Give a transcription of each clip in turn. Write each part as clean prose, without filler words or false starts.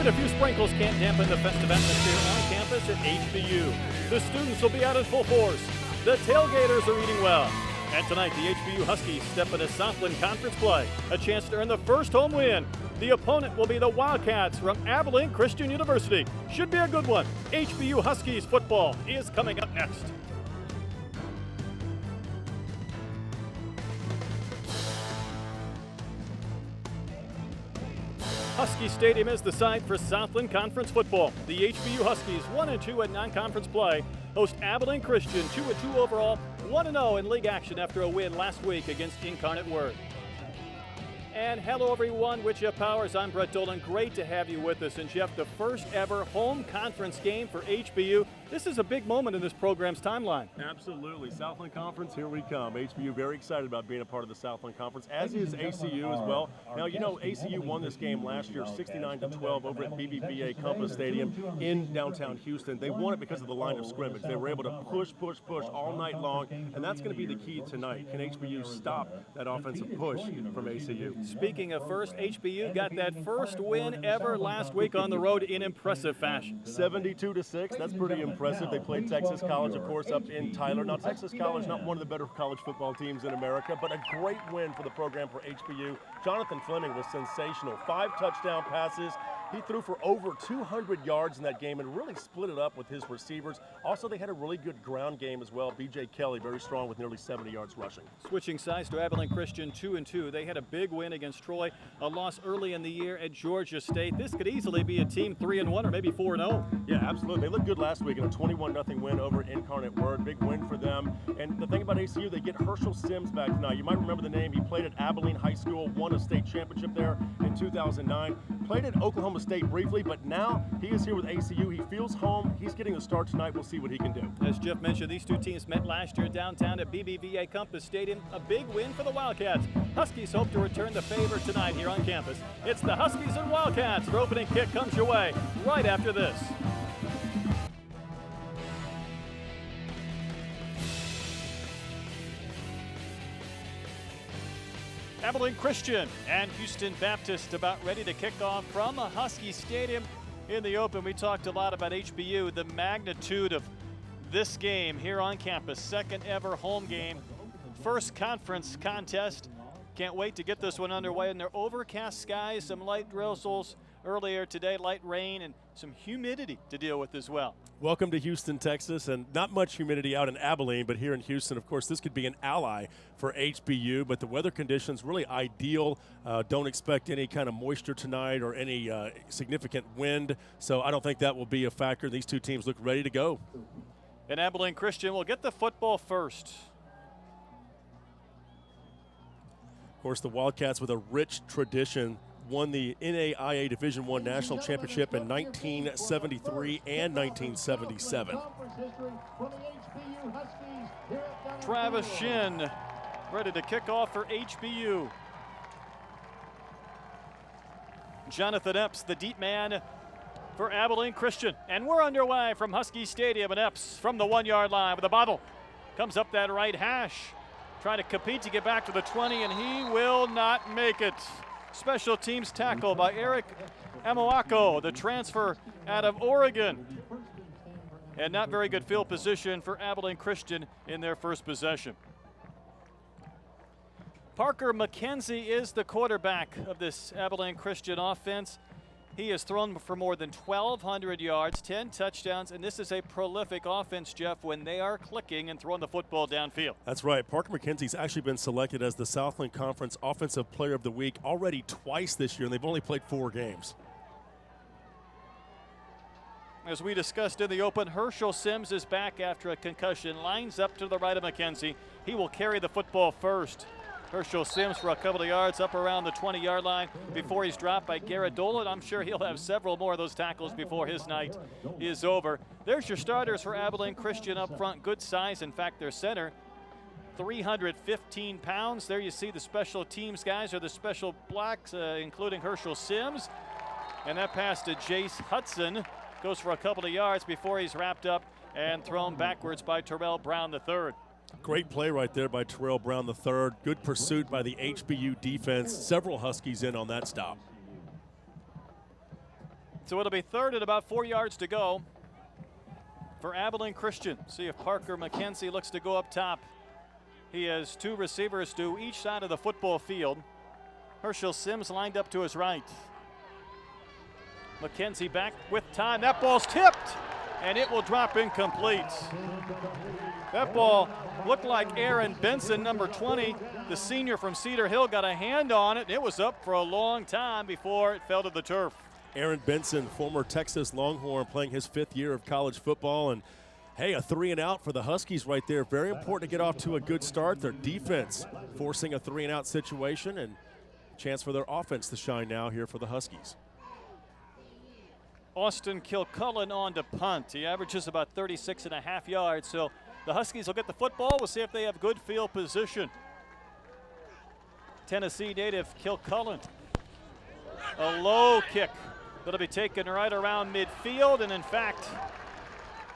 And a few sprinkles can't dampen the festive atmosphere on campus at HBU. The students will be out in full force. The tailgaters are eating well. And tonight, the HBU Huskies step into Southland Conference play, a chance to earn the first home win. The opponent will be the Wildcats from Abilene Christian University. Should be a good one. HBU Huskies football is coming up next. Husky Stadium is the site for Southland Conference football. The HBU Huskies, 1-2 in non-conference play, host Abilene Christian, 2-2 overall, 1-0 in league action after a win last week against Incarnate Word. And hello everyone, with Jeff Powers, I'm Brett Dolan. Great to have you with us. And Jeff, the first ever home conference game for HBU. This is a big moment in this program's timeline. Absolutely. Southland Conference, here we come. HBU very excited about being a part of the Southland Conference, as is ACU as well. Now, you know, ACU won this game last year 69-12 over at BBVA Compass Stadium in downtown Houston. They won it because of the line of scrimmage. They were able to push all night long, and that's going to be the key tonight. Can HBU stop that offensive push from ACU? Speaking of first, HBU got that first win ever last week on the road in impressive fashion. 72-6, that's pretty impressive. They played Texas College, of course, up in Tyler. Now, Texas College, not one of the better college football teams in America, but a great win for the program for HBU. Jonathan Fleming was sensational. 5 touchdown passes. He threw for over 200 yards in that game and really split it up with his receivers. Also, they had a really good ground game as well. B.J. Kelly, very strong with nearly 70 yards rushing. Switching sides to Abilene Christian, 2-2. They had a big win against Troy, a loss early in the year at Georgia State. This could easily be a team 3-1 or maybe 4-0. Yeah, absolutely. They looked good last week in a 21-0 win over at Incarnate Word. Big win for them. And the thing about ACU, they get Herschel Sims back tonight. You might remember the name. He played at Abilene High School, won a state championship there in 2009. Played at Oklahoma State briefly, but now he is here with ACU. He feels home. He's getting the start tonight. We'll see what he can do. As Jeff mentioned, these two teams met last year downtown at BBVA Compass Stadium. A big win for the Wildcats. Huskies hope to return the favor tonight here on campus. It's the Huskies and Wildcats. Their opening kick comes your way right after this. Abilene Christian and Houston Baptist about ready to kick off from a Husky Stadium in the open. We talked a lot about HBU, the magnitude of this game here on campus. Second ever home game, first conference contest. Can't wait to get this one underway. And they're overcast skies, some light drizzles earlier today, light rain, and some humidity to deal with as well. Welcome to Houston, Texas, and not much humidity out in Abilene, but here in Houston, of course, this could be an ally for HBU, but the weather conditions really ideal. Don't expect any kind of moisture tonight or any significant wind, so I don't think that will be a factor. These two teams look ready to go. And Abilene Christian will get the football first. Of course, the Wildcats with a rich tradition won the NAIA Division I National Championship in 1973 and 1977. Travis Shin ready to kick off for HBU. Jonathan Epps, the deep man for Abilene Christian. And we're underway from Husky Stadium, and Epps from the 1-yard line with a bobble. Comes up that right hash. Trying to compete to get back to the 20, and he will not make it. Special teams tackle by Eric Amoako, the transfer out of Oregon. And not very good field position for Abilene Christian in their first possession. Parker McKenzie is the quarterback of this Abilene Christian offense. He has thrown for more than 1,200 yards, 10 touchdowns, and this is a prolific offense, Jeff, when they are clicking and throwing the football downfield. That's right. Parker McKenzie's actually been selected as the Southland Conference Offensive Player of the Week already twice this year, and they've only played 4 games. As we discussed in the open, Herschel Sims is back after a concussion, lines up to the right of McKenzie. He will carry the football first. Herschel Sims for a couple of yards up around the 20-yard line before he's dropped by Garrett Dolan. I'm sure he'll have several more of those tackles before his night is over. There's your starters for Abilene Christian up front. Good size. In fact, their center, 315 pounds. There you see the special teams guys, or the special blacks, including Herschel Sims. And that pass to Jace Hudson goes for a couple of yards before he's wrapped up and thrown backwards by Terrell Brown III. Great play right there by Terrell Brown III. Good pursuit by the HBU defense. Several Huskies in on that stop. So it'll be third and about 4 yards to go for Abilene Christian. See if Parker McKenzie looks to go up top. He has two receivers to each side of the football field. Herschel Sims lined up to his right. McKenzie back with time. That ball's tipped, and it will drop incomplete. That ball looked like Aaron Benson, number 20, the senior from Cedar Hill, got a hand on it. It was up for a long time before it fell to the turf. Aaron Benson, former Texas Longhorn, playing his 5th year of college football. And, hey, a 3-and-out for the Huskies right there. Very important to get off to a good start. Their defense forcing a 3-and-out situation, and a chance for their offense to shine now here for the Huskies. Austin Kilcullen on to punt. He averages about 36.5 yards. So the Huskies will get the football. We'll see if they have good field position. Tennessee native Kilcullen. A low kick that'll be taken right around midfield. And in fact,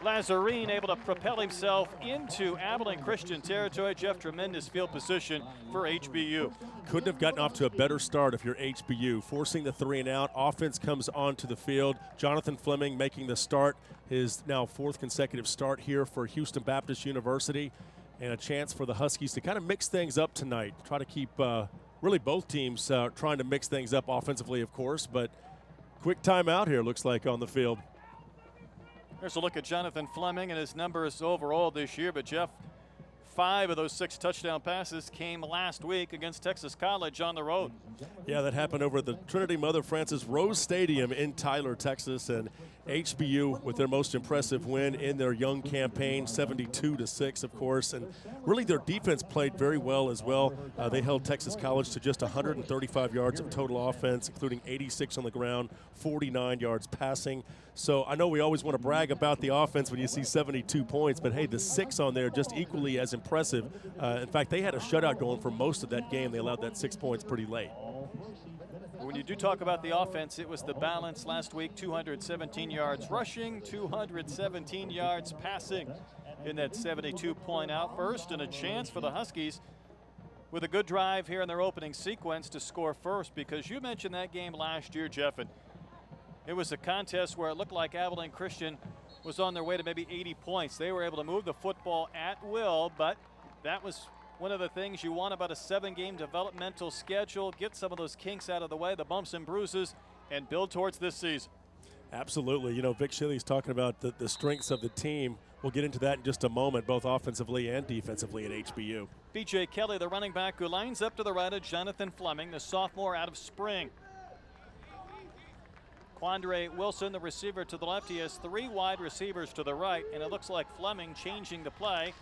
Lazarine able to propel himself into Abilene Christian territory. Jeff, tremendous field position for HBU. Couldn't have gotten off to a better start if you're HBU. Forcing the 3-and-out. Offense comes onto the field. Jonathan Fleming making the start. His now 4th consecutive start here for Houston Baptist University. And a chance for the Huskies to kind of mix things up tonight. Try to keep really both teams trying to mix things up offensively, of course. But quick timeout here, looks like, on the field. Here's a look at Jonathan Fleming and his numbers overall this year. But, Jeff, 5 of those 6 touchdown passes came last week against Texas College on the road. Yeah, that happened over at the Trinity Mother Frances Rose Stadium in Tyler, Texas. And HBU with their most impressive win in their young campaign, 72-6, of course. And really their defense played very well as well. They held Texas College to just 135 yards of total offense, including 86 on the ground, 49 yards passing. So I know we always want to brag about the offense when you see 72 points, but hey, the 6 on there just equally as impressive. In fact, they had a shutout going for most of that game. They allowed that 6 points pretty late. When you do talk about the offense, it was the balance last week, 217 yards rushing, 217 yards passing in that 72-point outburst, and a chance for the Huskies with a good drive here in their opening sequence to score first, because you mentioned that game last year, Jeff, and it was a contest where it looked like Abilene Christian was on their way to maybe 80 points. They were able to move the football at will, but that was one of the things you want about a 7-game developmental schedule. Get some of those kinks out of the way, the bumps and bruises, and build towards this season. Absolutely. You know, Vic Shilley's talking about the strengths of the team. We'll get into that in just a moment, both offensively and defensively at HBU. B.J. Kelly, the running back, who lines up to the right of Jonathan Fleming, the sophomore out of Spring. Quandre Wilson, the receiver, to the left. He has 3 wide receivers to the right, and it looks like Fleming changing the play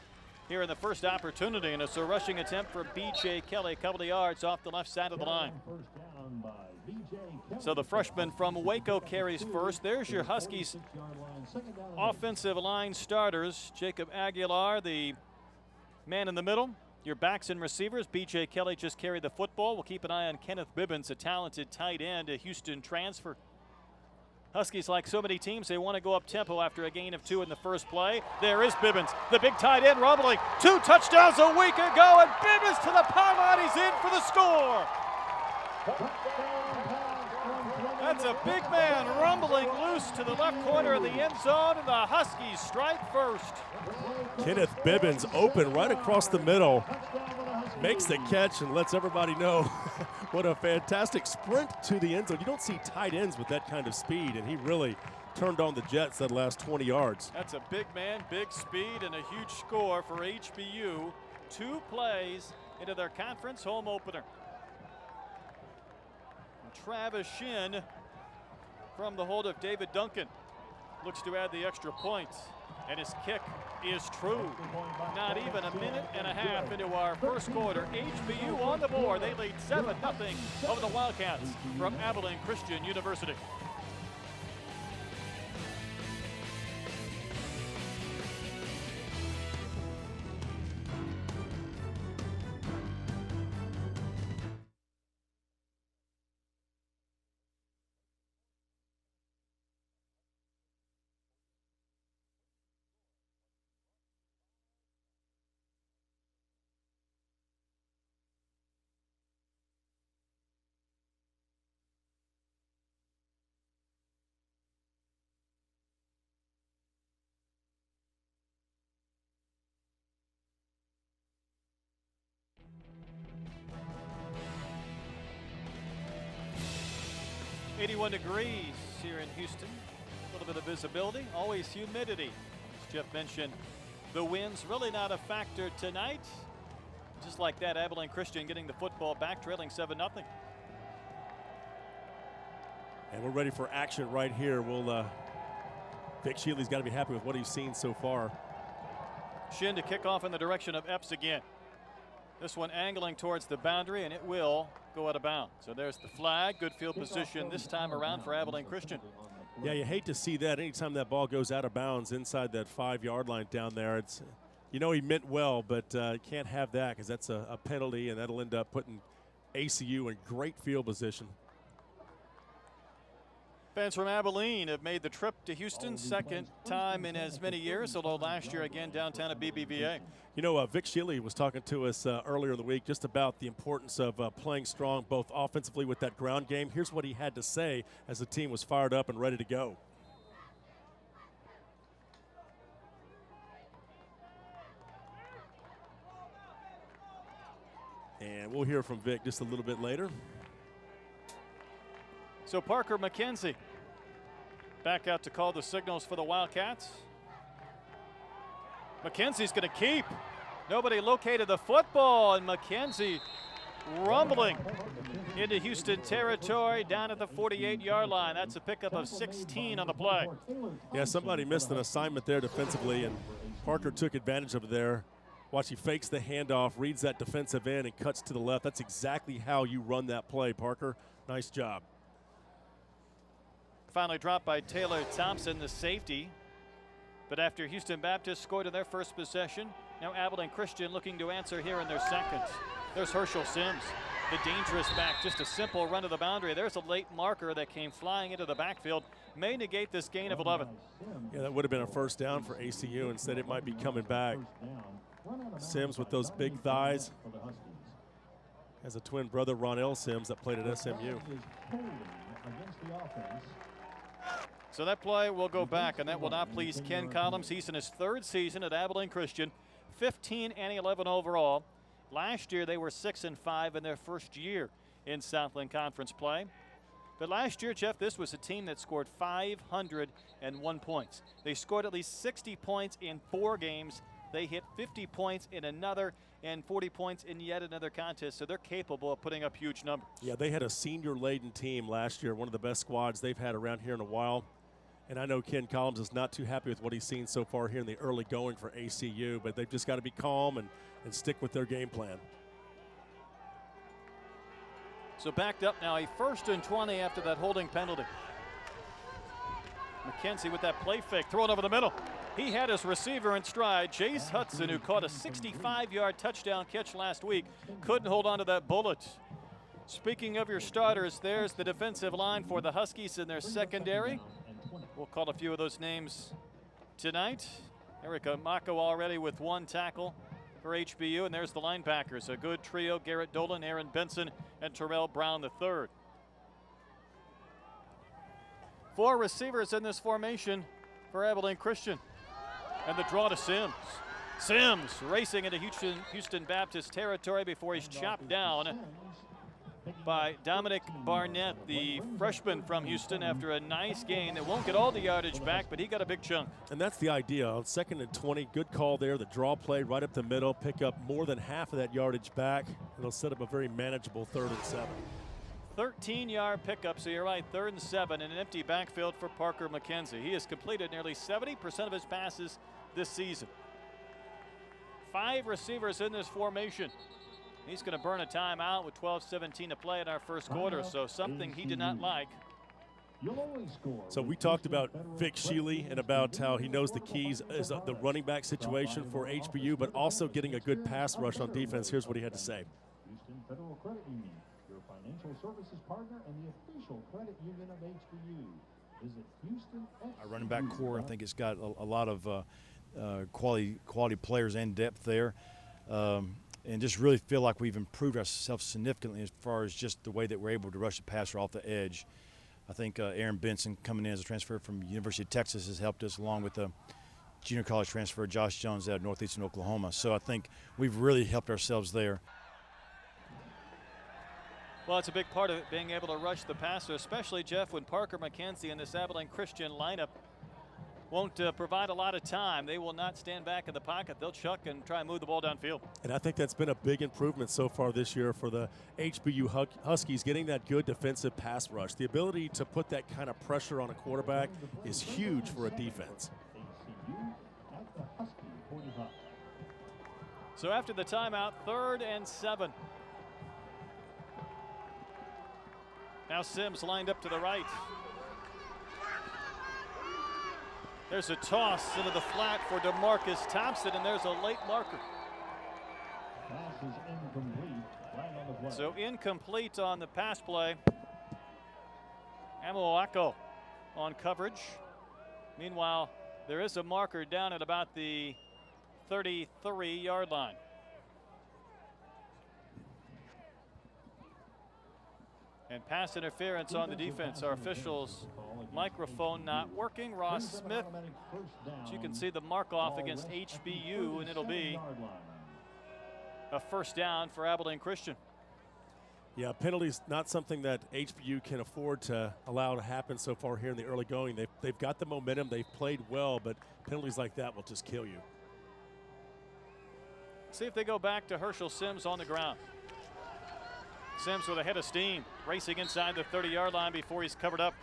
here in the first opportunity, and it's a rushing attempt for B.J. Kelly, a couple of yards off the left side of the line. So the freshman from Waco carries first. There's your Huskies offensive line starters. Jacob Aguilar, the man in the middle. Your backs and receivers. B.J. Kelly just carried the football. We'll keep an eye on Kenneth Bibbins, a talented tight end, a Houston transfer. Huskies, like so many teams, they want to go up tempo after a gain of 2 in the first play. There is Bibbins, the big tight end, rumbling. 2 touchdowns a week ago, and Bibbins to the pylon. He's in for the score. That's a big man rumbling loose to the left corner of the end zone, and the Huskies strike first. Kenneth Bibbins open right across the middle. Makes the catch and lets everybody know what a fantastic sprint to the end zone. You don't see tight ends with that kind of speed, and he really turned on the Jets that last 20 yards. That's a big man, big speed, and a huge score for HBU. 2 plays into their conference home opener. And Travis Shin from the hold of David Duncan looks to add the extra point, and his kick is true. Not even a minute and a half into our first quarter. HBU on the board. They lead 7-0 over the Wildcats from Abilene Christian University. .81 degrees here in Houston. A little bit of visibility, always humidity. As Jeff mentioned, the wind's really not a factor tonight. Just like that, Abilene Christian getting the football back, trailing 7-0. And we're ready for action right here. Vic Shealy's got to be happy with what he's seen so far. Shin to kick off in the direction of Epps again. This one angling towards the boundary, and it will go out of bounds. So there's the flag. Good field position this time around for Abilene Christian. Yeah, you hate to see that anytime that ball goes out of bounds inside that 5-yard line down there. It's, you know, he meant well, but can't have that because that's a penalty, and that'll end up putting ACU in great field position. Fans from Abilene have made the trip to Houston, second time in as many years, although last year again downtown at BBVA. You know, Vic Shealy was talking to us earlier in the week just about the importance of playing strong both offensively with that ground game. Here's what he had to say as the team was fired up and ready to go. And we'll hear from Vic just a little bit later. So Parker McKenzie back out to call the signals for the Wildcats. McKenzie's going to keep. Nobody located the football, and McKenzie rumbling into Houston territory down at the 48-yard line. That's a pickup of 16 on the play. Yeah, somebody missed an assignment there defensively, and Parker took advantage of it there. Watch, he fakes the handoff, reads that defensive end, and cuts to the left. That's exactly how you run that play, Parker. Nice job. Finally dropped by Taylor Thompson, the safety. But after Houston Baptist scored in their first possession, now Abilene Christian looking to answer here in their second. There's Herschel Sims, the dangerous back, just a simple run to the boundary. There's a late marker that came flying into the backfield, may negate this gain of 11. Yeah, that would have been a first down for ACU. Instead, it might be coming back. Sims with those big thighs. Has a twin brother, Ronell Sims, that played at SMU. So that play will go back, and that will not please Ken Collins. He's in his third season at Abilene Christian, 15-11 overall. Last year they were 6-5 in their first year in Southland Conference play. But last year, Jeff, this was a team that scored 501 points. They scored at least 60 points in 4 games. They hit 50 points in another and 40 points in yet another contest, so they're capable of putting up huge numbers. Yeah, they had a senior-laden team last year, one of the best squads they've had around here in a while. And I know Ken Collins is not too happy with what he's seen so far here in the early going for ACU, but they've just got to be calm and stick with their game plan. So backed up now, a 1st and 20 after that holding penalty. McKenzie with that play fake, throw it over the middle. He had his receiver in stride. Chase Hudson, who caught a 65-yard touchdown catch last week, couldn't hold on to that bullet. Speaking of your starters, there's the defensive line for the Huskies in their secondary. We'll call a few of those names tonight. Erica Mako already with 1 tackle for HBU, and there's the linebackers. A good trio: Garrett Dolan, Aaron Benson, and Terrell Brown III. 4 receivers in this formation for Abilene Christian. And the draw to Sims. Sims racing into Houston Baptist territory before he's chopped down by Dominic Barnett, the freshman from Houston, after a nice gain that won't get all the yardage back, but he got a big chunk. And that's the idea. On 2nd and 20, good call there. The draw play right up the middle, pick up more than half of that yardage back. It'll set up a very manageable 3rd and 7. 13-yard pickup, so you're right, 3rd and 7 in an empty backfield for Parker McKenzie. He has completed nearly 70% of his passes this season. 5 receivers in this formation. He's going to burn a timeout with 12:17 to play in our first quarter, so something he did not like. So we talked about Vic Shealy and about how he knows the keys is the running back situation for HBU, but also getting a good pass rush on defense. Here's what he had to say. Houston Federal Credit Union, your financial services partner and the official credit union of HBU. Visit Houston. Our running back core, I think it's got a lot of quality players and depth there. And just really feel like we've improved ourselves significantly as far as just the way that we're able to rush the passer off the edge. I think Aaron Benson coming in as a transfer from University of Texas has helped us, along with the junior college transfer Josh Jones out of Northeastern Oklahoma. So I think we've really helped ourselves there. Well, it's a big part of it, being able to rush the passer, especially, Jeff, when Parker McKenzie and this Abilene Christian lineup won't provide a lot of time. They will not stand back in the pocket. They'll chuck and try and move the ball downfield. And I think that's been a big improvement so far this year for the HBU Huskies, getting that good defensive pass rush. The ability to put that kind of pressure on a quarterback is huge for a defense. So after the timeout, 3rd and 7. Now Sims lined up to the right. There's a toss into the flat for DeMarcus Thompson, and there's a late marker. Pass is incomplete. Flag on the play. So incomplete on the pass play. Amoako on coverage. Meanwhile, there is a marker down at about the 33-yard line. And pass interference on the defense. Our officials' microphone not working. Ross Smith, as you can see the mark off against HBU, and it'll be a first down for Abilene Christian. Yeah, penalties not something that HBU can afford to allow to happen so far here in the early going. They've got the momentum, they've played well, but penalties like that will just kill you. See if they go back to Herschel Sims on the ground. Sims with a head of steam, racing inside the 30-yard line before he's covered up.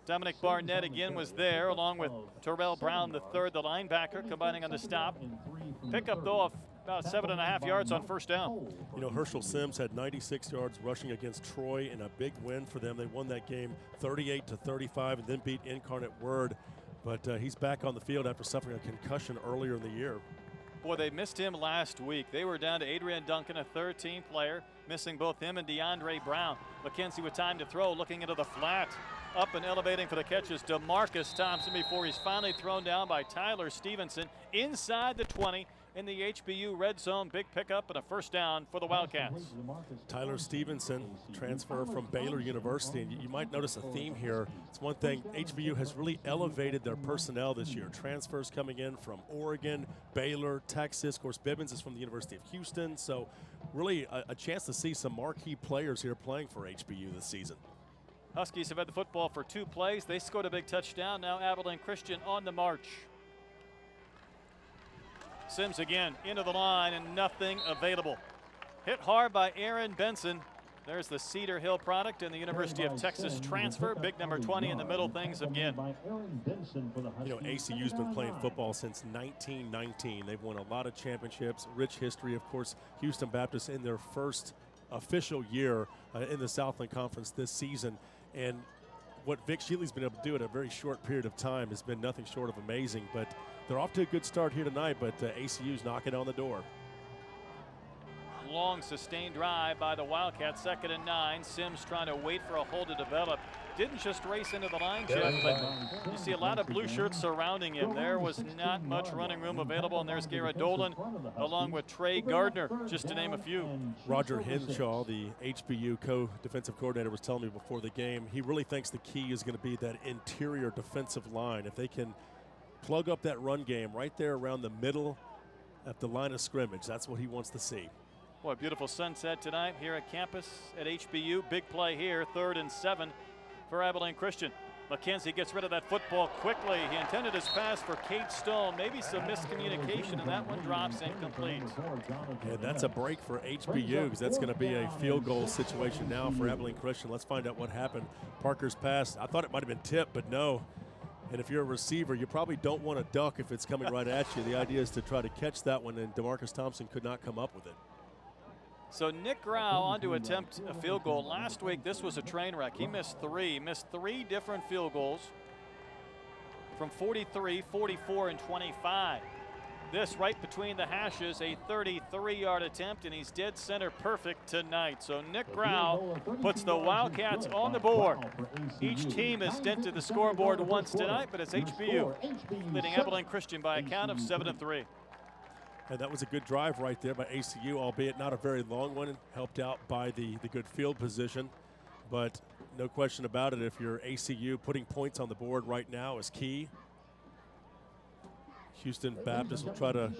Dominic Barnett again was there, along with Terrell Brown III, the linebacker, combining on the stop. Pickup, though, of about 7.5 yards on first down. You know, Herschel Sims had 96 yards rushing against Troy in a big win for them. They won that game 38-35 and then beat Incarnate Word. But he's back on the field after suffering a concussion earlier in the year. Boy, they missed him last week. They were down to Adrian Duncan, a 13 player, missing both him and DeAndre Brown. McKenzie with time to throw, looking into the flat. Up and elevating for the catches, DeMarcus Thompson, before he's finally thrown down by Tyler Stevenson inside the 20 in the HBU red zone. Big pickup and a first down for the Wildcats. Tyler Stevenson, transfer from Baylor University. And you might notice a theme here. It's one thing, HBU has really elevated their personnel this year. Transfers coming in from Oregon, Baylor, Texas. Of course, Bibbins is from the University of Houston. So really a chance to see some marquee players here playing for HBU this season. Huskies have had the football for 2 plays. They scored a big touchdown. Now Abilene Christian on the march. Sims again into the line and nothing available. Hit hard by Aaron Benson. There's the Cedar Hill product and the University of Texas transfer. Big number 20 in the middle things again. You know, ACU's been playing football since 1919. They've won a lot of championships, rich history. Of course, Houston Baptist in their first official year in the Southland Conference this season. And what Vic Shealy's been able to do in a very short period of time has been nothing short of amazing. But they're off to a good start here tonight, but ACU's knocking on the door. Long sustained drive by the Wildcats, 2nd and 9. Sims trying to wait for a hole to develop. Didn't just race into the line, Jeff, but you see a lot of blue shirts surrounding him. There was not much running room available, and there's Garrett Dolan along with Trey Gardner, just to name a few. Roger Henshaw, the HBU co-defensive coordinator, was telling me before the game, he really thinks the key is going to be that interior defensive line. If they can plug up that run game right there around the middle at the line of scrimmage, that's what he wants to see. Boy, beautiful sunset tonight here at campus at HBU. Big play here, 3rd and 7 for Abilene Christian. McKenzie gets rid of that football quickly. He intended his pass for Kate Stone. Maybe some miscommunication, and that one drops incomplete. And that's a break for HBU, because that's going to be a field goal situation now for Abilene Christian. Let's find out what happened. Parker's pass, I thought it might have been tipped, but no. And if you're a receiver, you probably don't want to duck if it's coming right at you. The idea is to try to catch that one, and DeMarcus Thompson could not come up with it. So Nick Grau on to attempt a field goal. Last week, this was a train wreck. He missed 3 different field goals from 43, 44, and 25. This right between the hashes, a 33-yard attempt, and he's dead center perfect tonight. So Nick Grau puts the Wildcats on the board. Each team has dented the scoreboard once tonight, but it's HBU leading Abilene Christian by a count of 7-3. And that was a good drive right there by ACU, albeit not a very long one, helped out by the good field position. But no question about it, if you're ACU, putting points on the board right now is key. Houston Baptist will try to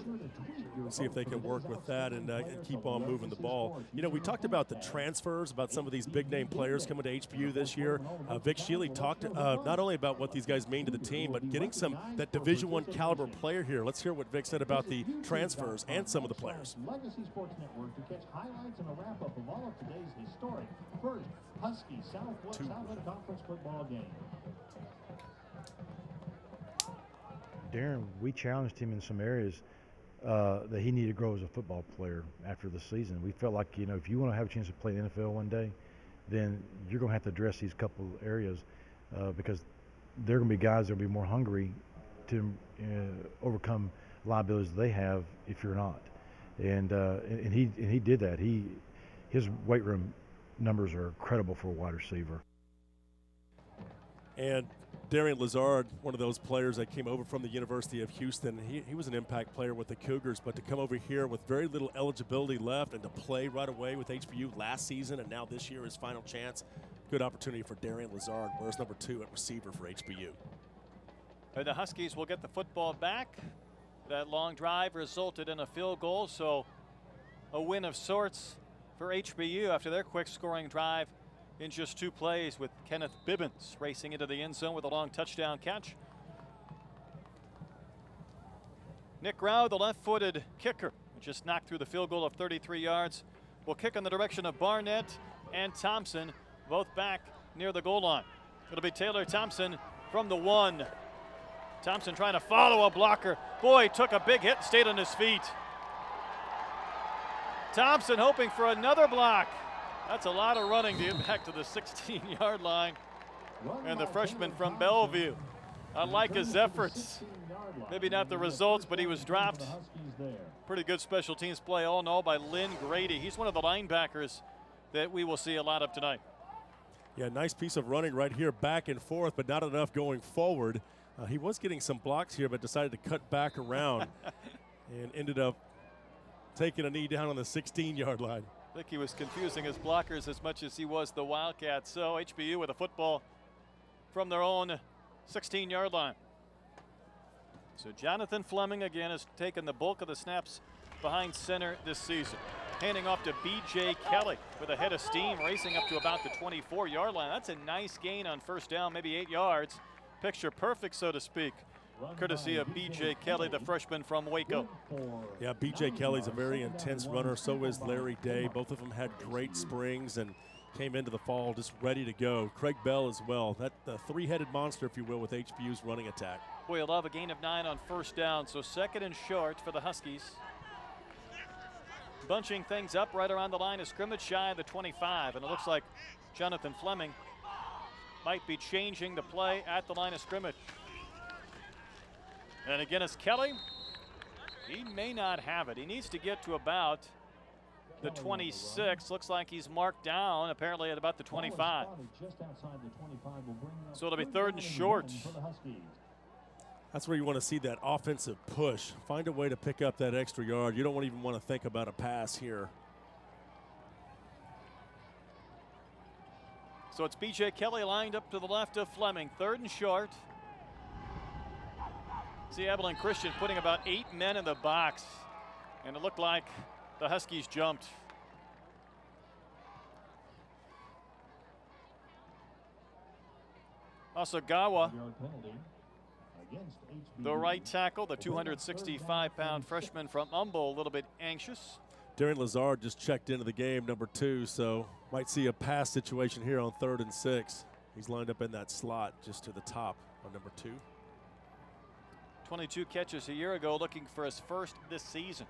see if they can work with that and keep on moving the ball. You know, we talked about the transfers, about some of these big-name players coming to HBU this year. Vic Shealy talked not only about what these guys mean to the team, but getting that Division I caliber player here. Let's hear what Vic said about the transfers and some of the players. Legacy Sports Network to catch highlights and a wrap-up of all of today's historic first Husky Southland Conference football game. Darren, we challenged him in some areas that he needed to grow as a football player after the season. We felt like, you know, if you want to have a chance to play in the NFL one day, then you're going to have to address these couple areas because there are going to be guys that will be more hungry to overcome liabilities they have if you're not. And he did that. His weight room numbers are incredible for a wide receiver. And Darien Lazard, one of those players that came over from the University of Houston, he was an impact player with the Cougars, but to come over here with very little eligibility left and to play right away with HBU last season and now this year his final chance, good opportunity for Darien Lazard, where's number 2 at receiver for HBU. And the Huskies will get the football back. That long drive resulted in a field goal, so a win of sorts for HBU after their quick scoring drive in just 2 plays, with Kenneth Bibbins racing into the end zone with a long touchdown catch. Nick Rao, the left-footed kicker, just knocked through the field goal of 33 yards, will kick in the direction of Barnett and Thompson, both back near the goal line. It'll be Taylor Thompson from the 1. Thompson trying to follow a blocker. Boy, took a big hit and stayed on his feet. Thompson hoping for another block. That's a lot of running to get back to the 16-yard line. And the freshman from Bellevue, I like his efforts. Maybe not the results, but he was dropped. Pretty good special teams play all in all by Lynn Grady. He's one of the linebackers that we will see a lot of tonight. Yeah, nice piece of running right here, back and forth, but not enough going forward. He was getting some blocks here, but decided to cut back around and ended up taking a knee down on the 16-yard line. I think he was confusing his blockers as much as he was the Wildcats. So HBU with a football from their own 16-yard line. So Jonathan Fleming again has taken the bulk of the snaps behind center this season. Handing off to B.J. Kelly with a head of steam, racing up to about the 24-yard line. That's a nice gain on first down, maybe 8 yards. Picture perfect, so to speak, courtesy of B.J. Kelly, the freshman from Waco. Yeah, B.J. Kelly's a very intense runner. So is Larry Day. Both of them had great springs and came into the fall just ready to go. Craig Bell as well. That the 3-headed monster, if you will, with HBU's running attack. Boy, you'll have a gain of 9 on first down. So 2nd and short for the Huskies. Bunching things up right around the line of scrimmage, shy of the 25. And it looks like Jonathan Fleming might be changing the play at the line of scrimmage. And again, it's Kelly. He may not have it. He needs to get to about the 26. Looks like he's marked down apparently at about the 25. So it'll be 3rd and short. That's where you want to see that offensive push. Find a way to pick up that extra yard. You don't even want to think about a pass here. So it's B.J. Kelly lined up to the left of Fleming. 3rd and short. See Abilene Christian putting about 8 men in the box. And it looked like the Huskies jumped. Asagawa, the right tackle, the 265-pound freshman from Humble, a little bit anxious. Darien Lazard just checked into the game, number 2, so might see a pass situation here on 3rd and 6. He's lined up in that slot just to the top on number 2. 22 catches a year ago, looking for his first this season.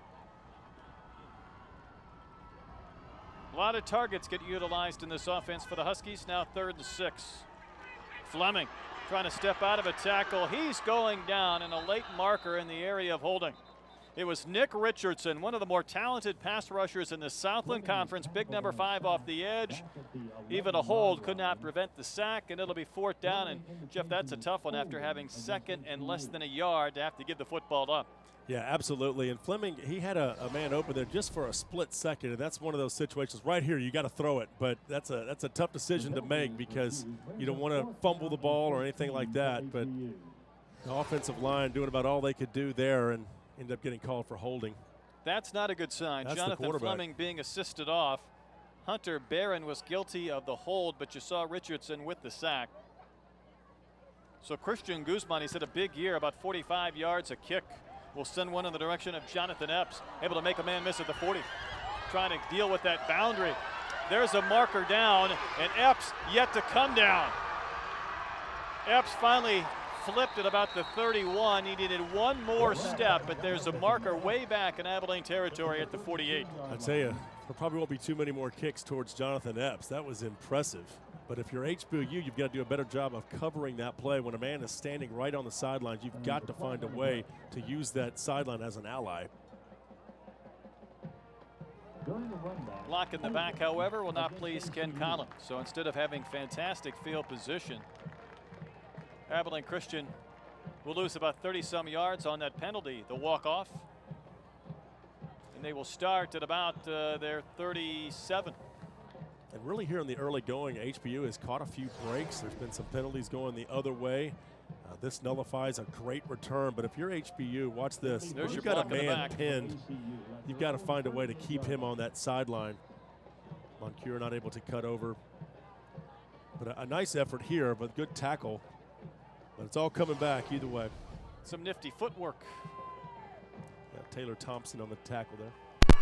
A lot of targets get utilized in this offense for the Huskies. Now 3rd and 6. Fleming trying to step out of a tackle. He's going down in a late marker in the area of holding. It was Nick Richardson, one of the more talented pass rushers in the Southland Conference. Big number 5 off the edge. Even a hold could not prevent the sack, and it'll be 4th down. And Jeff, that's a tough one after having 2nd and less than a yard to have to give the football up. Yeah, absolutely. And Fleming, he had a man open there just for a split second, and that's one of those situations right here. You got to throw it, but that's a tough decision to make because you don't want to fumble the ball or anything like that. But The offensive line doing about all they could do there and ended up getting called for holding. That's not a good sign. That's Jonathan Fleming being assisted off. Hunter Barron was guilty of the hold, but you saw Richardson with the sack. So Christian Guzman, he's had a big year, about 45 yards, a kick. Will send one in the direction of Jonathan Epps, able to make a man miss at the 40. Trying to deal with that boundary. There's a marker down, and Epps yet to come down. Epps finally flipped at about the 31. He needed one more step, but there's a marker way back in Abilene territory at the 48. I tell you, there probably won't be too many more kicks towards Jonathan Epps. That was impressive. But if you're HBU, you've got to do a better job of covering that play. When a man is standing right on the sidelines, you've got to find a way to use that sideline as an ally. Block in the back, however, will not please Ken Collins. So instead of having fantastic field position, Abilene Christian will lose about 30-some yards on that penalty, the walk-off. And they will start at about their 37. And really here in the early going, HBU has caught a few breaks. There's been some penalties going the other way. This nullifies a great return, but if you're HBU, watch this. There's You've your got a block in the man back. pinned. You've got to find a way to keep him on that sideline. Moncure not able to cut over. But a nice effort here, but good tackle. But it's all coming back either way. Some nifty footwork. Yeah, Taylor Thompson on the tackle there.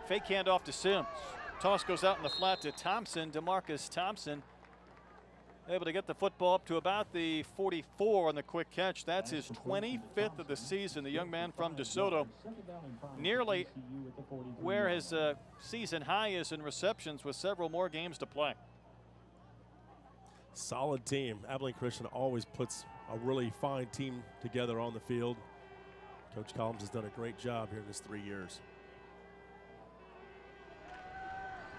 Fake handoff to Sims. Toss goes out in the flat to Thompson. DeMarcus Thompson able to get the football up to about the 44 on the quick catch. That's his 25th of the season. The young man from DeSoto, nearly where his season high is in receptions with several more games to play. Solid team. Abilene Christian always puts a really fine team together on the field. Coach Collins has done a great job here in his 3 years.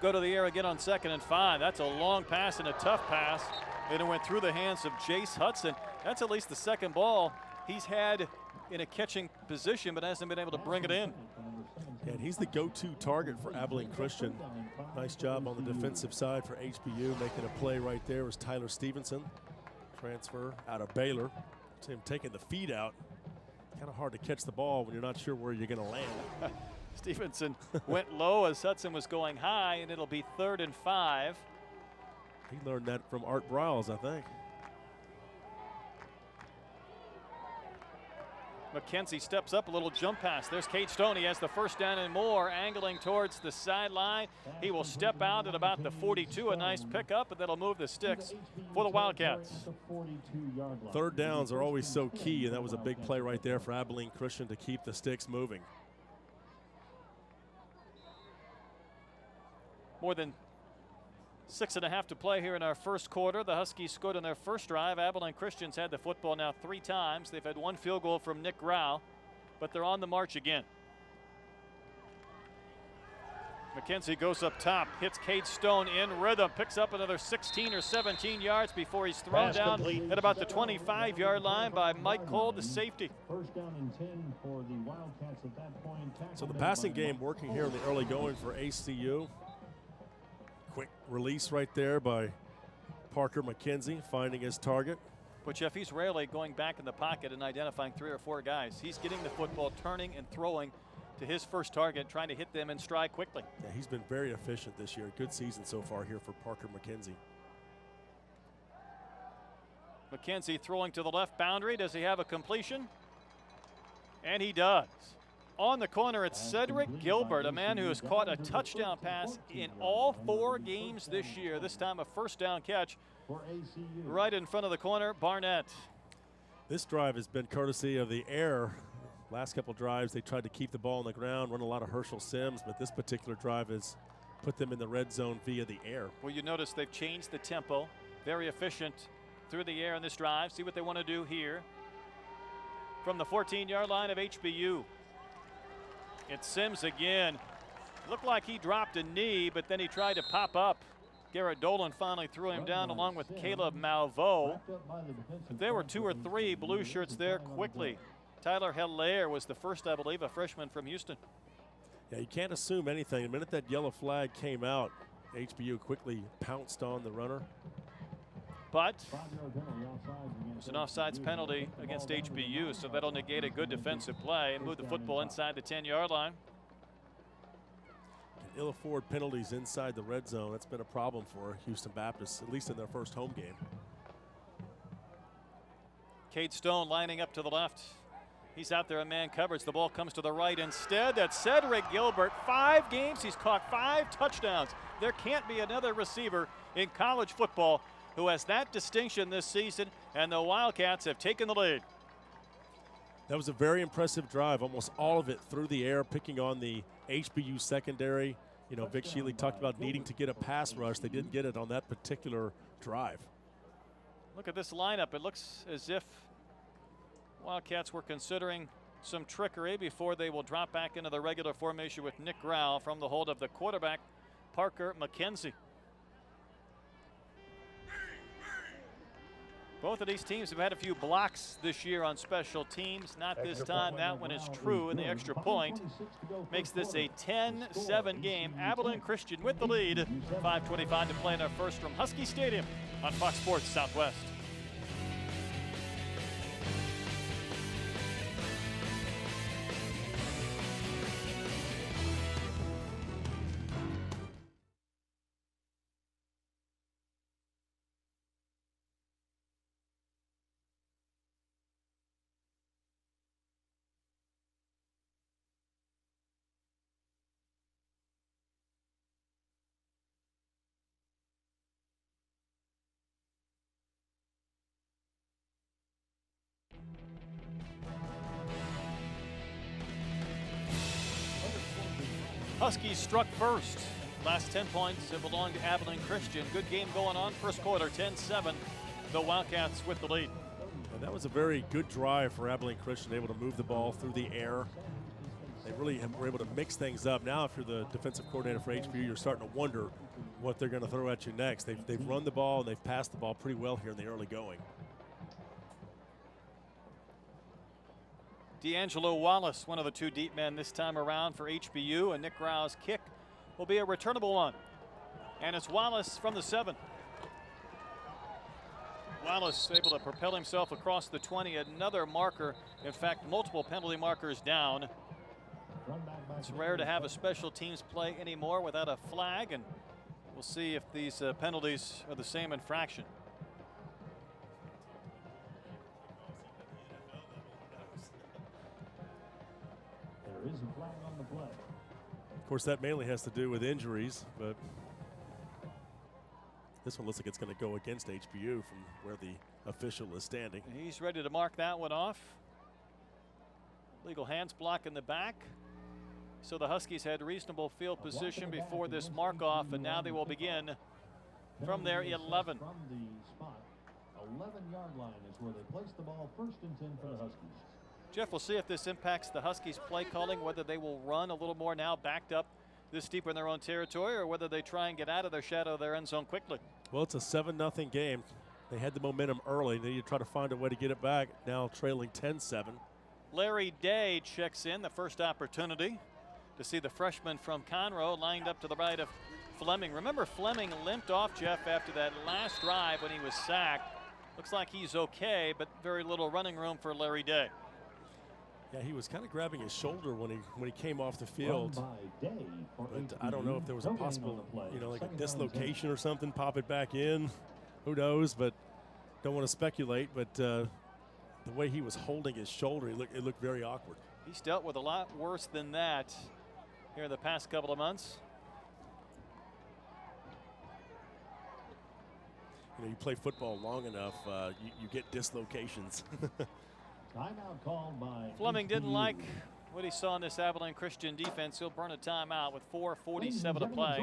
Go to the air again on 2nd and 5. That's a long pass and a tough pass. And it went through the hands of Jace Hudson. That's at least the second ball he's had in a catching position, but hasn't been able to bring it in. And he's the go-to target for Abilene Christian. Nice job on the defensive side for HBU. Making a play right there was Tyler Stevenson. Transfer out of Baylor. It's him taking the feet out. Kind of hard to catch the ball when you're not sure where you're going to land. Stevenson went low as Hudson was going high, and it'll be 3rd and 5. He learned that from Art Briles, I think. McKenzie steps up, a little jump pass. There's Cade Stone. He has the first down and more, angling towards the sideline. He will step out at about the 42. A nice pickup, and that'll move the sticks for the Wildcats. 3rd downs are always so key, and that was a big play right there for Abilene Christian to keep the sticks moving. More than 6.5 to play here in our first quarter. The Huskies scored on their first drive. Abilene Christian's had the football now 3 times. They've had 1 field goal from Nick Grau, but they're on the march again. McKenzie goes up top, hits Cade Stone in rhythm, picks up another 16 or 17 yards before he's thrown down at about the 25-yard line by Mike Cole, the safety. First down and 10 for the Wildcats at that point. So the passing game working here in the early going for ACU. Quick release right there by Parker McKenzie, finding his target. But Jeff, he's rarely going back in the pocket and identifying 3 or 4 guys. He's getting the football, turning and throwing to his first target, trying to hit them in stride quickly. Yeah, he's been very efficient this year. Good season so far here for Parker McKenzie. McKenzie throwing to the left boundary. Does he have a completion? And he does. On the corner, it's Cedric Gilbert, a man who has caught a touchdown pass in all 4 games this year. This time a first down catch right in front of the corner, Barnett. This drive has been courtesy of the air. Last couple drives, they tried to keep the ball on the ground, run a lot of Herschel Sims, but this particular drive has put them in the red zone via the air. Well, you notice they've changed the tempo. Very efficient through the air in this drive. See what they want to do here. From the 14-yard line of HBU. It's Sims again. Looked like he dropped a knee, but then he tried to pop up. Garrett Dolan finally threw him down along with Caleb Malveaux. But there were 2 or 3 blue shirts there quickly. Tyler Hilaire was the first, I believe, a freshman from Houston. Yeah, you can't assume anything. The minute that yellow flag came out, HBU quickly pounced on the runner. but Five-yard penalty offsides it's an offsides penalty against HBU, so that'll negate a good defensive play and move the football inside the 10-yard line. Can ill afford penalties inside the red zone. That's been a problem for Houston Baptist, at least in their first home game. Cade Stone lining up to the left. He's out there in man coverage. The ball comes to the right instead. That's Cedric Gilbert. 5 games, he's caught 5 touchdowns. There can't be another receiver in college football who has that distinction this season, and the Wildcats have taken the lead. That was a very impressive drive, almost all of it through the air, picking on the HBU secondary. You know, Vic Shealy talked about needing to get a pass rush. They didn't get it on that particular drive. Look at this lineup. It looks as if Wildcats were considering some trickery before they will drop back into the regular formation with Nick Grau from the hold of the quarterback, Parker McKenzie. Both of these teams have had a few blocks this year on special teams. Not this time. That one is true, and the extra point makes this a 10-7 game. Abilene Christian with the lead. 5:25 to play in our first from Husky Stadium on Fox Sports Southwest. Huskies struck first. Last 10 points have belonged to Abilene Christian. Good game going on. First quarter, 10-7. The Wildcats with the lead. And that was a very good drive for Abilene Christian, able to move the ball through the air. They really were able to mix things up. Now, if you're the defensive coordinator for HBU, you're starting to wonder what they're going to throw at you next. They've run the ball and they've passed the ball pretty well here in the early going. D'Angelo Wallace, one of the 2 deep men this time around for HBU, and Nick Grau's kick will be a returnable one. And it's Wallace from the 7. Wallace able to propel himself across the 20, another marker, in fact, multiple penalty markers down. It's rare to have a special teams play anymore without a flag, and we'll see if these penalties are the same infraction. There is a flag on the play. Of course, that mainly has to do with injuries, but this one looks like it's going to go against HBU from where the official is standing. He's ready to mark that one off. Legal hands block in the back. So the Huskies had reasonable field position before this mark off, and now they will begin from their 11. From the spot, 11-yard line is where they place the ball. 1st and 10 for the Huskies. Jeff, we'll see if this impacts the Huskies' play calling, whether they will run a little more now backed up this deep in their own territory, or whether they try and get out of their shadow of their end zone quickly. Well, it's a 7-0 game. They had the momentum early. They need to try to find a way to get it back. Now trailing 10-7. Larry Day checks in, the first opportunity to see the freshman from Conroe lined up to the right of Fleming. Remember, Fleming limped off, Jeff, after that last drive when he was sacked. Looks like he's okay, but very little running room for Larry Day. Yeah, he was kind of grabbing his shoulder when he came off the field. But I don't know if there was a possible, like a dislocation or something, pop it back in. Who knows, but don't want to speculate. But the way he was holding his shoulder, it looked very awkward. He's dealt with a lot worse than that here in the past couple of months. You play football long enough, you get dislocations. Timeout called by Fleming didn't like what he saw in this Abilene Christian defense. He'll burn a timeout with 4:47 to play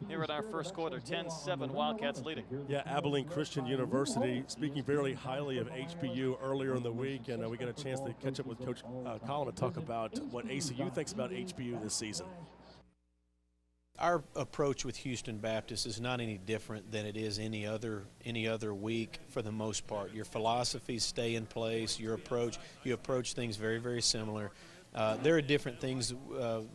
here in our first quarter. 10-7 Wildcats leading. Yeah, Abilene Christian University speaking very highly of HBU earlier in the week, and we got a chance to catch up with Coach Collin to talk about what ACU thinks about HBU this season. Our approach with Houston Baptist is not any different than it is any other week for the most part. Your philosophies stay in place. You approach things very, very similar. There are different things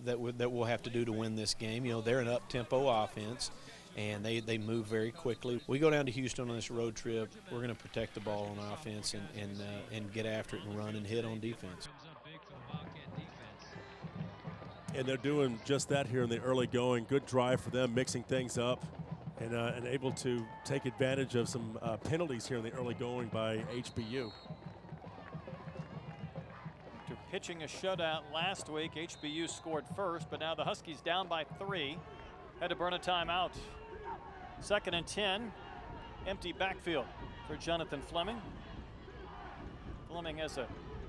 that we'll have to do to win this game. They're an up-tempo offense, and they move very quickly. We go down to Houston on this road trip. We're going to protect the ball on offense and get after it and run and hit on defense. And they're doing just that here in the early going. Good drive for them, mixing things up and able to take advantage of some penalties here in the early going by HBU. After pitching a shutout last week, HBU scored first, but now the Huskies down by 3. Had to burn a timeout. 2nd and 10. Empty backfield for Jonathan Fleming. Fleming has a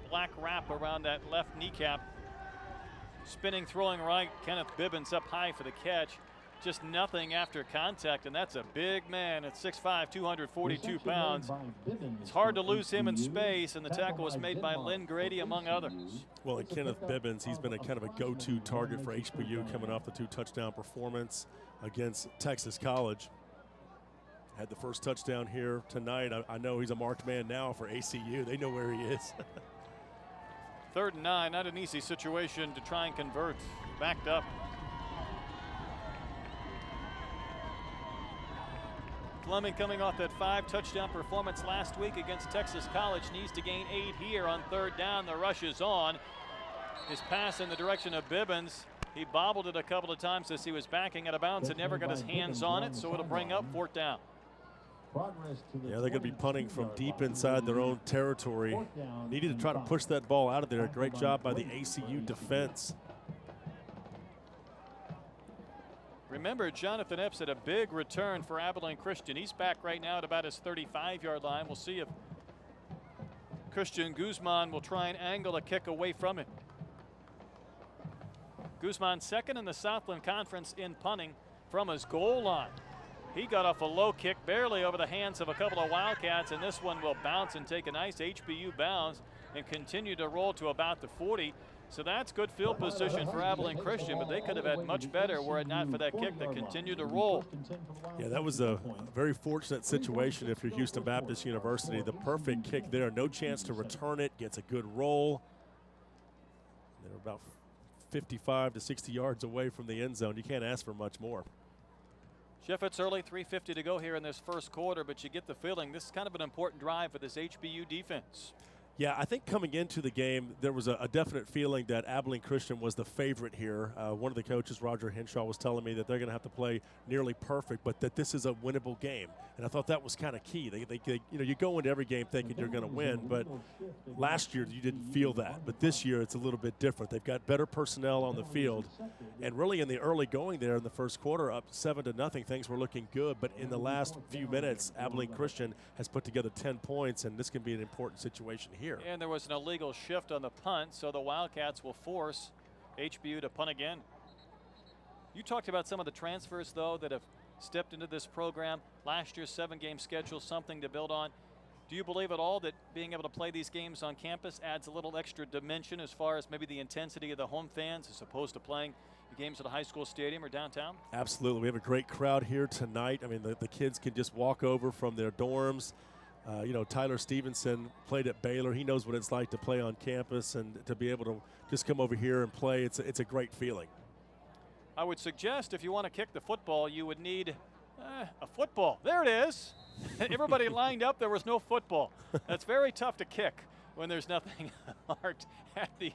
black wrap around that left kneecap. Spinning, throwing right. Kenneth Bibbins up high for the catch. Just nothing after contact, and that's a big man at 6'5", 242 pounds. It's hard to lose him in space, and the tackle was made by Lynn Grady, among others. Well, and Kenneth Bibbins, he's been a kind of a go-to target for HBU coming off the 2-touchdown performance against Texas College. Had the first touchdown here tonight. I know he's a marked man now for ACU. They know where he is. 3rd and 9, not an easy situation to try and convert. Backed up. Fleming coming off that 5-touchdown performance last week against Texas College, needs to gain 8 here on 3rd down. The rush is on. His pass in the direction of Bibbins. He bobbled it a couple of times as he was backing out of bounds and never got his hands on it, so it'll bring up 4th down. Yeah, they're going to be punting from deep inside their own territory. Needed to try to push that ball out of there. Great job by the ACU defense. Remember, Jonathan Epps had a big return for Abilene Christian. He's back right now at about his 35-yard line. We'll see if Christian Guzman will try and angle a kick away from him. Guzman 2nd in the Southland Conference in punting from his goal line. He got off a low kick, barely over the hands of a couple of Wildcats, and this one will bounce and take a nice HBU bounce and continue to roll to about the 40. So that's good field position for Abilene Christian, but they could have had much better were it not for that kick that continued to roll. Yeah, that was a very fortunate situation if you're Houston Baptist University. The perfect kick there, no chance to return it, gets a good roll. They're about 55 to 60 yards away from the end zone. You can't ask for much more. Jeff, it's early, 3:50 to go here in this first quarter, but you get the feeling this is kind of an important drive for this HBU defense. Yeah, I think coming into the game, there was a definite feeling that Abilene Christian was the favorite here. One of the coaches, Roger Henshaw, was telling me that they're going to have to play nearly perfect, but that this is a winnable game. And I thought that was kind of key. They you go into every game thinking you're going to win, but last year you didn't feel that. But this year it's a little bit different. They've got better personnel on the field. And really in the early going there in the first quarter, up 7-0, things were looking good. But in the last few minutes, Abilene Christian has put together 10 points, and this can be an important situation here. And there was an illegal shift on the punt, so the Wildcats will force HBU to punt again. You talked about some of the transfers, though, that have stepped into this program. Last year's 7-game schedule, something to build on. Do you believe at all that being able to play these games on campus adds a little extra dimension as far as maybe the intensity of the home fans as opposed to playing games at a high school stadium or downtown? Absolutely. We have a great crowd here tonight. I mean, the kids can just walk over from their dorms. Tyler Stevenson played at Baylor. He knows what it's like to play on campus, and to be able to just come over here and play, it's a great feeling. I would suggest if you want to kick the football, you would need a football. There it is. Everybody lined up. There was no football. That's very tough to kick when there's nothing marked at the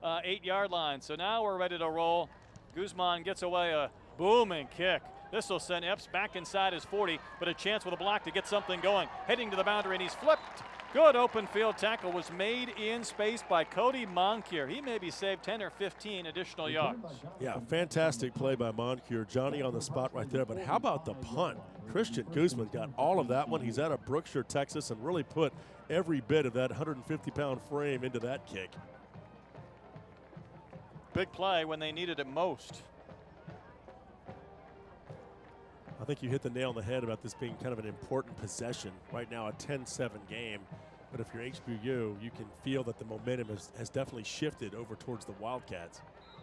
8-yard line. So now we're ready to roll. Guzman gets away a booming kick. This will send Epps back inside his 40, but a chance with a block to get something going. Heading to the boundary, and he's flipped. Good open field tackle was made in space by Cody Moncure. He maybe saved 10 or 15 additional yards. Yeah, fantastic play by Moncure. Johnny on the spot right there, but how about the punt? Christian Guzman got all of that one. He's out of Brookshire, Texas, and really put every bit of that 150-pound frame into that kick. Big play when they needed it most. I think you hit the nail on the head about this being kind of an important possession. Right now, a 10-7 game. But if you're HBU, you can feel that the momentum has definitely shifted over towards the Wildcats.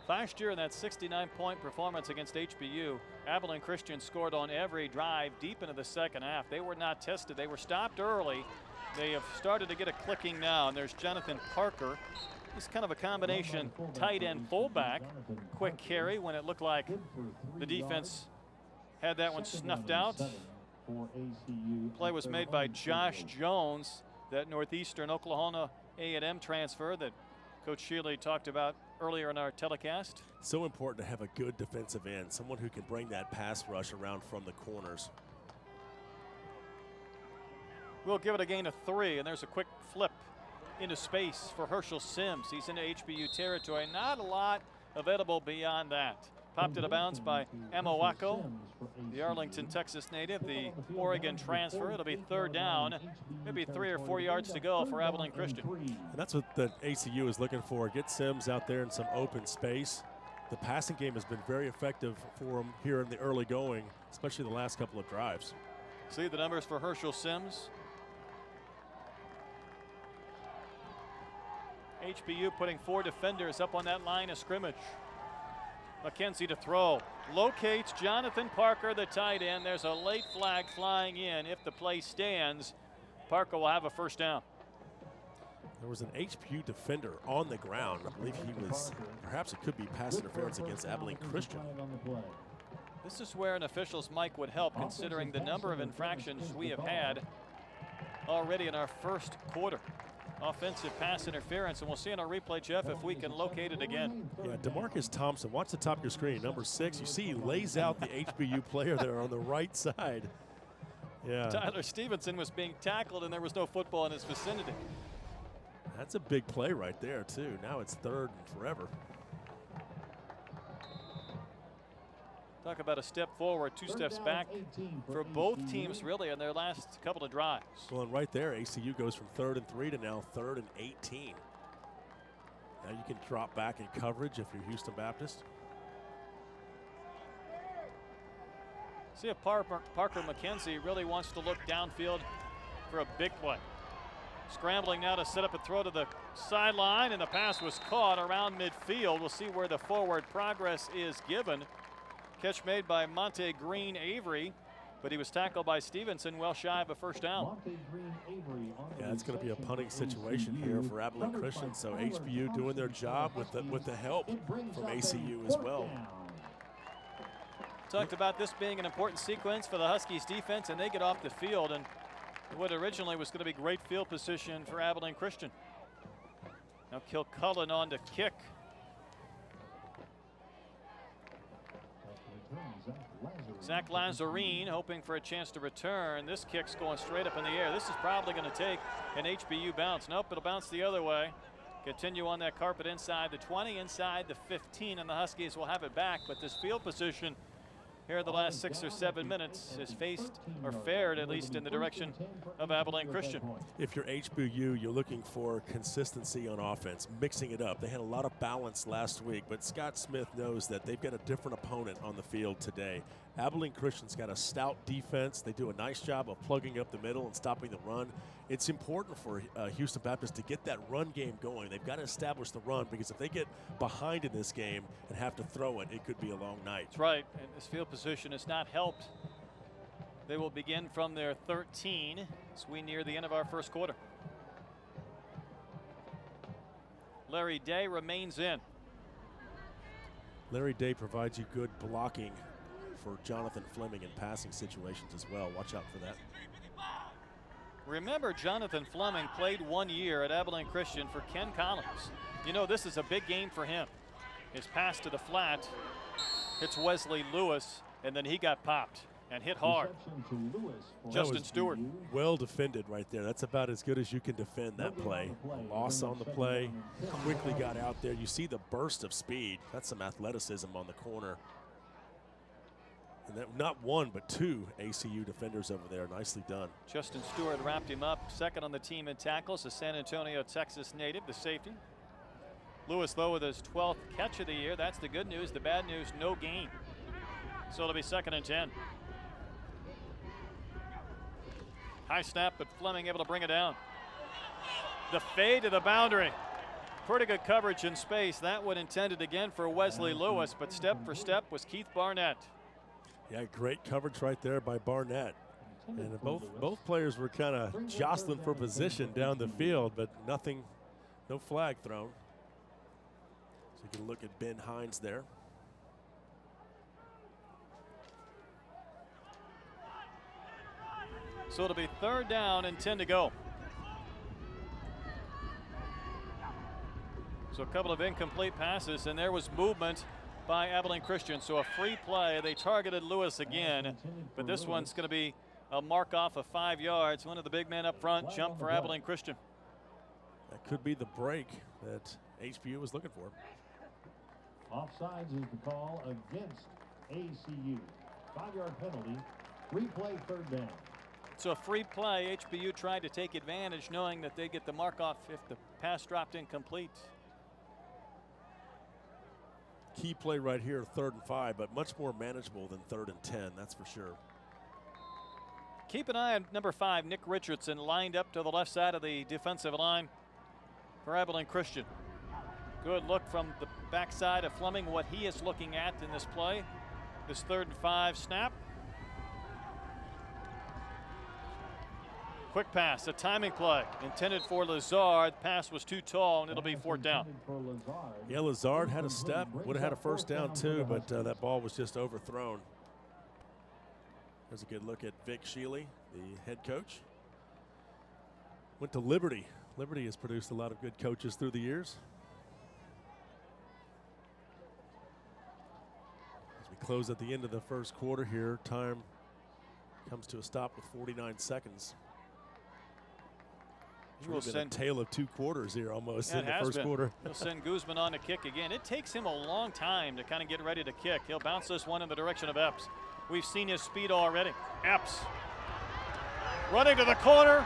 Last year in that 69-point performance against HBU, Abilene Christian scored on every drive deep into the second half. They were not tested. They were stopped early. They have started to get a clicking now, and there's Jonathan Parker. He's kind of a combination tight end fullback. Quick carry when it looked like the defense had that one snuffed out. Play was made by Josh Jones, that Northeastern Oklahoma A&M transfer that Coach Shealy talked about earlier in our telecast. So important to have a good defensive end, someone who can bring that pass rush around from the corners. We'll give it a gain of 3, and there's a quick flip into space for Herschel Sims. He's into HBU territory. Not a lot available beyond that. Popped out of bounds by Amawako, the Arlington, Texas native, the Oregon transfer. It'll be 3rd down, maybe 3 or 4 yards to go for Abilene Christian. And that's what the ACU is looking for. Get Sims out there in some open space. The passing game has been very effective for him here in the early going, especially the last couple of drives. See the numbers for Herschel Sims. HBU putting 4 defenders up on that line of scrimmage. McKenzie to throw. Locates Jonathan Parker, the tight end. There's a late flag flying in. If the play stands, Parker will have a 1st down. There was an HBU defender on the ground. I believe he was, perhaps it could be pass interference against Abilene Christian. This is where an official's mic would help, considering the number of infractions we have had already in our 1st quarter. Offensive pass interference, and we'll see in our replay, Jeff, if we can locate it again. Yeah, DeMarcus Thompson, watch the top of your screen, number 6. You see he lays out the HBU player there on the right side. Yeah. Tyler Stevenson was being tackled, and there was no football in his vicinity. That's a big play right there, too. Now it's 3rd and forever. Talk about a step forward, 2 steps back for both teams really in their last couple of drives. Well, and right there, ACU goes from 3rd and 3 to now 3rd and 18. Now you can drop back in coverage if you're Houston Baptist. See if Parker McKenzie really wants to look downfield for a big play. Scrambling now to set up a throw to the sideline, and the pass was caught around midfield. We'll see where the forward progress is given. Catch made by Monte Green Avery, but he was tackled by Stevenson well shy of a 1st down. Yeah, it's going to be a punting situation here for Abilene Christian, so HBU doing their job with the help from ACU as well. Talked about this being an important sequence for the Huskies defense, and they get off the field, and what originally was going to be great field position for Abilene Christian. Now Kilcullen on to kick. Zach Lazarine hoping for a chance to return. This kick's going straight up in the air. This is probably going to take an HBU bounce. Nope, it'll bounce the other way. Continue on that carpet inside the 20, inside the 15, and the Huskies will have it back. But this field position here the last 6 or 7 minutes has faced or fared at least in the direction of Abilene Christian. If you're HBU, you're looking for consistency on offense, mixing it up. They had a lot of balance last week, but Scott Smith knows that they've got a different opponent on the field today. Abilene Christian's got a stout defense. They do a nice job of plugging up the middle and stopping the run. It's important for Houston Baptist to get that run game going. They've got to establish the run, because if they get behind in this game and have to throw it, it could be a long night. That's right, and this field position has not helped. They will begin from their 13 as we near the end of our 1st quarter. Larry Day remains in. Larry Day provides you good blocking for Jonathan Fleming in passing situations as well. Watch out for that. Remember, Jonathan Fleming played 1 year at Abilene Christian for Ken Collins. You know, this is a big game for him. His pass to the flat hits Wesley Lewis, and then he got popped and hit hard. Justin Stewart. Well defended right there. That's about as good as you can defend that play. Loss on the play, quickly got out there. You see the burst of speed. That's some athleticism on the corner. And that, not 1, but 2 ACU defenders over there. Nicely done. Justin Stewart wrapped him up. 2nd on the team in tackles, a San Antonio, Texas native, the safety. Lewis, though, with his 12th catch of the year. That's the good news. The bad news, no gain. So it'll be 2nd and 10. High snap, but Fleming able to bring it down. The fade to the boundary. Pretty good coverage in space. That one intended again for Wesley Lewis, but step for step was Keith Barnett. Yeah, great coverage right there by Barnett. And both players were kind of jostling for position down the field, but nothing, no flag thrown. So you can look at Ben Hines there. So it'll be 3rd down and 10 to go. So a couple of incomplete passes, and there was movement by Abilene Christian. So a free play. They targeted Lewis again, but this one's going to be a mark off of 5 yards. One of the big men up front jumped for Abilene Christian. That could be the break that HBU was looking for. Offsides is the call against ACU. 5-yard penalty, replay 3rd down. So a free play. HBU tried to take advantage, knowing that they get the mark off if the pass dropped incomplete. Key play right here, 3rd and 5, but much more manageable than 3rd and 10, that's for sure. Keep an eye on number 5, Nick Richardson, lined up to the left side of the defensive line for Abilene Christian. Good look from the backside of Fleming, what he is looking at in this play. This 3rd and 5 snap. Quick pass, a timing play intended for Lazard. Pass was too tall, and it'll be 4th down. Yeah, Lazard had a step, would have had a 1st down too, but that ball was just overthrown. There's a good look at Vic Shealy, the head coach. Went to Liberty. Liberty has produced a lot of good coaches through the years. As we close at the end of the 1st quarter here, time comes to a stop with 49 seconds. We'll send a tale of 2 quarters here almost in the 1st quarter. He'll send Guzman on to kick again. It takes him a long time to kind of get ready to kick. He'll bounce this one in the direction of Epps. We've seen his speed already. Epps running to the corner.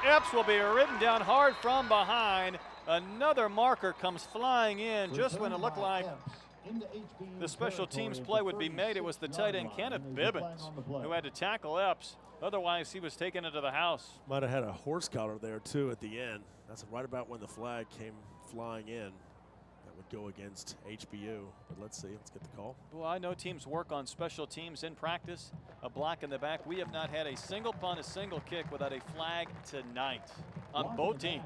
Epps will be ridden down hard from behind. Another marker comes flying in just when it looked like the special teams play would be made. It was the tight end Kenneth Bibbins who had to tackle Epps. Otherwise, he was taken into the house. Might have had a horse collar there, too, at the end. That's right about when the flag came flying in. That would go against HBU. But let's see. Let's get the call. Well, I know teams work on special teams in practice. A block in the back. We have not had a single punt, a single kick without a flag tonight on both teams.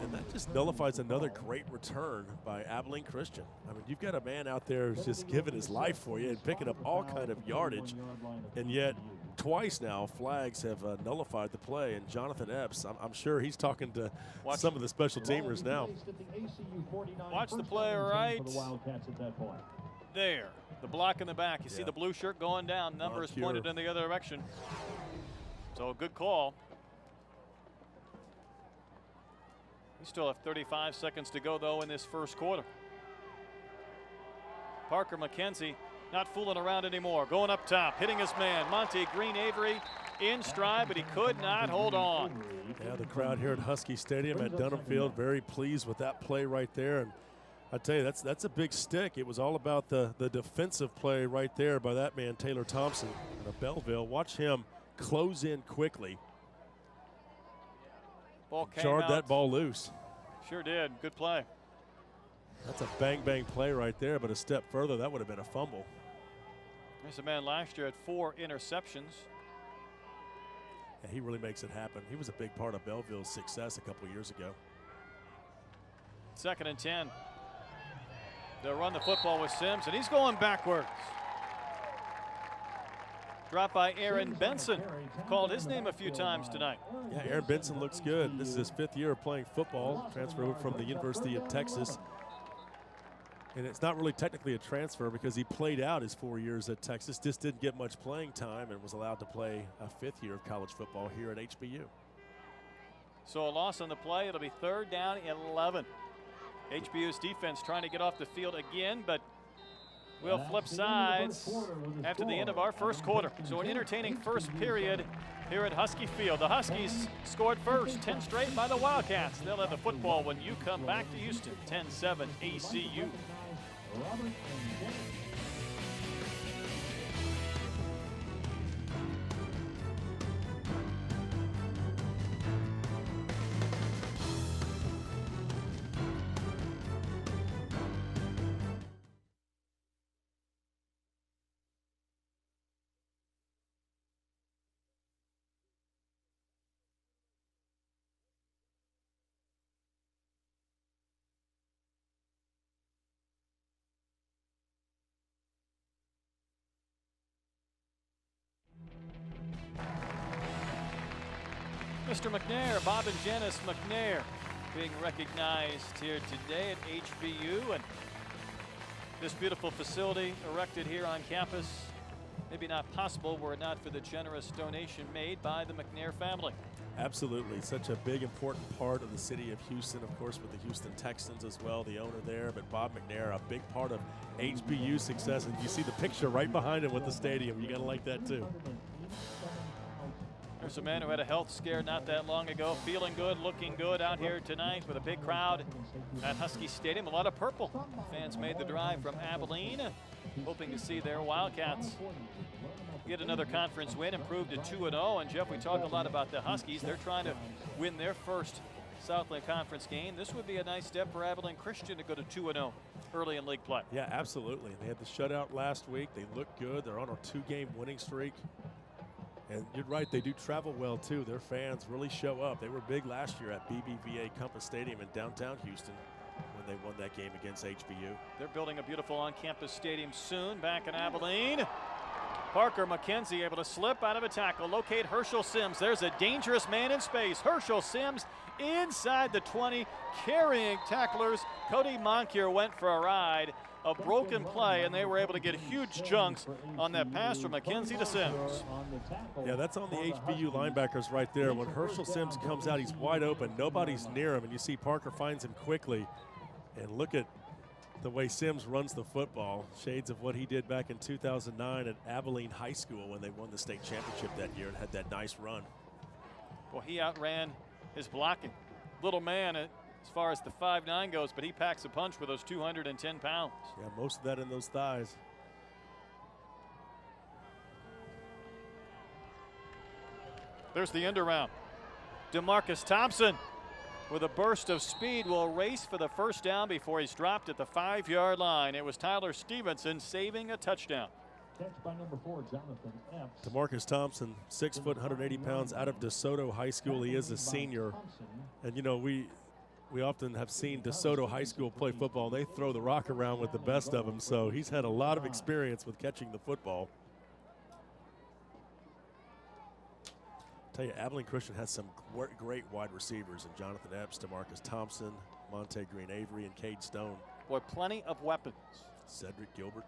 And that just nullifies another great return by Abilene Christian. I mean, you've got a man out there who's just giving his life for you and picking up all kind of yardage. And yet, twice now, flags have nullified the play. And Jonathan Epps, I'm sure he's talking to some of the special teamers now. Watch the play right there. The block in the back. You see the blue shirt going down. Number is pointed in the other direction. So good call. We still have 35 seconds to go, though, in this 1st quarter. Parker McKenzie not fooling around anymore. Going up top, hitting his man. Monte Green Avery in stride, but he could not hold on. Yeah, the crowd here at Husky Stadium at Dunham Field very pleased with that play right there. And I tell you, that's a big stick. It was all about the defensive play right there by that man, Taylor Thompson, of Belleville. Watch him close in quickly. Ball came jarred out. That ball loose. Sure did. Good play. That's a bang-bang play right there, but a step further, that would have been a fumble. There's a man last year had 4 interceptions. Yeah, he really makes it happen. He was a big part of Belleville's success a couple years ago. 2nd and 10. They'll run the football with Sims, and he's going backwards. Dropped by Aaron Benson. Called his name a few times tonight. Yeah, Aaron Benson looks good. This is his 5th year of playing football. Transfer from the University of Texas. And it's not really technically a transfer because he played out his 4 years at Texas, just didn't get much playing time and was allowed to play a 5th year of college football here at HBU. So a loss on the play. It'll be 3rd down, 11. HBU's defense trying to get off the field again, but we'll flip sides after the end of our 1st quarter. So an entertaining 1st period here at Husky Field. The Huskies scored first, 10 straight by the Wildcats. They'll have the football when you come back to Houston, 10-7 ACU. Robert and Dennis Mr. McNair, Bob and Janice McNair, being recognized here today at HBU, and this beautiful facility erected here on campus, maybe not possible were it not for the generous donation made by the McNair family. Absolutely, such a big, important part of the city of Houston, of course, with the Houston Texans as well, the owner there. But Bob McNair, a big part of HBU success. And you see the picture right behind him with the stadium. You got to like that, too. There's a man who had a health scare not that long ago, feeling good, looking good out here tonight with a big crowd at Husky Stadium. A lot of purple. Fans made the drive from Abilene, hoping to see their Wildcats get another conference win, improved to 2-0. And Jeff, we talk a lot about the Huskies. They're trying to win their first Southland Conference game. This would be a nice step for Abilene Christian to go to 2-0 early in league play. Yeah, absolutely. They had the shutout last week. They look good. They're on a 2-game winning streak. And you're right, they do travel well, too. Their fans really show up. They were big last year at BBVA Compass Stadium in downtown Houston when they won that game against HBU. They're building a beautiful on-campus stadium soon back in Abilene. Parker McKenzie able to slip out of a tackle, locate Herschel Sims. There's a dangerous man in space. Herschel Sims inside the 20, carrying tacklers. Cody Moncure went for a ride. A broken play, and they were able to get huge chunks on that pass from McKenzie to Sims. Yeah, that's on the HBU linebackers right there. When Herschel Sims comes out, he's wide open. Nobody's near him, and you see Parker finds him quickly. And look at the way Sims runs the football. Shades of what he did back in 2009 at Abilene High School when they won the state championship that year and had that nice run. Well, he outran his blocking. Little man as far as the 5'9" goes, but he packs a punch with those 210 pounds. Yeah, most of that in those thighs. There's the end around. DeMarcus Thompson with a burst of speed will race for the first down before he's dropped at the 5-yard line. It was Tyler Stevenson saving a touchdown. Catch by number 4, Jonathan Epps. DeMarcus Thompson, 6 foot, 180 pounds, out of DeSoto High School. He is a senior. And, you know, we often have seen DeSoto High School play football. They throw the rock around with the best of them, so he's had a lot of experience with catching the football. Tell you, Abilene Christian has some great wide receivers in Jonathan Epps, DeMarcus Thompson, Monte Green Avery, and Cade Stone. Boy, plenty of weapons. Cedric Gilbert.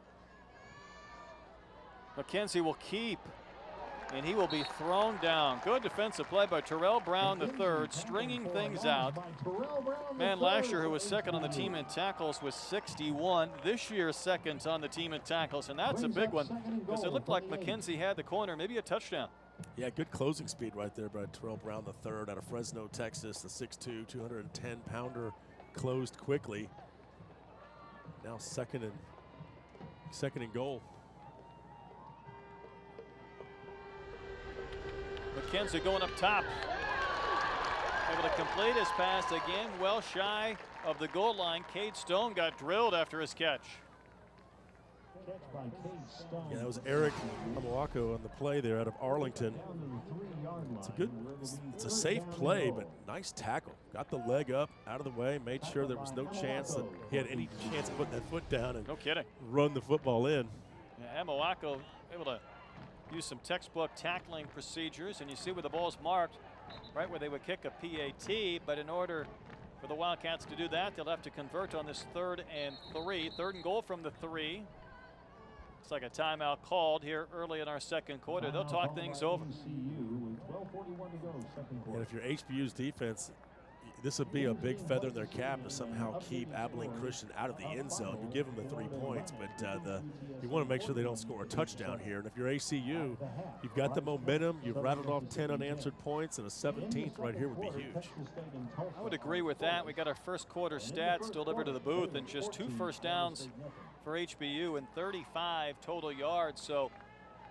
McKenzie will keep, and he will be thrown down. Good defensive play by Terrell Brown III, stringing things out. Man, last year who was second on the team in tackles was 61. This year, second on the team in tackles, and that's a big one because it looked like McKenzie had the corner, maybe a touchdown. Yeah, good closing speed right there by Terrell Brown III out of Fresno, Texas. The 6'2", 210-pounder closed quickly. Now second and goal. McKenzie going up top. Able to complete his pass again, well shy of the goal line. Cade Stone got drilled after his catch. Yeah, that was Eric Amawako on the play there out of Arlington. It's a safe play, but nice tackle. Got the leg up, out of the way, made sure there was no chance that he had any chance of putting that foot down and no kidding. Run the football in. Yeah, Amawako able to use some textbook tackling procedures, and you see where the ball's marked, right where they would kick a PAT, but in order for the Wildcats to do that, they'll have to convert on this 3rd and 3. 3rd and goal from the 3. It's like a timeout called here early in our second quarter. They'll talk things over. And if you're HBU's defense, this would be a big feather in their cap to somehow keep Abilene Christian out of the end zone. You give them the 3 points, but you want to make sure they don't score a touchdown here. And if you're ACU, you've got the momentum. You've rattled off 10 unanswered points, and a 17th right here would be huge. I would agree with that. We got our first quarter stats delivered to the booth, and just 2 first downs for HBU and 35 total yards. So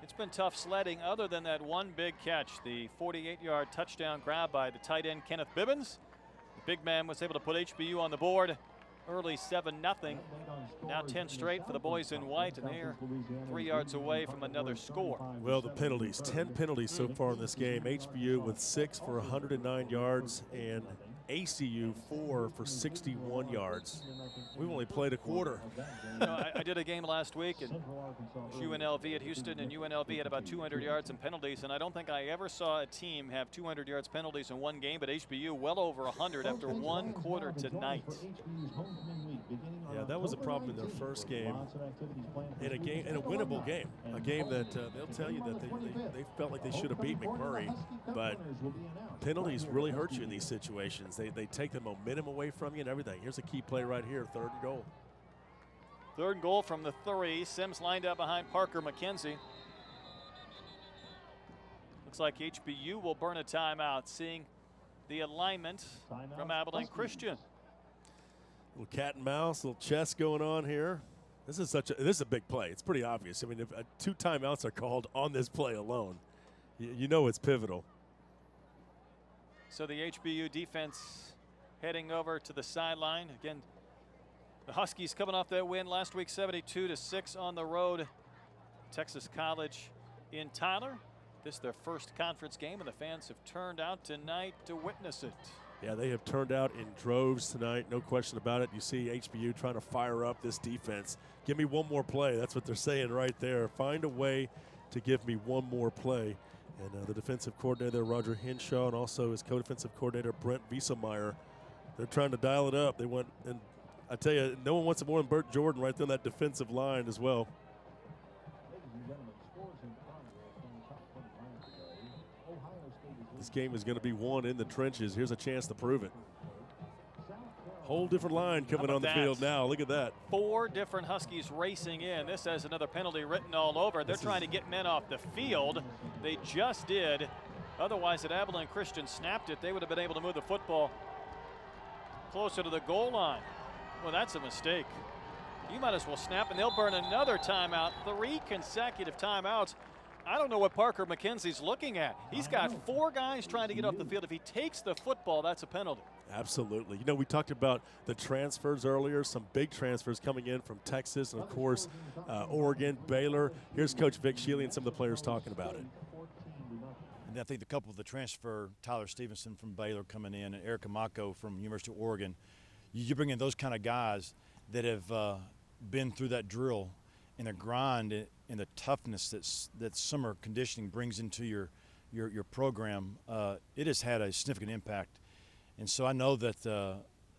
it's been tough sledding other than that one big catch, the 48-yard touchdown grab by the tight end Kenneth Bibbins. The big man was able to put HBU on the board early 7-0. Now 10 straight for the boys in white, and they're 3 yards away from another score. Well, the penalties, 10 penalties so far in this game. HBU with 6 for 109 yards and ACU 4 for 61 yards. We've only played a quarter. You know, I did a game last week, and UNLV at Houston, and UNLV had about 200 yards in penalties, and I don't think I ever saw a team have 200 yards penalties in one game, but HBU well over 100 after one quarter tonight. Yeah, that was a problem in their first game. In a winnable game, a game that they'll tell you that they felt like they should have beat McMurray, but penalties really hurt you in these situations. They take the momentum away from you and everything. Here's a key play right here, 3rd and goal. 3rd and goal from the 3. Sims lined up behind Parker McKenzie. Looks like HBU will burn a timeout, seeing the alignment from Abilene Christian. Little cat and mouse, little chess going on here. This is a big play. It's pretty obvious. I mean, if 2 timeouts are called on this play alone, you know it's pivotal. So the HBU defense heading over to the sideline. Again, the Huskies coming off that win last week, 72-6 on the road. Texas College in Tyler. This is their first conference game, and the fans have turned out tonight to witness it. Yeah, they have turned out in droves tonight, no question about it. You see HBU trying to fire up this defense. Give me one more play. That's what they're saying right there. Find a way to give me one more play. And the defensive coordinator, Roger Henshaw, and also his co-defensive coordinator, Brent Wieselmeyer, they're trying to dial it up. They want, and I tell you, no one wants it more than Burt Jordan right there on that defensive line as well. This game is going to be won in the trenches. Here's a chance to prove it. Whole different line coming on the field now. Look at that. 4 different Huskies racing in. This has another penalty written all over. They're trying to get men off the field. They just did. Otherwise, if Abilene Christian snapped it, they would have been able to move the football closer to the goal line. Well, that's a mistake. You might as well snap, and they'll burn another timeout. 3 consecutive timeouts. I don't know what Parker McKenzie's looking at. He's got 4 guys trying to get off the field. If he takes the football, that's a penalty. Absolutely. You know, we talked about the transfers earlier, some big transfers coming in from Texas and, of course, Oregon, Baylor. Here's Coach Vic Shealy and some of the players talking about it. And I think the couple of the transfer, Tyler Stevenson from Baylor coming in and Eric Amako from University of Oregon, you bring in those kind of guys that have been through that drill and the grind and the toughness that summer conditioning brings into your program. It has had a significant impact. And so I know that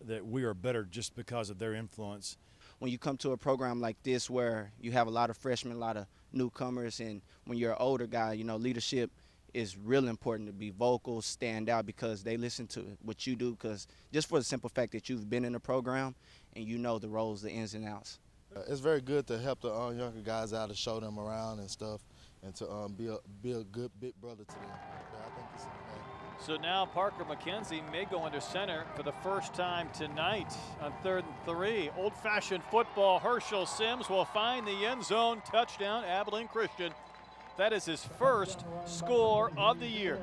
that we are better just because of their influence. When you come to a program like this where you have a lot of freshmen, a lot of newcomers, and when you're an older guy, you know, leadership is real important to be vocal, stand out, because they listen to what you do, because just for the simple fact that you've been in the program and you know the roles, the ins and outs. It's very good to help the younger guys out and show them around and stuff, and to be a good big brother to them. I think it's So now Parker McKenzie may go under center for the first time tonight on 3rd and 3. Old-fashioned football. Herschel Sims will find the end zone. Touchdown, Abilene Christian. That is his first score of the year.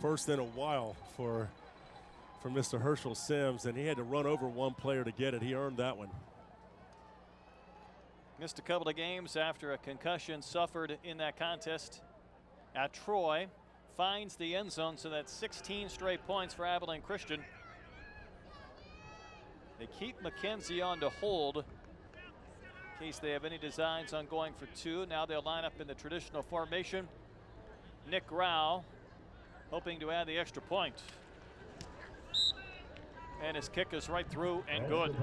First in a while for Mr. Herschel Sims, and he had to run over one player to get it. He earned that one. Missed a couple of games after a concussion suffered in that contest at Troy. Finds the end zone, so that's 16 straight points for Abilene Christian. They keep McKenzie on to hold in case they have any designs on going for 2. Now they'll line up in the traditional formation. Nick Rao hoping to add the extra point. And his kick is right through and good.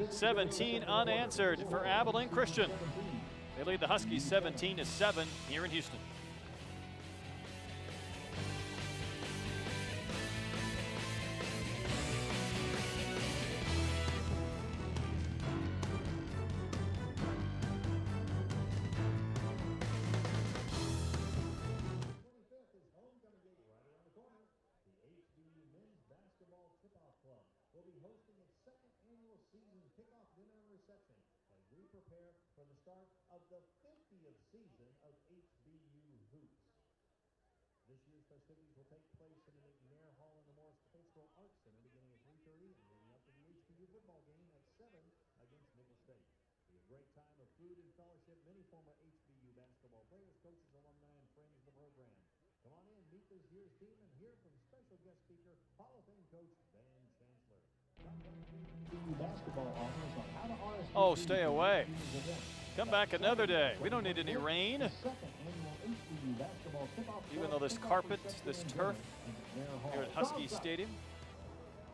17 unanswered for Abilene Christian. They lead the Huskies 17-7 here in Houston. Prepare for the start of the 50th season of HBU Hoops. This year's festivities will take place in the McNair Hall in the Morris Cultural Arts Center beginning at 3:30 and leading up to the HBU football game at 7 against Nickel State. It'll be a great time of food and fellowship. Many former HBU basketball players, coaches, alumni, and friends of the program Come on in, meet this year's team, and hear from special guest speaker, Hall of Fame coach Dan Chancellor. Basketball offers on how to RSVP. Oh, stay away. Come back another day. We don't need any rain. Even though this carpet, this turf here at Husky Stadium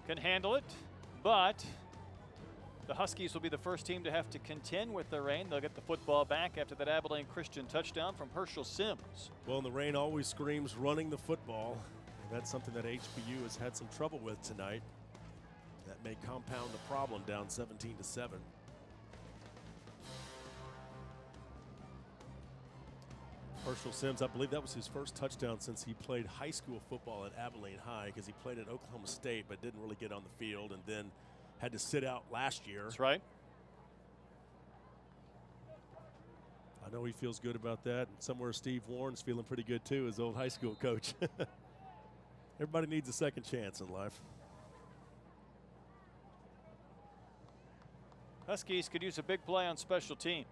can handle it, but the Huskies will be the first team to have to contend with the rain. They'll get the football back after that Abilene Christian touchdown from Herschel Sims. Well, and the rain always screams running the football. And that's something that HBU has had some trouble with tonight. That may compound the problem, down 17-7. Herschel Sims, I believe that was his first touchdown since he played high school football at Abilene High, because he played at Oklahoma State but didn't really get on the field and then had to sit out last year. That's right. I know he feels good about that. Somewhere Steve Warren's feeling pretty good too, his old high school coach. Everybody needs a second chance in life. Huskies could use a big play on special teams.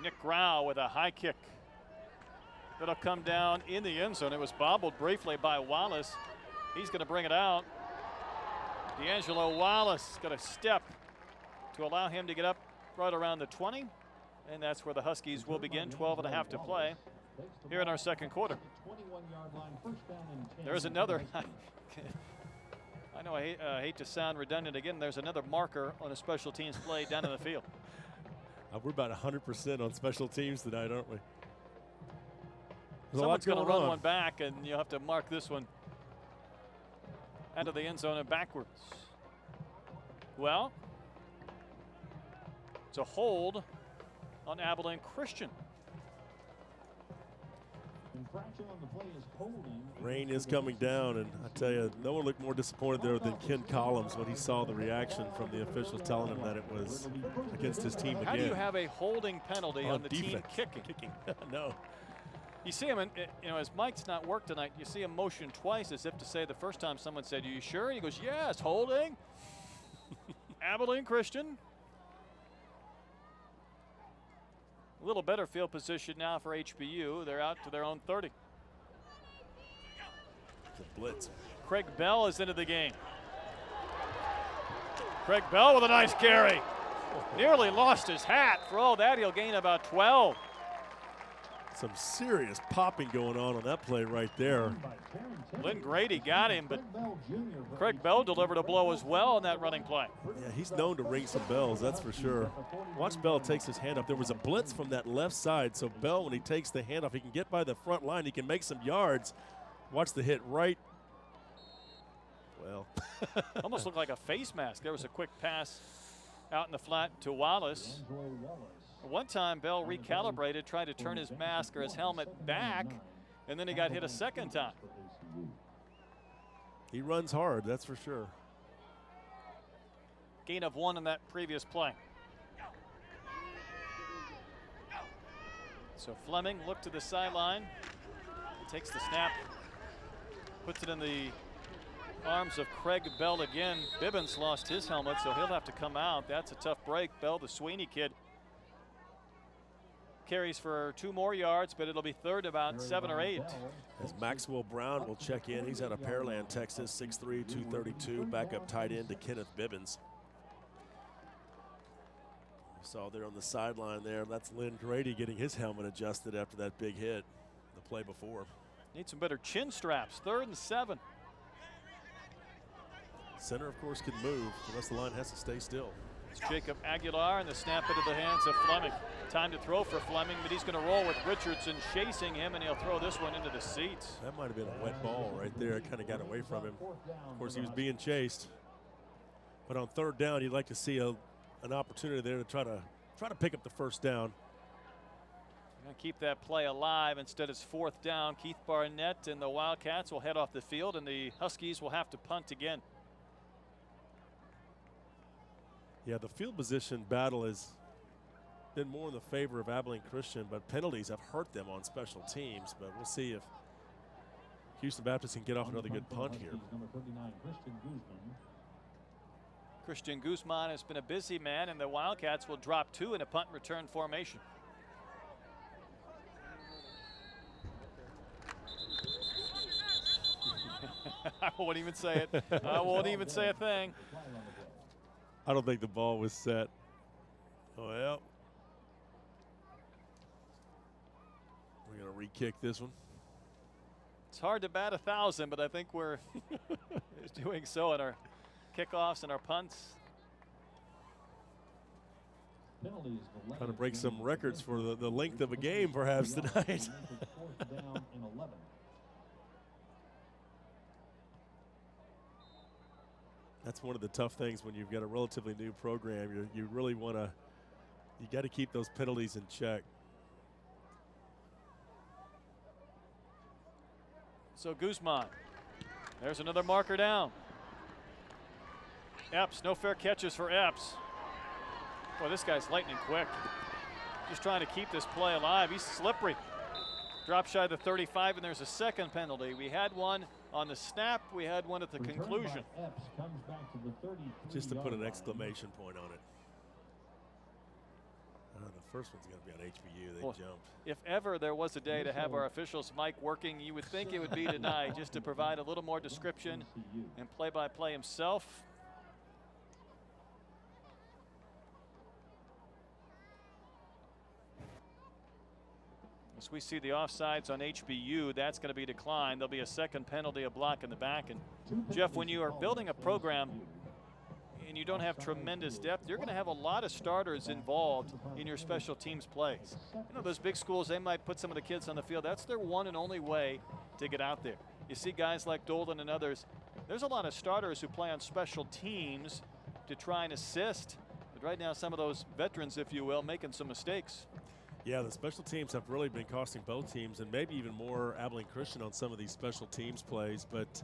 Nick Grau with a high kick. That'll come down in the end zone. It was bobbled briefly by Wallace. He's going to bring it out. D'Angelo Wallace got a step to allow him to get up right around the 20. And that's where the Huskies will begin. 12.5 to play here in our second quarter. There's another. I know I hate to sound redundant again. There's another marker on a special teams play down in the field. We're about 100% on special teams tonight, aren't we? Someone's going to run one back, and you'll have to mark this one out of the end zone and backwards. Well, it's a hold on Abilene Christian. Infraction on the play is holding. Rain is coming down, and I tell you, no one looked more disappointed there than Ken Collins when he saw the reaction from the officials telling him that it was against his team again. How do you have a holding penalty on the team kicking? No. You see him, as Mike's not worked tonight, you see him motion twice as if to say the first time someone said, "Are you sure?" He goes, "Yes, holding." Abilene Christian. A little better field position now for HBU. They're out to their own 30. The blitz. Craig Bell is into the game. Craig Bell with a nice carry. Nearly lost his hat. For all that, he'll gain about 12. Some serious popping going on that play right there. Lynn Grady got him, but Craig Bell delivered a blow as well on that running play. Yeah, he's known to ring some bells, that's for sure. Watch Bell takes his hand up. There was a blitz from that left side, so Bell, when he takes the hand off, he can get by the front line. He can make some yards. Watch the hit right. Well. Almost looked like a face mask. There was a quick pass out in the flat to Wallace. One time, Bell recalibrated, tried to turn his mask or his helmet back, and then he got hit a second time. He runs hard, that's for sure. Gain of 1 in that previous play. So Fleming looked to the sideline, takes the snap, puts it in the arms of Craig Bell again. Bibbins lost his helmet, so he'll have to come out. That's a tough break. Bell, the Sweeney kid, carries for 2 more yards, but it'll be third about 7 or 8. As Maxwell Brown will check in. He's out of Pearland, Texas, 6'3", 232, backup tight end to Kenneth Bibbins. You saw there on the sideline there, that's Lynn Grady getting his helmet adjusted after that big hit the play before. Need some better chin straps. 3rd and 7. Center, of course, can move. The rest of the line has to stay still. It's Jacob Aguilar, and the snap into the hands of Fleming. Time to throw for Fleming, but he's going to roll with Richardson chasing him, and he'll throw this one into the seats. That might have been a wet ball right there. It kind of got away from him. Of course, he was being chased. But on 3rd down, you'd like to see an opportunity there to try to pick up the first down. Going to keep that play alive. Instead, it's 4th down. Keith Barnett and the Wildcats will head off the field, and the Huskies will have to punt again. Yeah, the field position battle has been more in the favor of Abilene Christian, but penalties have hurt them on special teams. But we'll see if Houston Baptist can get off another good punt here. Christian Guzman has been a busy man, and the Wildcats will drop 2 in a punt return formation. won't even say it. I won't even say a thing. I don't think the ball was set. Well, we're going to re-kick this one. It's hard to bat 1,000, but I think we're doing so in our kickoffs and our punts. Trying to break some records for the length of a game, perhaps, tonight. That's one of the tough things when you've got a relatively new program. You really want to, you got to keep those penalties in check. So Guzman, there's another marker down. Epps, no fair catches for Epps. Boy, this guy's lightning quick. Just trying to keep this play alive. He's slippery. Drop shy of the 35, and there's a second penalty. We had one on the snap. We had one at the conclusion. Just to put an exclamation point on it. The first one's going to be on HBU. They jumped. If ever there was a day to have our officials' mic working, you would think it would be tonight, just to provide a little more description and play-by-play himself. As we see the offsides on HBU, that's going to be declined. There'll be a second penalty, a block in the back. And Jeff, when you are building a program and you don't have tremendous depth, you're going to have a lot of starters involved in your special teams plays. You know, those big schools, they might put some of the kids on the field. That's their one and only way to get out there. You see guys like Dolan and others, there's a lot of starters who play on special teams to try and assist. But right now, some of those veterans, if you will, making some mistakes. Yeah, the special teams have really been costing both teams, and maybe even more Abilene Christian on some of these special teams plays. But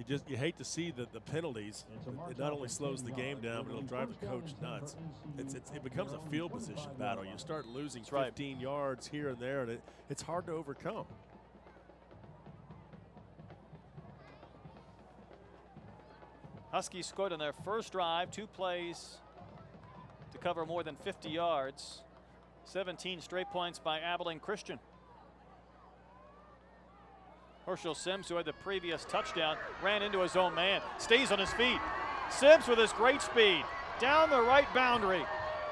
you hate to see the penalties. It not only slows the game down, but it'll drive the coach nuts. It becomes a field position battle. You start losing 15 yards here and there, and it's hard to overcome. Huskies scored on their first drive, 2 plays to cover more than 50 yards. 17 straight points by Abilene Christian. Herschel Sims, who had the previous touchdown, ran into his own man, stays on his feet. Sims with his great speed, down the right boundary.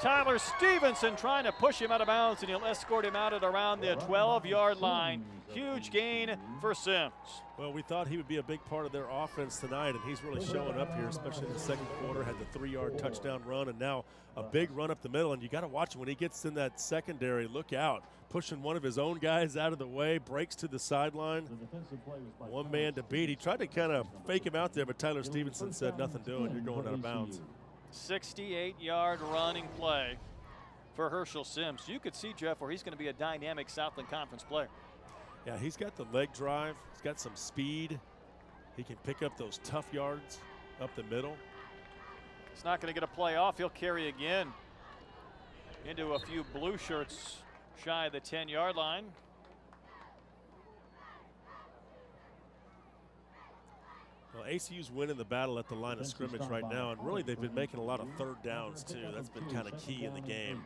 Tyler Stevenson trying to push him out of bounds, and he'll escort him out at around the 12-yard line. Huge gain for Sims. Well, we thought he would be a big part of their offense tonight, and he's really showing up here, especially in the second quarter. Had the 3-yard touchdown run, and now a big run up the middle. And you got to watch him when he gets in that secondary. Look out, pushing one of his own guys out of the way, breaks to the sideline. One man to beat. He tried to kind of fake him out there, but Tyler Stevenson said, "Nothing doing. You're going out of bounds." 68-yard running play for Herschel Sims. You could see, Jeff, where he's going to be a dynamic Southland Conference player. Yeah, he's got the leg drive. He's got some speed. He can pick up those tough yards up the middle. He's not going to get a play off. He'll carry again into a few blue shirts shy of the 10-yard line. Well, ACU's winning the battle at the line of scrimmage right now, and really they've been making a lot of third downs too. That's been kind of key in the game.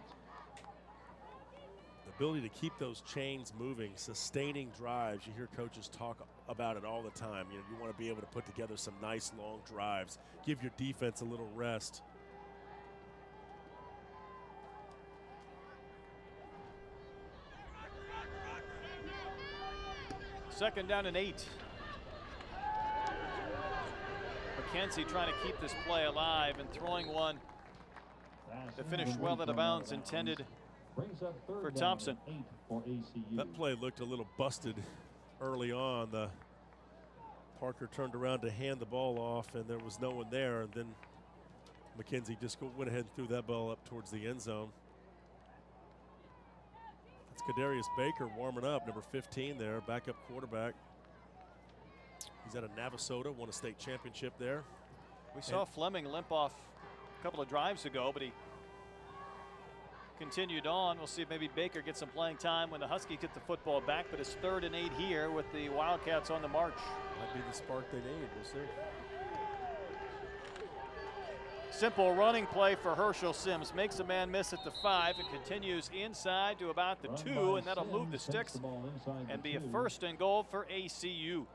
The ability to keep those chains moving, sustaining drives. You hear coaches talk about it all the time. You know, you want to be able to put together some nice long drives, give your defense a little rest. Second down and 8. McKenzie trying to keep this play alive and throwing one that finished well out of bounds, intended for Thompson. That play looked a little busted early on. Parker turned around to hand the ball off, and there was no one there. And then McKenzie just went ahead and threw that ball up towards the end zone. That's Kadarius Baker warming up, number 15 there, backup quarterback. He's out of Navasota, won a state championship there. We saw Fleming limp off a couple of drives ago, but he continued on. We'll see if maybe Baker gets some playing time when the Huskies get the football back, but it's 3rd and 8 here with the Wildcats on the march. Might be the spark they need. We'll see. Simple running play for Herschel Sims. Makes a man miss at the 5 and continues inside to about the 2, and that'll move the sticks and be a 1st and goal for ACU.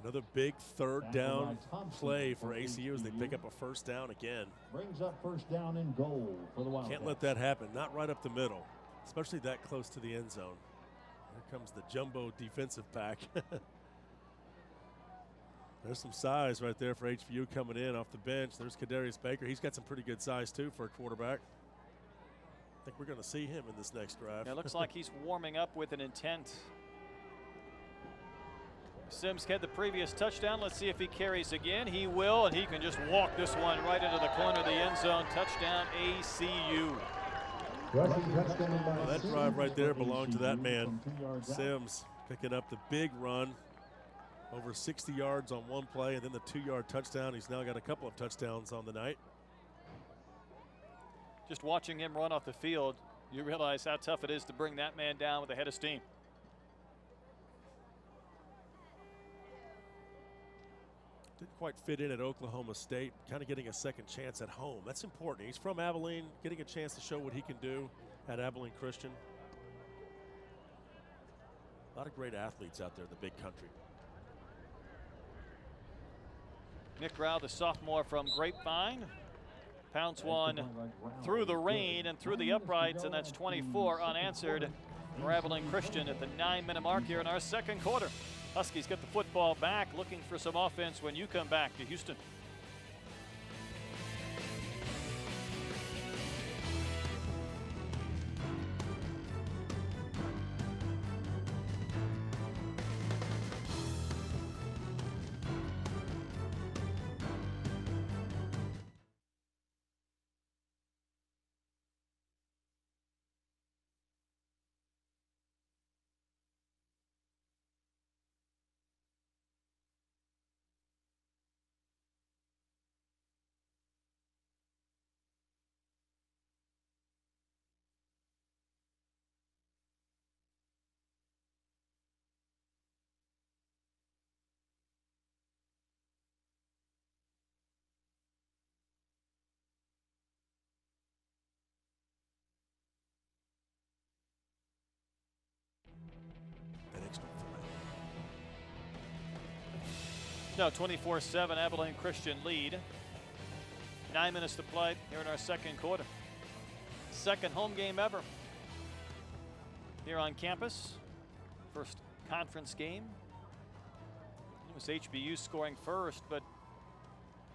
Another big third down play for ACU as they pick up a first down again. Brings up first down and goal for the Wildcats. Can't let that happen, not right up the middle, especially that close to the end zone. Here comes the jumbo defensive back. There's some size right there for HBU coming in off the bench. There's Kadarius Baker. He's got some pretty good size too for a quarterback. I think we're going to see him in this next drive. Yeah, it looks like he's warming up with an intent. Sims had the previous touchdown. Let's see if he carries again. He will, and he can just walk this one right into the corner of the end zone. Touchdown, ACU. Well, that drive right there belonged to that man. Sims picking up the big run. Over 60 yards on one play, and then the 2-yard touchdown. He's now got a couple of touchdowns on the night. Just watching him run off the field, you realize how tough it is to bring that man down with a head of steam. Didn't quite fit in at Oklahoma State, kind of getting a second chance at home. That's important. He's from Abilene, getting a chance to show what he can do at Abilene Christian. A lot of great athletes out there in the big country. Nick Rao, the sophomore from Grapevine, pounds one through the rain and through the uprights, and that's 24 unanswered for Abilene Christian at the 9-minute mark here in our second quarter. Huskies get the football back, looking for some offense when you come back to Houston. No, 24-7 Abilene Christian lead. 9 minutes to play here in our second quarter. Second home game ever here on campus. First conference game. It was HBU scoring first, but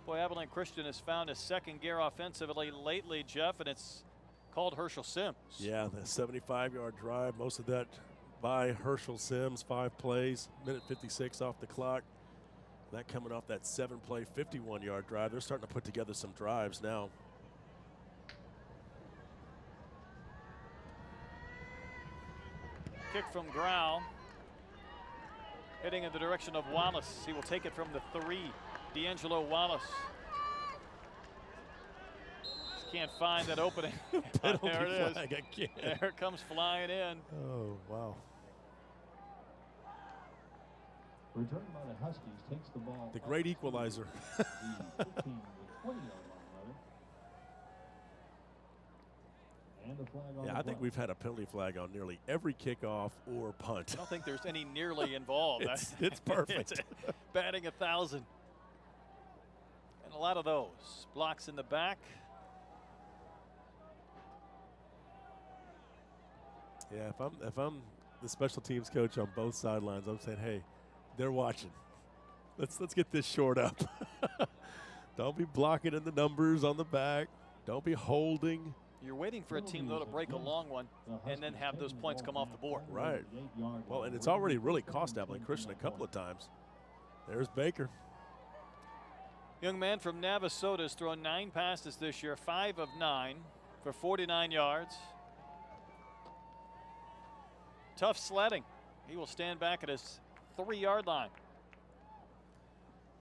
boy, Abilene Christian has found a second gear offensively lately, Jeff, and it's called Herschel Sims. Yeah, the 75-yard drive, most of that by Herschel Sims, 5 plays, minute 56 off the clock. That coming off that 7-play, 51-yard drive. They're starting to put together some drives now. Kick from Grau. Heading in the direction of Wallace. He will take it from the 3. D'Angelo Wallace. Just can't find that opening. Penalty there it is. flag again. There it comes flying in. Oh, wow. Return by the Huskies takes the ball. The great equalizer. The 15 to 20-yard line, rather. And a flag on Yeah, the I think play. we've had a penalty flag on nearly every kickoff or punt. I don't think there's any nearly involved. It's perfect. It's batting 1,000. And a lot of those. Blocks in the back. Yeah, if I'm the special teams coach on both sidelines, I'm saying, hey, they're watching. Let's get this short up. Don't be blocking in the numbers on the back. Don't be holding. You're waiting for a team, though, to break a long one and then have those points come off the board. Right. Well, and it's already really cost Abilene Christian a couple of times. There's Baker. Young man from Navasota has thrown 9 passes this year, 5 of 9 for 49 yards. Tough sledding. He will stand back at his 3-yard line.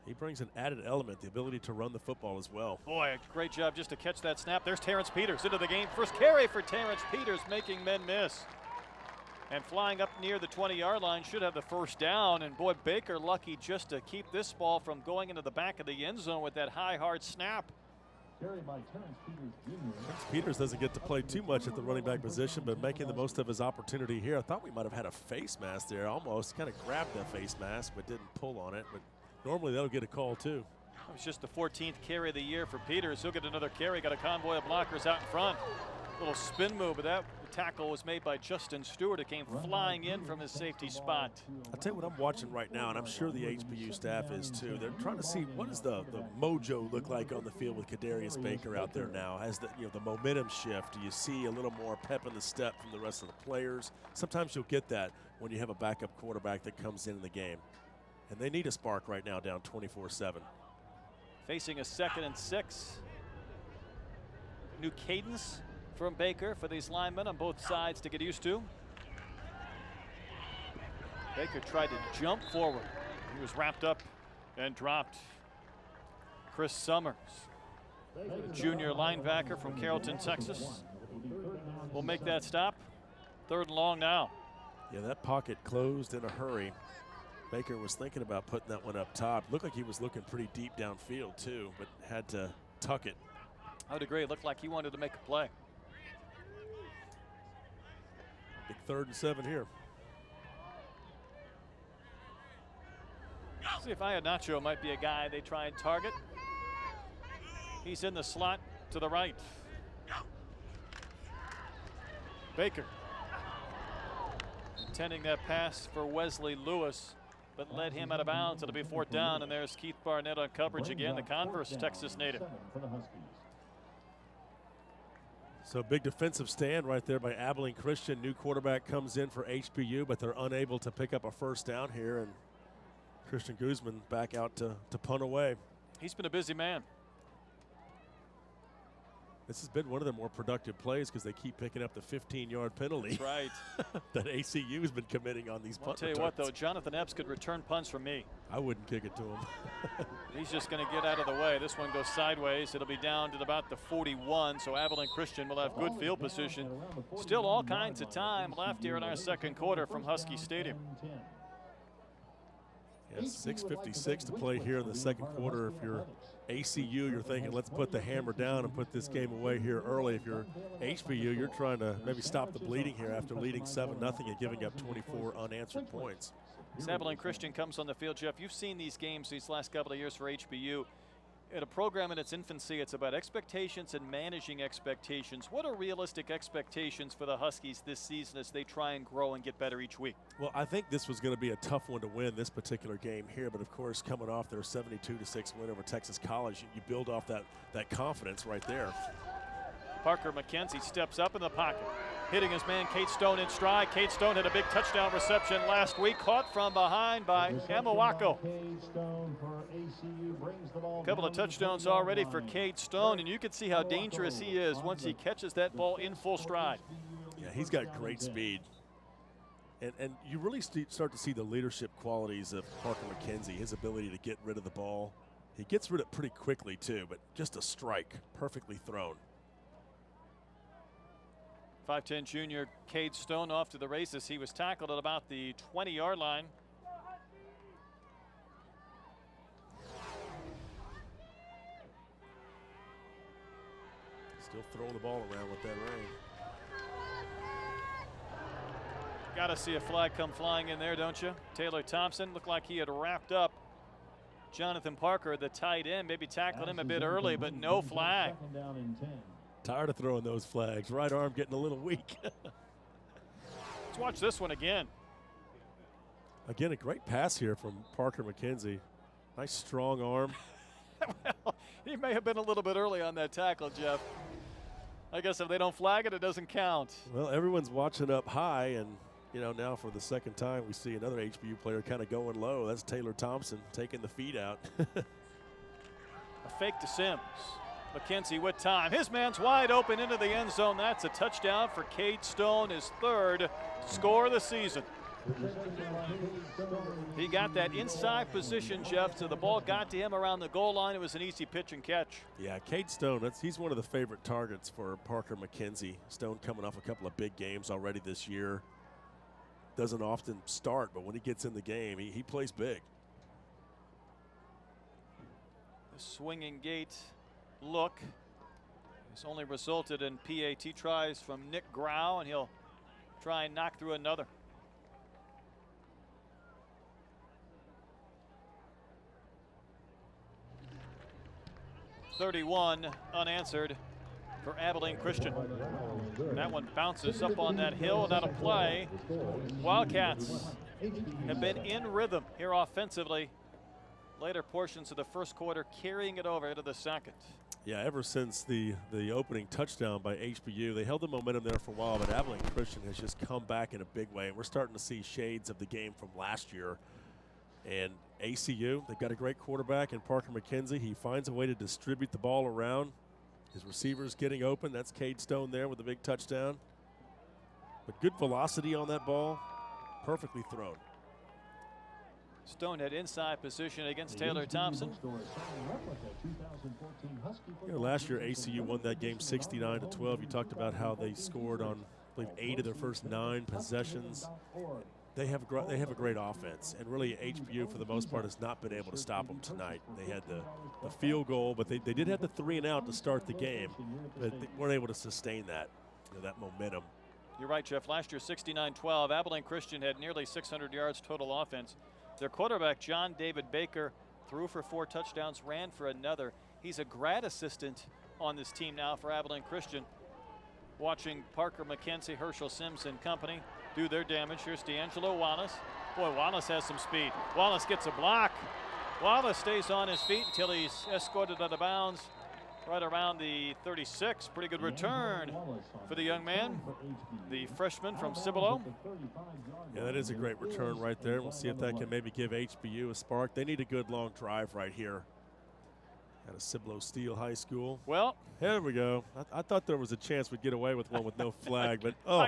He brings an added element, the ability to run the football as well. Boy, a great job just to catch that snap. There's Terrence Peters into the game. First carry for Terrence Peters, making men miss. And flying up near the 20-yard line, should have the first down. And boy, Baker lucky just to keep this ball from going into the back of the end zone with that high, hard snap. Carried by Terrence Peters Jr. Peters doesn't get to play too much at the running back position, but making the most of his opportunity here. I thought we might have had a face mask there, almost kind of grabbed the face mask, but didn't pull on it. But normally that'll get a call too. It was just the 14th carry of the year for Peters. He'll get another carry. Got a convoy of blockers out in front. Little spin move, but that tackle was made by Justin Stewart, who came flying in from his safety spot. I'll tell you what I'm watching right now, and I'm sure the HBU staff is too. They're trying to see what does the mojo look like on the field with Kadarius Baker out there now. Has the the momentum shift? Do you see a little more pep in the step from the rest of the players? Sometimes you'll get that when you have a backup quarterback that comes in the game. And they need a spark right now, down 24-7. Facing a 2nd and 6. New cadence from Baker for these linemen on both sides to get used to. Baker tried to jump forward. He was wrapped up and dropped. Chris Summers, a junior linebacker from Carrollton, Texas, will make that stop. 3rd and long now. Yeah, that pocket closed in a hurry. Baker was thinking about putting that one up top. Looked like he was looking pretty deep downfield too, but had to tuck it. I would agree. It looked like he wanted to make a play. Big 3rd and 7 here. See if Iheanacho might be a guy they try and target. He's in the slot to the right. Baker intending that pass for Wesley Lewis, but led him out of bounds. It'll be 4th down, and there's Keith Barnett on coverage again, the Converse Texas native. So big defensive stand right there by Abilene Christian. New quarterback comes in for HBU, but they're unable to pick up a 1st down here, and Christian Guzman back out to punt away. He's been a busy man. This has been one of the more productive plays because they keep picking up the 15-yard penalty. That's right. that ACU has been committing on these punt I'll tell you what, though, Jonathan Epps could return punts from me. I wouldn't kick it to him. He's just going to get out of the way. This one goes sideways. It'll be down to about the 41, so Abilene Christian will have good field position. Still all kinds of time left here in our 2nd quarter from Husky Stadium. Yeah, 6:56 to play here in the 2nd quarter. If you're ACU, you're thinking, let's put the hammer down and put this game away here early. If you're HBU, you're trying to maybe stop the bleeding here after leading 7-0 and giving up 24 unanswered points. As Abilene Christian comes on the field, Jeff, you've seen these games these last couple of years for HBU. In a program in its infancy, it's about expectations and managing expectations. What are realistic expectations for the Huskies this season as they try and grow and get better each week? Well, I think this was going to be a tough one to win, this particular game here. But, of course, coming off their 72-6 win over Texas College, you build off that confidence right there. Parker McKenzie steps up in the pocket, hitting his man Kate Stone in stride. Kate Stone had a big touchdown reception last week, caught from behind by Amawako. A couple of touchdowns already for Kate Stone, and you can see how dangerous he is once he catches that ball in full stride. Yeah, he's got great speed. And you really start to see the leadership qualities of Parker McKenzie, his ability to get rid of the ball. He gets rid of it pretty quickly, too, but just a strike, perfectly thrown. 5'10" junior Cade Stone off to the races. He was tackled at about the 20-yard line. Still throwing the ball around with that rain. Got to see a flag come flying in there, don't you? Taylor Thompson looked like he had wrapped up Jonathan Parker, the tight end, maybe tackled him a bit early, but no flag. Tired of throwing those flags. Right arm getting a little weak. Let's watch this one again. Again, a great pass here from Parker McKenzie. Nice strong arm. Well, he may have been a little bit early on that tackle, Jeff. I guess if they don't flag it, it doesn't count. Well, everyone's watching up high, and now for the 2nd time we see another HBU player kind of going low. That's Taylor Thompson taking the feet out. A fake to Sims. McKenzie with time. His man's wide open into the end zone. That's a touchdown for Cade Stone, his 3rd score of the season. He got that inside position, Jeff, so the ball got to him around the goal line. It was an easy pitch and catch. Yeah, Cade Stone, he's one of the favorite targets for Parker McKenzie. Stone coming off a couple of big games already this year. Doesn't often start, but when he gets in the game, he plays big. The swinging gate look It's only resulted in PAT tries from Nick Grau, and he'll try and knock through another. .31 unanswered for Abilene Christian. That one bounces up on that hill and out of play. Wildcats have been in rhythm here offensively. Later portions of the first quarter carrying it over into the second. Yeah, ever since the opening touchdown by HBU, they held the momentum there for a while, but Abilene Christian has just come back in a big way. And we're starting to see shades of the game from last year. And ACU, they've got a great quarterback in Parker McKenzie. He finds a way to distribute the ball around. His receivers getting open. That's Cade Stone there with a big touchdown. But good velocity on that ball, perfectly thrown. Stone had inside position against Taylor Thompson. You know, last year ACU won that game 69-12. You talked about how they scored on, I believe, 8 of their first 9 possessions. They have a great offense, and really HBU for the most part has not been able to stop them tonight. They had the field goal, but they did have the 3 and out to start the game, but they weren't able to sustain that, that momentum. You're right, Jeff. Last year 69-12, Abilene Christian had nearly 600 yards total offense. Their quarterback, John David Baker, threw for 4 touchdowns, ran for another. He's a grad assistant on this team now for Abilene Christian. Watching Parker McKenzie, Herschel Sims and company do their damage. Here's D'Angelo Wallace. Boy, Wallace has some speed. Wallace gets a block. Wallace stays on his feet until he's escorted out of bounds right around the 36. Pretty good return for the young man, the freshman from Cibolo. Yeah, that is a great return right there. We'll see if that can maybe give HBU a spark. They need a good long drive right here at a Cibolo Steel High School. Well, here we go. I thought there was a chance we'd get away with one with no flag, but oh.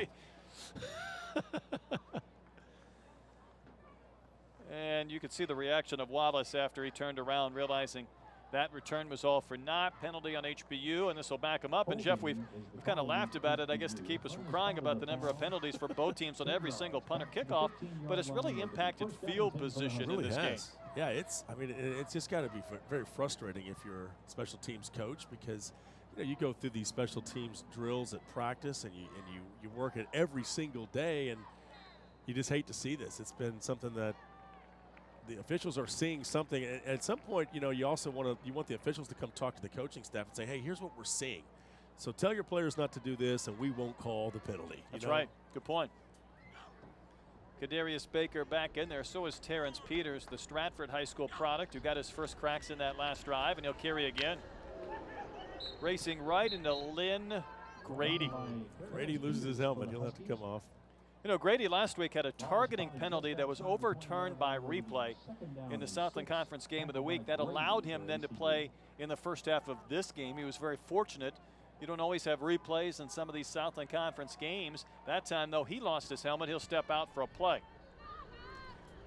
And you could see the reaction of Wallace after he turned around, realizing that return was all for naught. Penalty on HBU, and this will back him up. And Jeff, we've kind of laughed about it, I guess, to keep us from crying about the number of penalties for both teams on every single punt or kickoff, but it's really impacted field position really in this game. Yeah, it's just got to be very frustrating if you're a special teams coach, because you go through these special teams drills at practice, and you work it every single day, and you just hate to see this. It's been something that the officials are seeing something. At some point, you also want the officials to come talk to the coaching staff and say, hey, here's what we're seeing. So tell your players not to do this, and we won't call the penalty. That's right. Good point. Kadarius Baker back in there. So is Terrence Peters, the Stratford High School product, who got his first cracks in that last drive, and he'll carry again. Racing right into Lynn Grady. Grady loses his helmet. He'll have to come off. Grady last week had a targeting penalty that was overturned by replay in the Southland Conference Game of the Week. That allowed him then to play in the first half of this game. He was very fortunate. You don't always have replays in some of these Southland Conference games. That time, though, he lost his helmet. He'll step out for a play.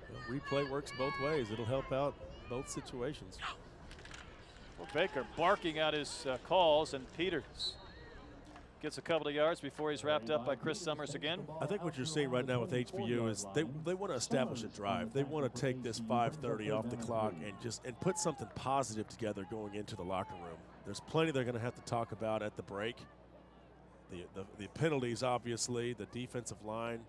Well, replay works both ways. It'll help out both situations. Well, Baker barking out his calls, and Peters gets a couple of yards before he's wrapped up by Chris Summers again. I think what you're seeing right now with HBU is they want to establish a drive. They want to take this 5:30 off the clock and put something positive together going into the locker room. There's plenty they're going to have to talk about at the break. The penalties, obviously, the defensive line,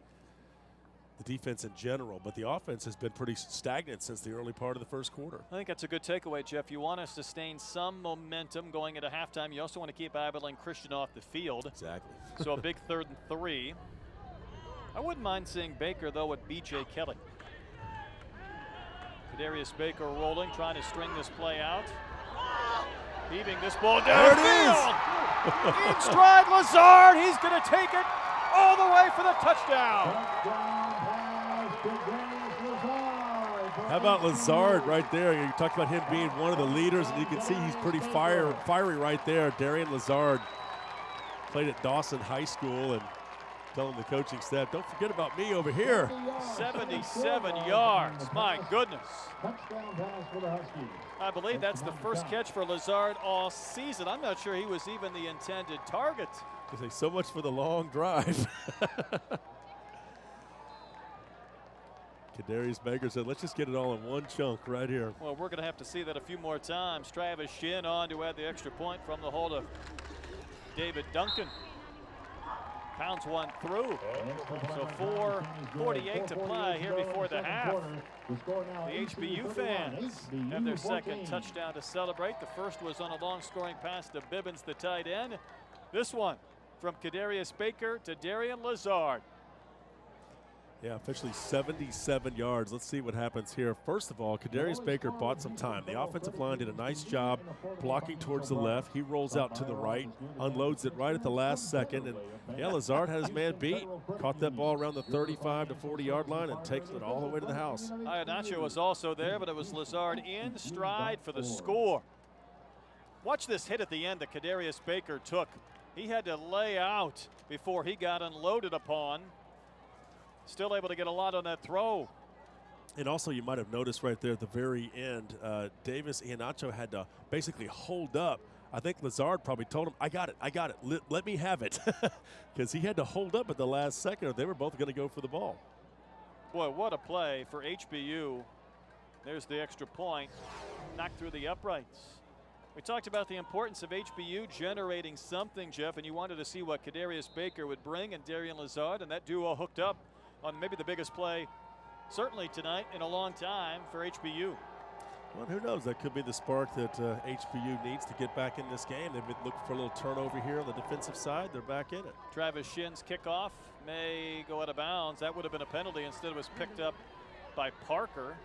the defense in general, but the offense has been pretty stagnant since the early part of the first quarter. I think that's a good takeaway, Jeff. You want to sustain some momentum going into halftime. You also want to keep Abilene Christian off the field. Exactly. So a big 3rd and 3. I wouldn't mind seeing Baker, though, with B.J. Kelly. Kadarius Baker rolling, trying to string this play out. Heaving this ball downfield. There it is. In stride, Lazard. He's going to take it all the way for the touchdown. How about Lazard right there? You talked about him being one of the leaders, and you can see he's pretty fiery right there. Darien Lazard played at Dawson High School, and telling the coaching staff, don't forget about me over here. 77 yards, my goodness. I believe that's the first catch for Lazard all season. I'm not sure he was even the intended target. So much for the long drive. Kadarius Baker said, let's just get it all in one chunk right here. Well, we're going to have to see that a few more times. Travis Shin on to add the extra point from the hold of David Duncan pounds one through. So 4:48 to play here before the half. The HBU fans have their second touchdown to celebrate. The first was on a long scoring pass to Bibbins, the tight end. This one from Kadarius Baker to Darien Lazard. Yeah, officially 77 yards. Let's see what happens here. First of all, Kadarius Baker bought some time. The offensive line did a nice job blocking towards the left. He rolls out to the right, unloads it right at the last second. And yeah, Lazard had his man beat. Caught that ball around the 35 to 40-yard line and takes it all the way to the house. Iheanacho was also there, but it was Lazard in stride for the score. Watch this hit at the end that Kadarius Baker took. He had to lay out before he got unloaded upon. Still able to get a lot on that throw. And also, you might have noticed right there at the very end, Davis Iheanacho had to basically hold up. I think Lazard probably told him, I got it, let me have it. Because he had to hold up at the last second or they were both going to go for the ball. Boy, what a play for HBU. There's the extra point, knocked through the uprights. We talked about the importance of HBU generating something, Jeff, and you wanted to see what Kadarius Baker would bring and Darien Lazard, and that duo hooked up on maybe the biggest play, certainly tonight, in a long time for HBU. Well, who knows? That could be the spark that HBU needs to get back in this game. They've been looking for a little turnover here on the defensive side. They're back in it. Travis Shin's kickoff may go out of bounds. That would have been a penalty. Instead, it was picked up by Parker.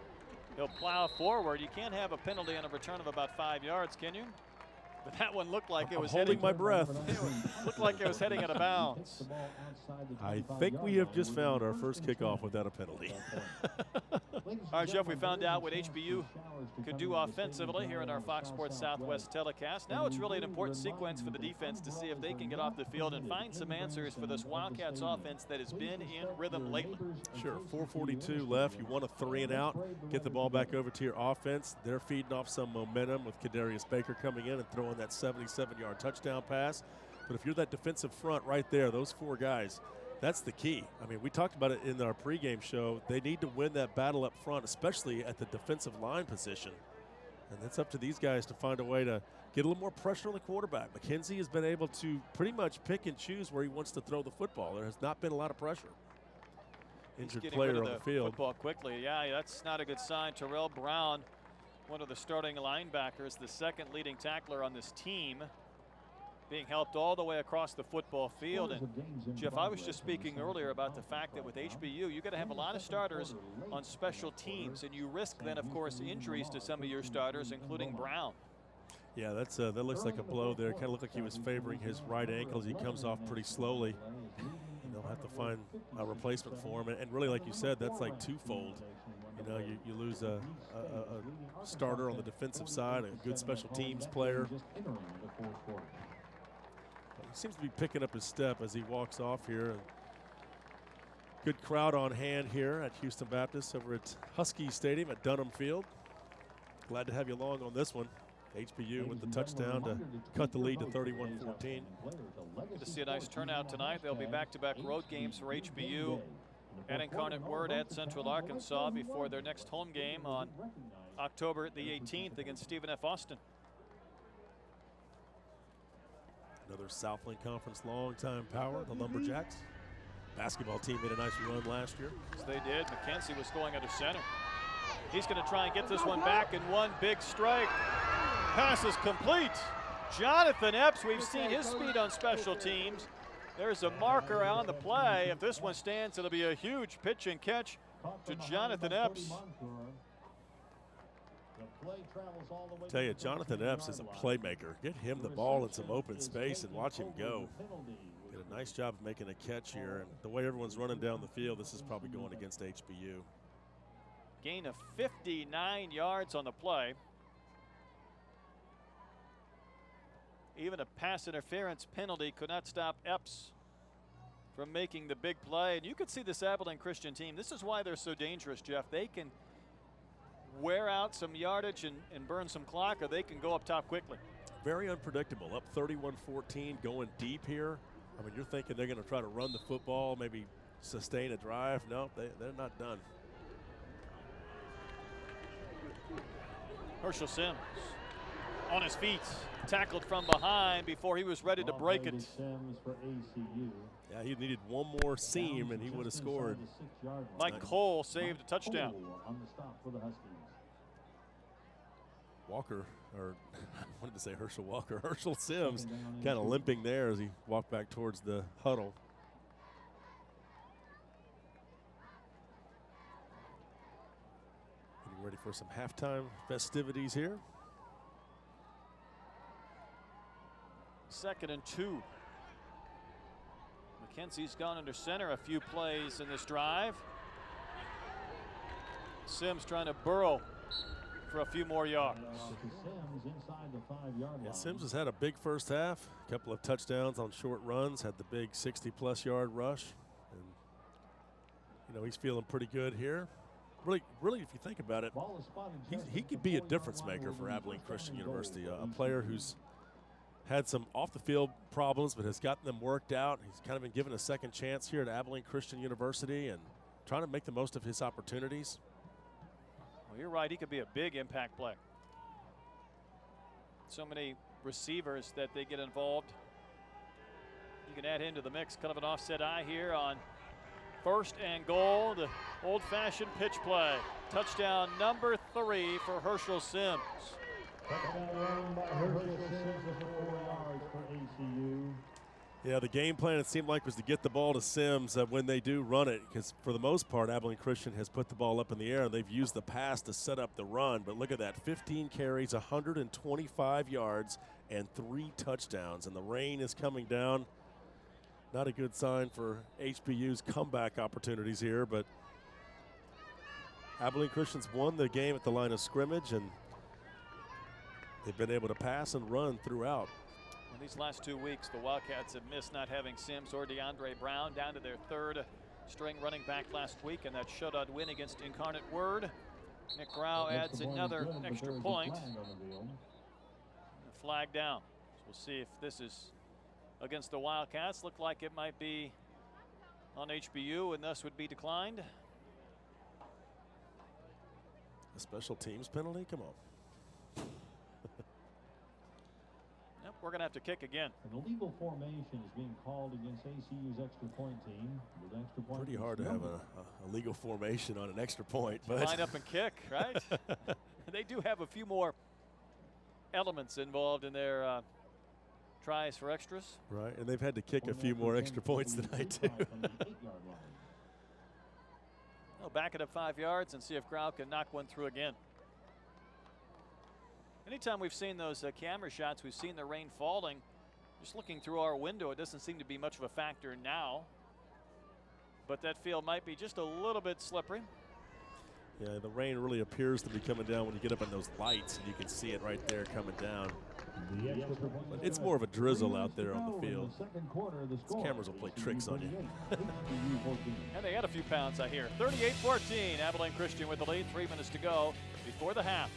He'll plow forward. You can't have a penalty on a return of about 5 yards, can you? But that one looked like it was holding heading. my breath. Looked like it was heading out of bounds. I think we have just found our first kickoff without a penalty. All right, Jeff, we found out what HBU could do offensively here in our Fox Sports Southwest telecast. Now it's really an important sequence for the defense to see if they can get off the field and find some answers for this Wildcats offense that has been in rhythm lately. Sure, 4:42 left. You want a 3 and out. Get the ball back over to your offense. They're feeding off some momentum with Kadarius Baker coming in and throwing that 77-yard touchdown pass. But if you're that defensive front right there, those 4 guys, that's the key. I mean, we talked about it in our pregame show. They need to win that battle up front, especially at the defensive line position. And it's up to these guys to find a way to get a little more pressure on the quarterback. McKenzie has been able to pretty much pick and choose where he wants to throw the football. There has not been a lot of pressure. Injured player on the field. Football quickly. Yeah, that's not a good sign. Terrell Brown, one of the starting linebackers, the second leading tackler on this team, being helped all the way across the football field. And Jeff, I was just speaking earlier about the fact that with HBU, you got to have a lot of starters on special teams, and you risk then, of course, injuries to some of your starters, including Brown. Yeah, that looks like a blow there. Kind of looked like he was favoring his right ankle as he comes off pretty slowly. And they'll have to find a replacement for him. And really, like you said, that's like twofold. You know, you lose a starter on the defensive side, a good special teams player. He seems to be picking up his step as he walks off here. Good crowd on hand here at Houston Baptist over at Husky Stadium at Dunham Field. Glad to have you along on this one. HBU with the touchdown to cut the lead to 31-14. Good to see a nice turnout tonight. There'll be back-to-back road games for HBU at Incarnate Word at Central Arkansas before their next home game on October the 18th against Stephen F. Austin. Another Southland Conference longtime power, the Lumberjacks. Basketball team made a nice run last year. Yes, they did. McKenzie was going under center. He's going to try and get this one back in one big strike. Pass is complete. Jonathan Epps, we've seen his speed on special teams. There's a marker on the play. If this one stands, it'll be a huge pitch and catch to Jonathan Epps. Tell you, Jonathan Epps is a playmaker. Get him the ball in some open space and watch him go. Did a nice job of making a catch here. And the way everyone's running down the field, this is probably going against HBU. Gain of 59 yards on the play. Even a pass interference penalty could not stop Epps from making the big play. And you could see this Abilene Christian team. This is why they're so dangerous, Jeff. They can wear out some yardage and burn some clock, or they can go up top quickly. Very unpredictable. Up 31-14, going deep here. I mean, you're thinking they're going to try to run the football, maybe sustain a drive. No, they're not done. Herschel Sims on his feet. Tackled from behind before he was ready to break it. Sims for ACU. Yeah, he needed one more seam and he would have scored. Mike Cole saved a touchdown. Cole on the stop for the Huskies. Walker, or I wanted to say Herschel Walker, Herschel Sims kind of limping there as he walked back towards the huddle. Getting ready for some halftime festivities here. 2nd and 2. McKenzie's gone under center a few plays in this drive. Sims trying to burrow for a few more yards. Sims inside the 5-yard line. Yeah, Sims has had a big first half, a couple of touchdowns on short runs, had the big 60-plus yard rush, and you know he's feeling pretty good here. Really, if you think about it, Ball is spotted he could be a difference maker for Abilene Christian University, a player who's had some off-the-field problems but has gotten them worked out. He's kind of been given a second chance here at Abilene Christian University and trying to make the most of his opportunities. Well, you're right. He could be a big impact player. So many receivers that they get involved. You can add him to the mix. Kind of an offset eye here on 1st and goal. The old-fashioned pitch play. Touchdown number 3 for Herschel Sims. Touchdown by Herschel Sims for 4 yards for ACU. Yeah, the game plan, it seemed like, was to get the ball to Sims when they do run it, because for the most part, Abilene Christian has put the ball up in the air, and they've used the pass to set up the run. But look at that, 15 carries, 125 yards, and 3 touchdowns. And the rain is coming down. Not a good sign for HBU's comeback opportunities here, but Abilene Christian's won the game at the line of scrimmage, and they've been able to pass and run throughout. In these last 2 weeks, the Wildcats have missed not having Sims or DeAndre Brown, down to their 3rd string running back last week in that shutout win against Incarnate Word. Nick Grau adds another extra point. A flag down. So we'll see if this is against the Wildcats. Look like it might be on HBU and thus would be declined. A special teams penalty? Come on. Yep, we're going to have to kick again. An illegal formation is being called against ACU's extra point team. With extra point Pretty hard to have a legal formation on an extra point. But line up and kick, right? They do have a few more elements involved in their tries for extras. Right, and they've had to kick a few more extra points tonight, too. They'll back it up 5 yards and see if Grau can knock one through again. Anytime we've seen those camera shots, we've seen the rain falling. Just looking through our window, it doesn't seem to be much of a factor now. But that field might be just a little bit slippery. Yeah, the rain really appears to be coming down when you get up in those lights, and you can see it right there coming down. But it's more of a drizzle out there on the field. These cameras will play tricks on you. And they had a few pounds, I hear. 38-14, Abilene Christian with the lead. 3 minutes to go before the half.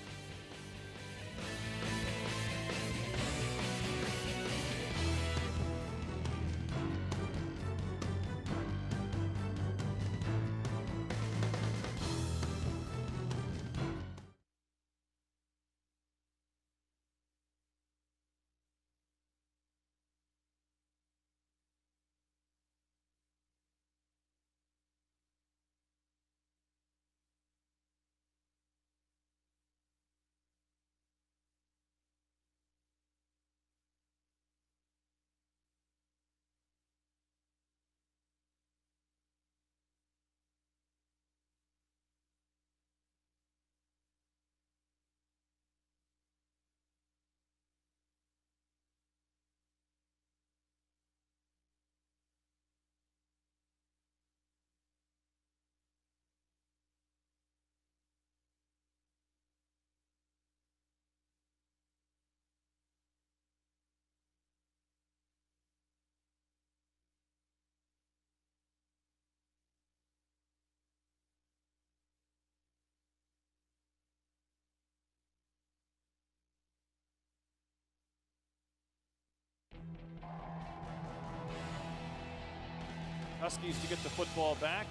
Huskies to get the football back.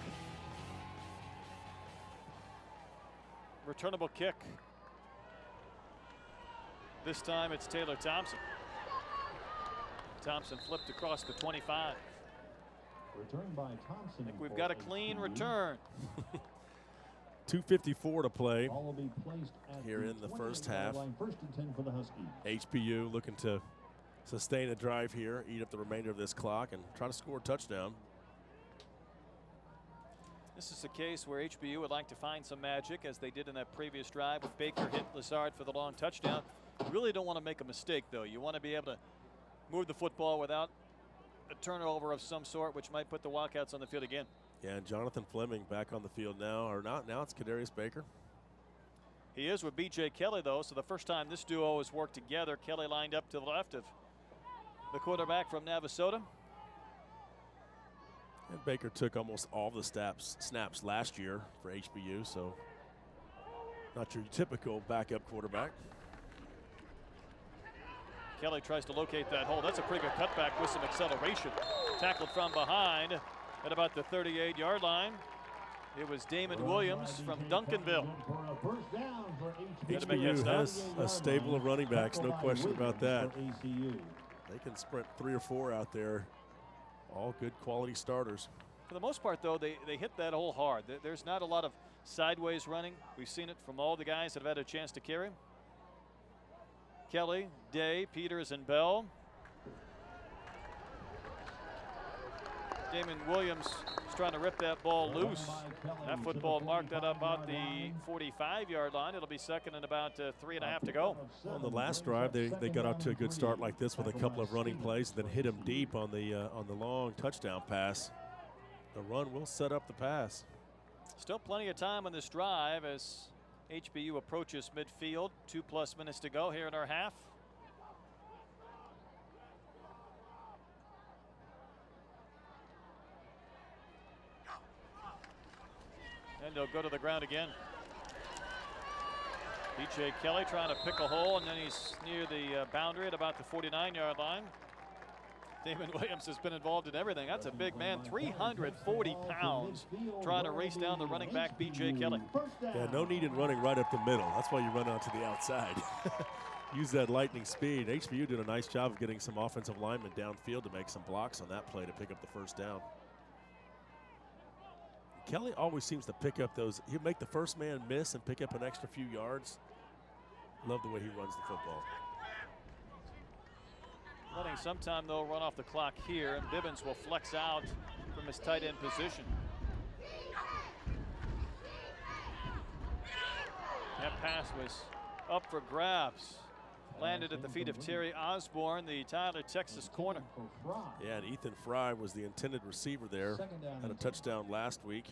Returnable kick. This time it's Taylor Thompson. Thompson flipped across the 25. Return by Thompson. I think we've got a clean return. 2:54 to play Ball will be placed at here in the first half. line. 1st and 10 for the Huskies. HBU looking to sustain a drive here, eat up the remainder of this clock, and try to score a touchdown. This is a case where HBU would like to find some magic, as they did in that previous drive with Baker hit Lazard for the long touchdown. You really don't want to make a mistake, though. You want to be able to move the football without a turnover of some sort, which might put the Wildcats on the field again. Yeah, and Jonathan Fleming back on the field now, or not now. It's Kadarius Baker. He is with B.J. Kelly, though, so the first time this duo has worked together. Kelly lined up to the left of the quarterback from Navasota. And Baker took almost all the snaps last year for HBU, so not your typical backup quarterback. Kelly tries to locate that hole. That's a pretty good cutback with some acceleration. Tackled from behind at about the 38-yard line. It was Damon Williams from Duncanville. HBU has a stable of running backs, no question about that. They can sprint 3 or 4 out there. All good quality starters. For the most part, though, they hit that hole hard. There's not a lot of sideways running. We've seen it from all the guys that have had a chance to carry. Kelly, Day, Peters, and Bell. Damon Williams is trying to rip that ball loose. That football marked at about the 45-yard line. It'll be second and about 3.5 to go. On the last drive, they got out to a good start like this with a couple of running plays, and then hit him deep on the long touchdown pass. The run will set up the pass. Still plenty of time on this drive as HBU approaches midfield. 2+ minutes to go here in our half. And they'll go to the ground again. B.J. Kelly trying to pick a hole, and then he's near the boundary at about the 49-yard line. Damon Williams has been involved in everything. That's a big man, 340 pounds, trying to race down the running back, B.J. Kelly. Yeah, no need in running right up the middle. That's why you run out to the outside. Use that lightning speed. HBU did a nice job of getting some offensive linemen downfield to make some blocks on that play to pick up the first down. Kelly always seems to pick up those. He'll make the first man miss and pick up an extra few yards. Love the way he runs the football. Letting some time, though, run off the clock here, and Bibbins will flex out from his tight end position. That pass was up for grabs. Landed at the feet of Terry Osborne, the Tyler, Texas corner. Yeah, and Ethan Fry was the intended receiver there. Had a touchdown last week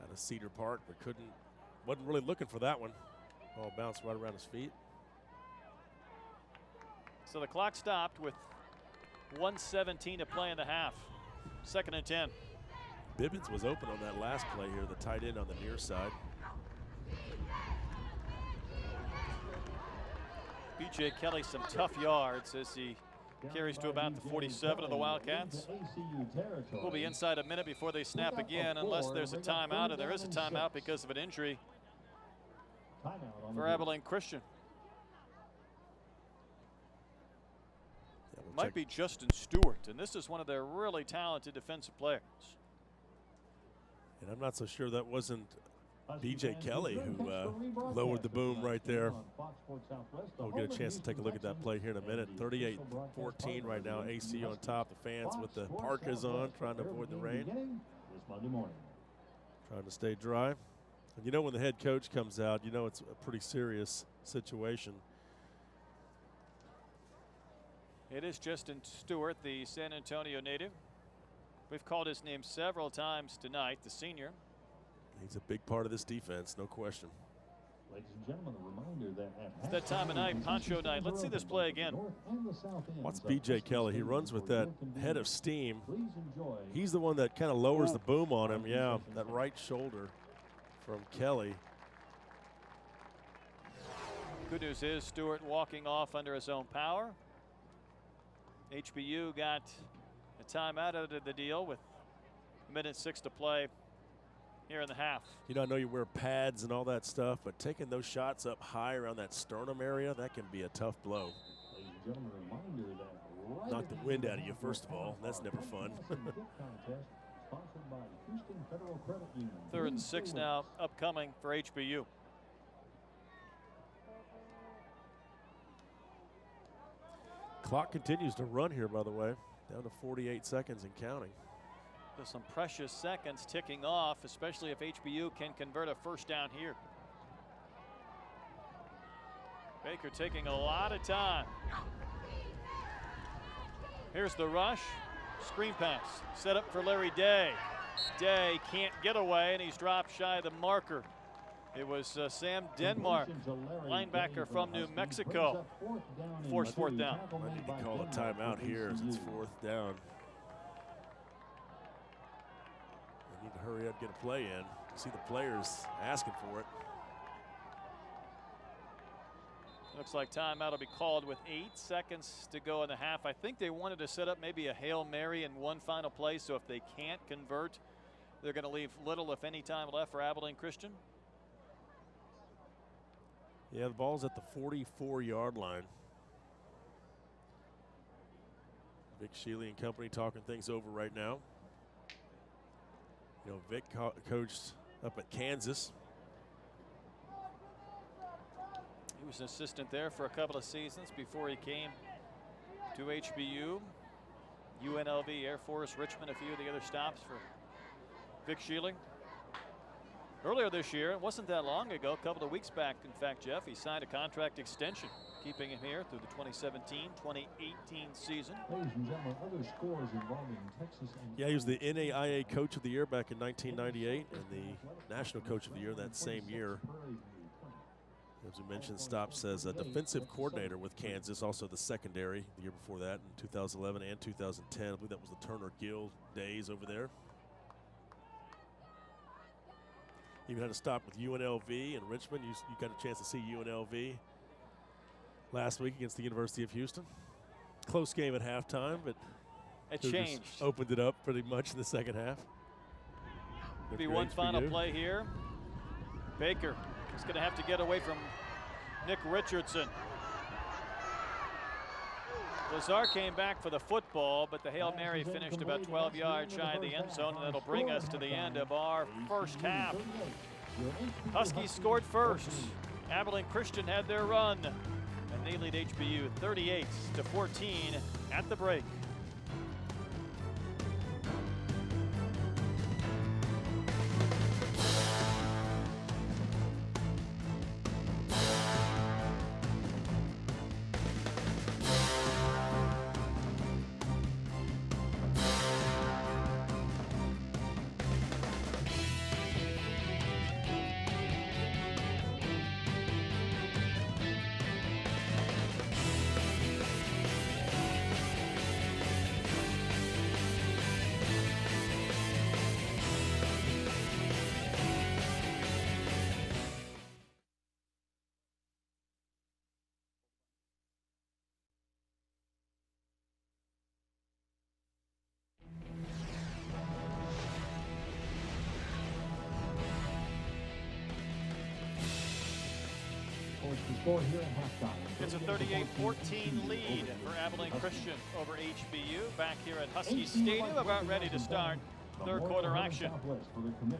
at a Cedar Park, but wasn't really looking for that one. Ball bounced right around his feet. So the clock stopped with 1:17 to play in the half. 2nd and 10. Bibbins was open on that last play here, the tight end on the near side. B.J. Kelly some tough yards as he carries to about the 47 of the Wildcats. We'll be inside a minute before they snap again, unless there's a timeout, and there is a timeout because of an injury for Abilene Christian. Yeah, Might be Justin Stewart, and this is one of their really talented defensive players. And I'm not so sure that wasn't B.J. Kelly who lowered the boom right there. We'll get a chance to take a look at that play here in a minute. 38-14 right now. AC on top. The fans with the parkas on, trying to avoid the rain. Trying to stay dry. And you know when the head coach comes out, you know it's a pretty serious situation. It is Justin Stewart, the San Antonio native. We've called his name several times tonight, the senior. He's a big part of this defense, no question. Ladies and gentlemen, a reminder that it's that time of night, poncho night. Let's see this play again. Watch B.J. Kelly. He runs with that head of steam. He's the one that kind of lowers the boom on him. Yeah, that right shoulder from Kelly. Good news is Stewart walking off under his own power. HBU got a timeout out of the deal with 1:06 to play here in the half. You know, I know you wear pads and all that stuff, but taking those shots up high around that sternum area, that can be a tough blow. Knock the wind out of you, first of all. That's never fun. 3rd and 6 now upcoming for HBU. Clock continues to run here, by the way, down to 48 seconds and counting. There's some precious seconds ticking off, especially if HBU can convert a first down here. Baker taking a lot of time. Here's the rush. Screen pass set up for Larry Day. Day can't get away, and he's dropped shy of the marker. It was Sam Denmark, linebacker from New Mexico. Forced 4th down. I need to call a timeout here as it's 4th down. They need to hurry up, get a play in. See the players asking for it. Looks like timeout will be called with 8 seconds to go in the half. I think they wanted to set up maybe a Hail Mary in one final play, so if they can't convert, they're going to leave little, if any, time left for Abilene Christian. Yeah, the ball's at the 44-yard line. Vic Shealy and company talking things over right now. You know, Vic coached up at Kansas. He was an assistant there for a couple of seasons before he came to HBU, UNLV, Air Force, Richmond, a few of the other stops for Vic Shealy. Earlier this year, it wasn't that long ago, a couple of weeks back, in fact, Jeff, he signed a contract extension, keeping him here through the 2017-2018 season. Yeah, he was the NAIA Coach of the Year back in 1998 and the National Coach of the Year that same year. As we mentioned, stops as a defensive coordinator with Kansas, also the secondary the year before that in 2011 and 2010. I believe that was the Turner Gill days over there. Even had a stop with UNLV in Richmond. You got a chance to see UNLV last week against the University of Houston. Close game at halftime, but it changed. Opened it up pretty much in the second half. Be one final play here. Baker is going to have to get away from Nick Richardson. Lazard came back for the football, but the Hail Mary finished about 12 yards shy of the end zone, and that'll bring us to the end of our first half. Huskies scored first. Abilene Christian had their run, and they lead HBU 38-14 at the break. It's a 38-14 lead for Abilene Christian over HBU back here at Husky Stadium, about ready to start third quarter action.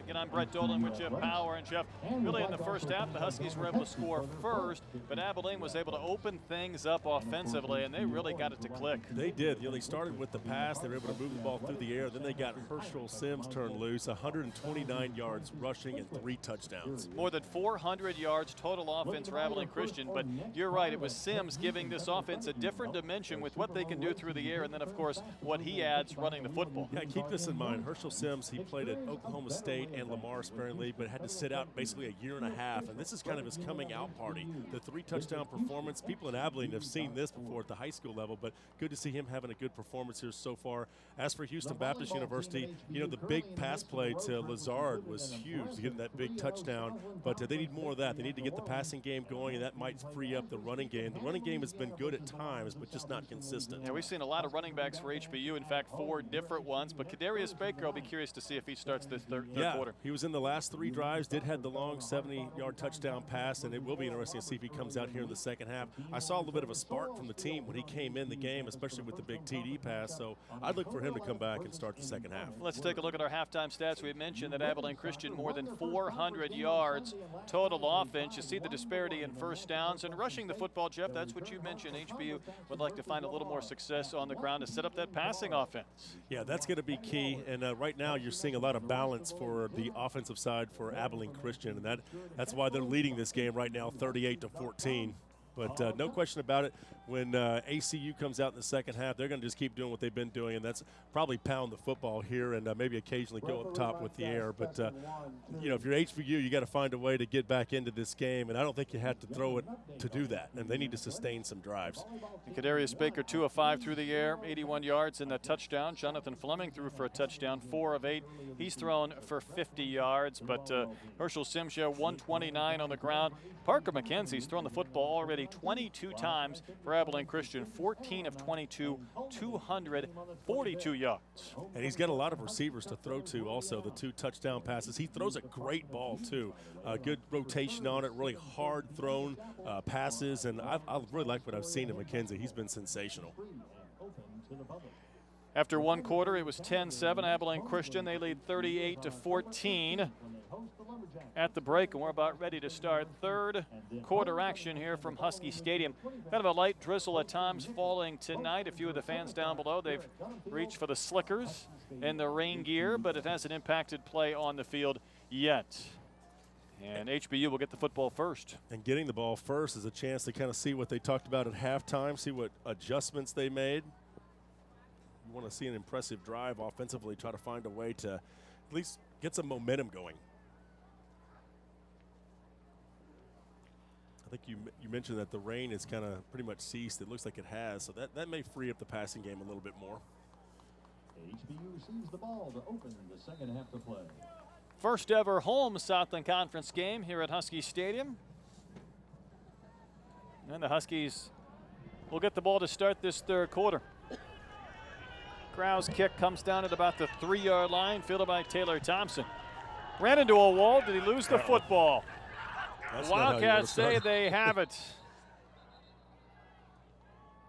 Again, I'm Brett Dolan with Jeff Power. And Jeff, really in the first half, the Huskies were able to score first, but Abilene was able to open things up offensively, and they really got it to click. They did. You know, they started with the pass. They were able to move the ball through the air. Then they got Herschel Sims turned loose, 129 yards rushing and 3 touchdowns. More than 400 yards total offense for Abilene Christian, but you're right, it was Sims giving this offense a different dimension with what they can do through the air, and then, of course, what he adds running the football. Yeah, keep this in mind. Herschel Sims, he played at Oklahoma State and Lamar sparingly, but had to sit out basically a year and a half, and this is kind of his coming out party. The 3 touchdown performance. People in Abilene have seen this before at the high school level, but good to see him having a good performance here so far. As for Houston Baptist University, you know, the big pass play to Lazard was huge, getting that big touchdown, but they need more of that. They need to get the passing game going, and that might free up the running game. The running game has been good at times, but just not consistent. Yeah, we've seen a lot of running backs for HBU, in fact, 4 different ones, but Kadarius Baker will be curious to see if he starts this third Yeah, quarter. he was in the last 3 drives, did had the long 70-yard touchdown pass, and it will be interesting to see if he comes out here in the second half. I saw a little bit of a spark from the team when he came in the game, especially with the big TD pass, so I'd look for him to come back and start the second half. Let's take a look at our halftime stats. We mentioned that Abilene Christian more than 400 yards total offense. You see the disparity in first downs and rushing the football, Jeff. That's what you mentioned. HBU would like to find a little more success on the ground to set up that passing offense. Yeah, that's going to be key, and right now you're seeing a lot of balance for the offensive side for Abilene Christian, and that's why they're leading this game right now 38-14. But no question about it, when ACU comes out in the second half, they're going to just keep doing what they've been doing, and that's probably pound the football here and maybe occasionally go up top with the air. But, you know, if you're HBU, you got to find a way to get back into this game, and I don't think you have to throw it to do that, and they need to sustain some drives. Kadarius Baker, 2 of 5 through the air, 81 yards in the touchdown. Jonathan Fleming threw for a touchdown, 4 of 8. He's thrown for 50 yards, but Herschel Sims, 129 on the ground. Parker McKenzie's thrown the football already 22 times for Abilene Christian, 14 of 22, 242 yards. And he's got a lot of receivers to throw to also, the 2 touchdown passes. He throws a great ball, too. Good rotation on it, really hard thrown passes, and I really like what I've seen in McKenzie. He's been sensational. After one quarter, it was 10-7, Abilene Christian. They lead 38-14 at the break, and we're about ready to start third quarter action here from Husky Stadium. Kind of a light drizzle at times falling tonight. A few of the fans down below, they've reached for the slickers and the rain gear, but it hasn't impacted play on the field yet. And HBU will get the football first. And getting the ball first is a chance to kind of see what they talked about at halftime, see what adjustments they made. You want to see an impressive drive offensively, try to find a way to at least get some momentum going. I think you mentioned that the rain has kind of pretty much ceased. It looks like it has, so that may free up the passing game a little bit more. HBU sees the ball to open the second half to play. First ever home Southland Conference game here at Husky Stadium. And the Huskies will get the ball to start this third quarter. Grau's kick comes down at about the 3-yard line, fielded by Taylor Thompson. Ran into a wall. Did he lose the football? Wildcats say they have it.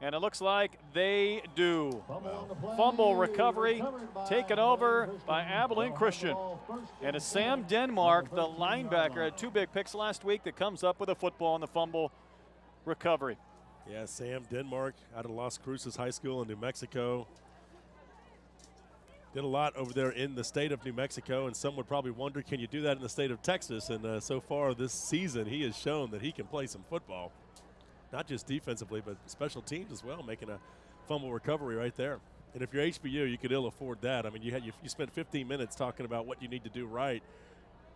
And it looks like they do. Fumble recovery taken over by Abilene Christian. And it's Sam Denmark, the linebacker, had 2 big picks last week, that comes up with a football on the fumble recovery. Yeah, Sam Denmark out of Las Cruces High School in New Mexico. Did a lot over there in the state of New Mexico, and some would probably wonder, can you do that in the state of Texas? And so far this season, he has shown that he can play some football. Not just defensively, but special teams as well, making a fumble recovery right there. And if you're HBU, you could ill afford that. I mean, you spent 15 minutes talking about what you need to do right,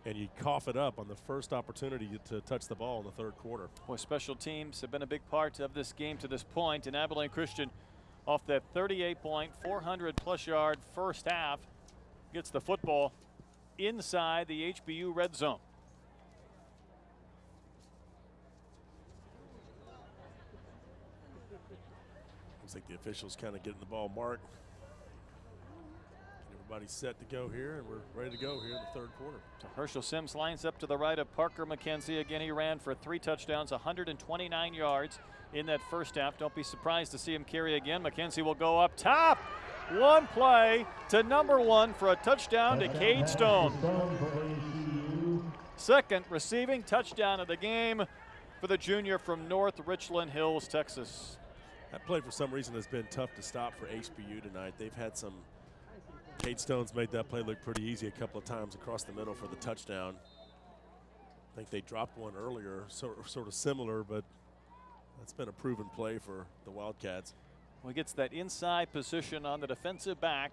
and you cough it up on the first opportunity to touch the ball in the third quarter. Boy, special teams have been a big part of this game to this point, and Abilene Christian, off that 38-point, 400-plus yard first half, gets the football inside the HBU red zone. Looks like the officials kind of getting the ball marked. Everybody's set to go here, and we're ready to go here in the third quarter. So Herschel Sims lines up to the right of Parker McKenzie. Again, he ran for 3 touchdowns, 129 yards in that first half. Don't be surprised to see him carry again. McKenzie will go up top. One play to number 1 for a touchdown to Cade Stone. Second receiving touchdown of the game for the junior from North Richland Hills, Texas. That play for some reason has been tough to stop for HBU tonight. They've had some. Cade Stone's made that play look pretty easy a couple of times across the middle for the touchdown. I think they dropped one earlier, sort of similar, but that's been a proven play for the Wildcats. Well, he gets that inside position on the defensive back.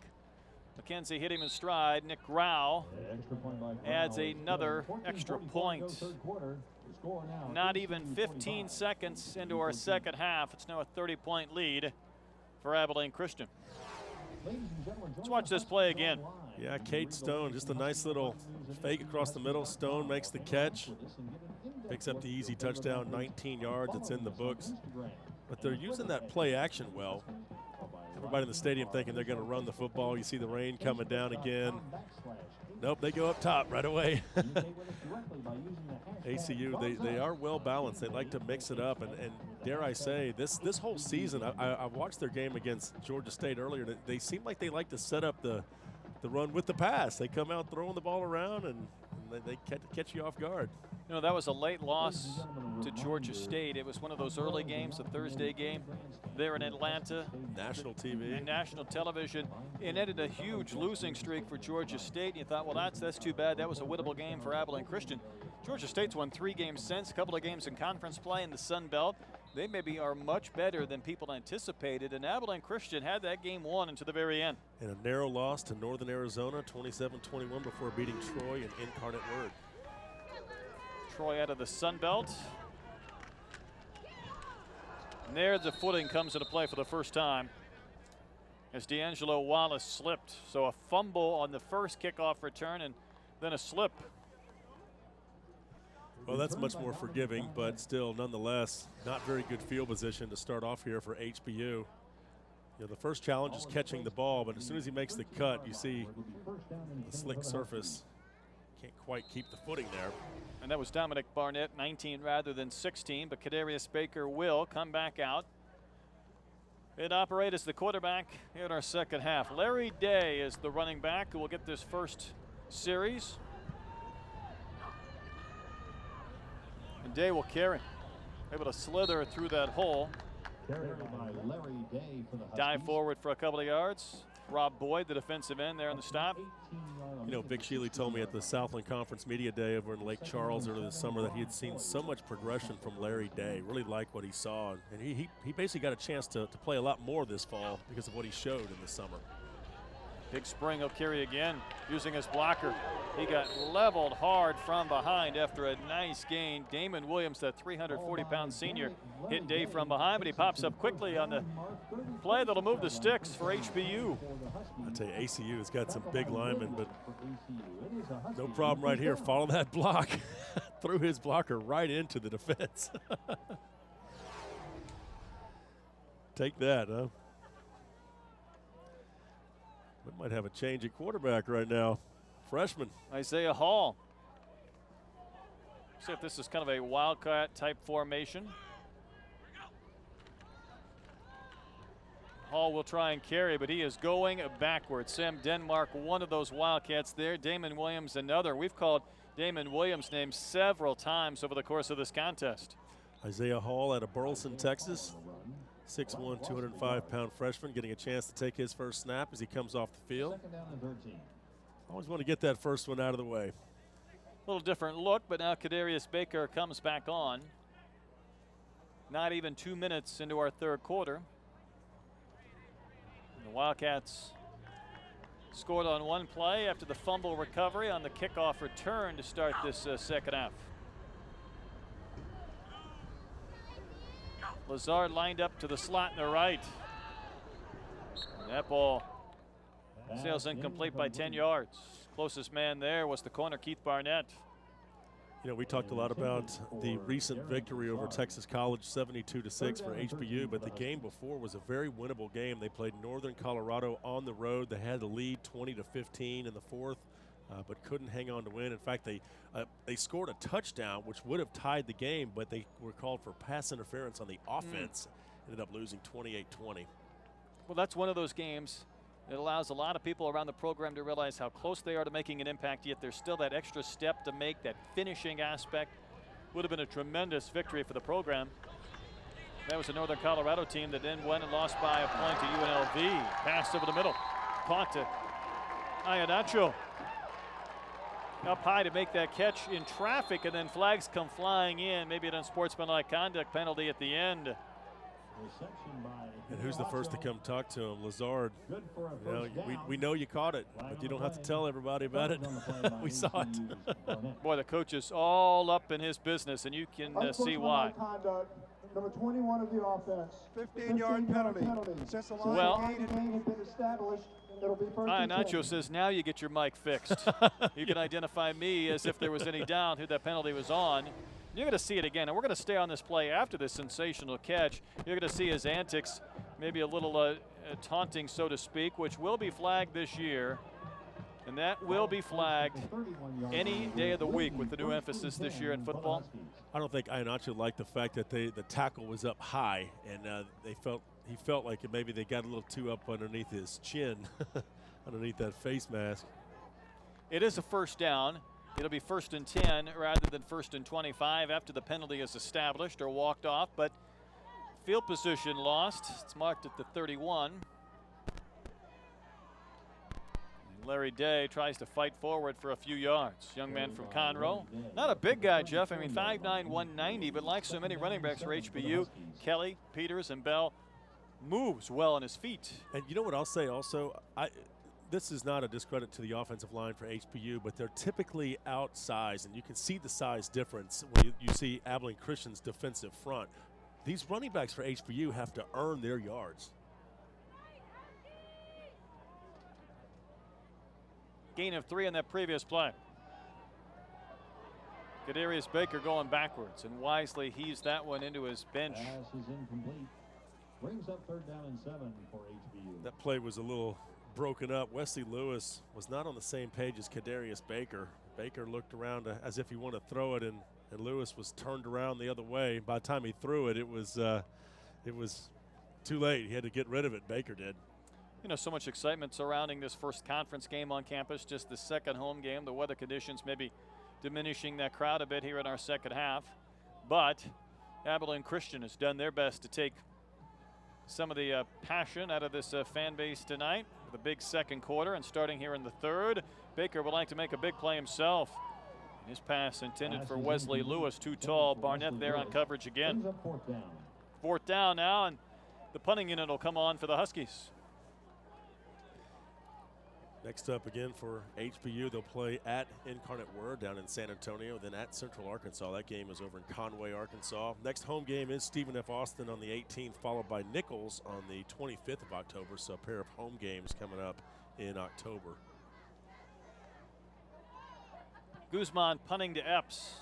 McKenzie hit him in stride. Nick Grau adds another extra point. Not even 15 seconds into our second half. It's now a 30-point lead for Abilene Christian. Let's watch this play again. Yeah, Cade Stone, just a nice little fake across the middle. Stone makes the catch, picks up the easy touchdown, 19 yards. It's in the books. But they're using that play action well. Everybody in the stadium thinking they're going to run the football. You see the rain coming down again. Nope, they go up top right away. ACU, they are well balanced. They like to mix it up, and dare I say, this whole season, I watched their game against Georgia State earlier. They seem like they like to set up the run with the pass. They come out throwing the ball around, and they catch you off guard. You know, that was a late loss to Georgia State. It was one of those early games, a Thursday game there in Atlanta. National TV. And national television. It ended a huge losing streak for Georgia State. And you thought, well, that's too bad. That was a winnable game for Abilene Christian. Georgia State's won 3 games since, a couple of games in conference play in the Sun Belt. They maybe are much better than people anticipated, and Abilene Christian had that game won into the very end. And a narrow loss to Northern Arizona, 27-21, before beating Troy and Incarnate Word. Troy out of the Sun Belt. And there the footing comes into play for the first time as D'Angelo Wallace slipped. So a fumble on the first kickoff return and then a slip. Well, that's much more forgiving, but still, nonetheless, not very good field position to start off here for HBU. You know, the first challenge is catching the ball, but as soon as he makes the cut, you see the slick surface. Can't quite keep the footing there. And that was Dominic Barnett, 19 rather than 16, but Kadarius Baker will come back out and operate as the quarterback in our second half. Larry Day is the running back who will get this first series. And Day will carry, able to slither through that hole. Dive forward for a couple of yards. Rob Boyd, the defensive end, there on the stop. You know, Vic Shealy told me at the Southland Conference Media Day over in Lake Charles earlier this summer that he had seen so much progression from Larry Day. Really liked what he saw. And he basically got a chance to play a lot more this fall because of what he showed in the summer. Big spring will carry again, using his blocker. He got leveled hard from behind after a nice gain. Damon Williams, that 340-pound senior, hit Day from behind, but he pops up quickly on the play that'll move the sticks for HBU. I tell you, ACU has got some big linemen, but no problem right here. Follow that block. Threw his blocker right into the defense. Take that, huh? We might have a change at quarterback right now. Freshman. Isaiah Hall. See if this is kind of a wildcat type formation. Hall will try and carry, but he is going backwards. Sam Denmark, one of those wildcats there. Damon Williams, another. We've called Damon Williams' name several times over the course of this contest. Isaiah Hall out of Burleson, Texas. 6'1", 205-pound freshman getting a chance to take his first snap as he comes off the field. Always want to get that first one out of the way. A little different look, but now Kadarius Baker comes back on. Not even 2 minutes into our third quarter. The Wildcats scored on one play after the fumble recovery on the kickoff return to start this second half. Lazard lined up to the slot in the right. And that ball sails incomplete by 10 yards. Closest man there was the corner, Keith Barnett. You know, we talked a lot about the recent victory over Texas College, 72-6 for HBU, but the game before was a very winnable game. They played Northern Colorado on the road. They had the lead 20-15 in the fourth, but couldn't hang on to win. In fact, they scored a touchdown, which would have tied the game, but they were called for pass interference on the offense. Ended up losing 28-20. Well, that's one of those games that allows a lot of people around the program to realize how close they are to making an impact, yet there's still that extra step to make, that finishing aspect. Would have been a tremendous victory for the program. That was a Northern Colorado team that then went and lost by a point to UNLV. Pass over the middle. Caught to Iannaccio. Up high to make that catch in traffic, and then flags come flying in. Maybe an unsportsmanlike conduct penalty at the end. And who's the first to come talk to him? Lazard. You know, we know you caught it, but you don't have to tell everybody about it. We saw it. Boy, the coach is all up in his business, and you can see why. Number 21 of the offense. 15-yard penalty. Since the line of game had been established, it'll be first and 10. Iannaccio says now you get your mic fixed. You can identify me as if there was any doubt who that penalty was on. You're going to see it again, and we're going to stay on this play after this sensational catch. You're going to see his antics maybe a little taunting, so to speak, which will be flagged this year. And that will be flagged any day of the week with the new emphasis this year in football. I don't think Iannacho liked the fact that the tackle was up high, and he felt like maybe they got a little too up underneath his chin, underneath that face mask. It is a first down. It'll be 1st and 10 rather than 1st and 25 after the penalty is established or walked off, but field position lost. It's marked at the 31. Larry Day tries to fight forward for a few yards. Young man from Conroe. Not a big guy, Jeff. I mean, 5'9", 190, but like so many running backs for HBU, Kelly, Peters, and Bell moves well on his feet. And you know what I'll say also? This is not a discredit to the offensive line for HBU, but they're typically outsized, and you can see the size difference when you see Abilene Christian's defensive front. These running backs for HBU have to earn their yards. Gain of 3 on that previous play. Kadarius Baker going backwards, and wisely heaves that one into his bench. Pass is incomplete. Brings up 3rd down and 7 for HBU. That play was a little broken up. Wesley Lewis was not on the same page as Kadarius Baker. Baker looked around as if he wanted to throw it, and Lewis was turned around the other way. By the time he threw it, it was too late. He had to get rid of it. Baker did. You know, so much excitement surrounding this first conference game on campus, just the second home game. The weather conditions maybe diminishing that crowd a bit here in our second half. But Abilene Christian has done their best to take some of the passion out of this fan base tonight with a big second quarter. And starting here in the third, Baker would like to make a big play himself. His pass intended for Wesley Lewis, too tall. Barnett there on coverage again. 4th down now, and the punting unit will come on for the Huskies. Next up again for HBU, they'll play at Incarnate Word down in San Antonio, then at Central Arkansas. That game is over in Conway, Arkansas. Next home game is Stephen F. Austin on the 18th, followed by Nichols on the 25th of October. So a pair of home games coming up in October. Guzman punting to Epps.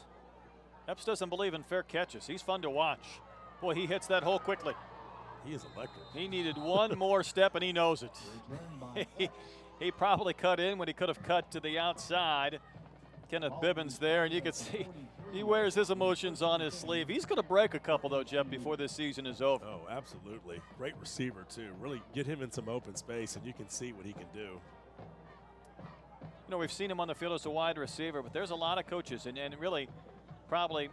Epps doesn't believe in fair catches. He's fun to watch. Boy, he hits that hole quickly. He is electric. He needed one more step, and he knows it. He probably cut in when he could have cut to the outside. Kenneth Bibbins there, and you can see he wears his emotions on his sleeve. He's going to break a couple, though, Jeff, before this season is over. Oh, absolutely. Great receiver, too. Really get him in some open space, and you can see what he can do. You know, we've seen him on the field as a wide receiver, but there's a lot of coaches, and really probably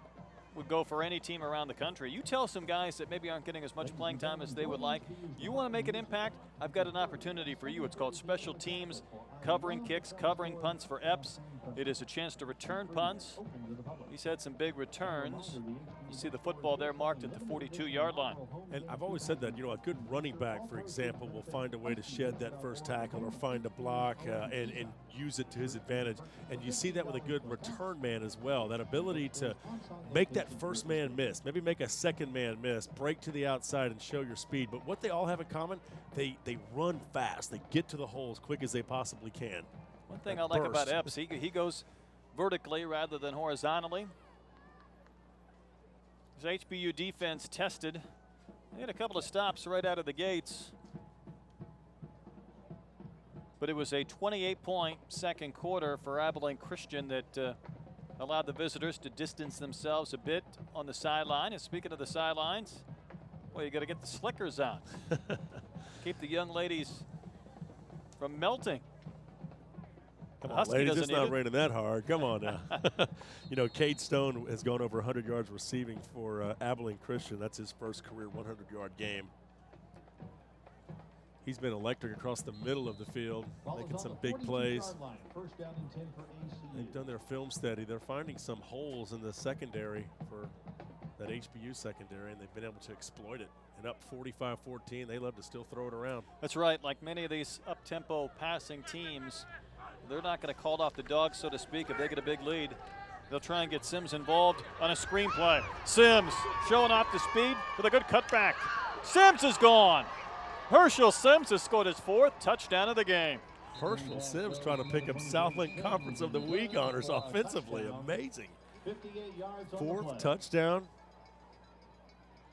would go for any team around the country. You tell some guys that maybe aren't getting as much playing time as they would like, you want to make an impact, I've got an opportunity for you. It's called special teams, covering kicks, covering punts for Epps. It is a chance to return punts. He's had some big returns. You see the football there marked at the 42-yard line. And I've always said that, you know, a good running back, for example, will find a way to shed that first tackle or find a block and use it to his advantage. And you see that with a good return man as well, that ability to make that first man miss, maybe make a second man miss, break to the outside and show your speed. But what they all have in common, they run fast. They get to the hole as quick as they possibly can. One thing I like about Epps, he goes vertically rather than horizontally. His HBU defense tested. They had a couple of stops right out of the gates. But it was a 28-point second quarter for Abilene Christian that allowed the visitors to distance themselves a bit on the sideline. And speaking of the sidelines, well, you got to get the slickers out. Keep the young ladies from melting. Come on, ladies, it's not raining that hard. Come on now. You know, Cade Stone has gone over 100 yards receiving for Abilene Christian. That's his first career 100-yard game. He's been electric across the middle of the field, making some big plays. They've done their film study. They're finding some holes in the secondary for that HBU secondary, and they've been able to exploit it. And up 45-14, they love to still throw it around. That's right. Like many of these up-tempo passing teams, they're not going to call off the dog, so to speak, if they get a big lead. They'll try and get Sims involved on a screen play. Sims showing off the speed with a good cutback. Sims is gone. Herschel Sims has scored his 4th touchdown of the game. Herschel Sims trying to pick up Southland Conference of the Week honors offensively. Amazing. 4th touchdown.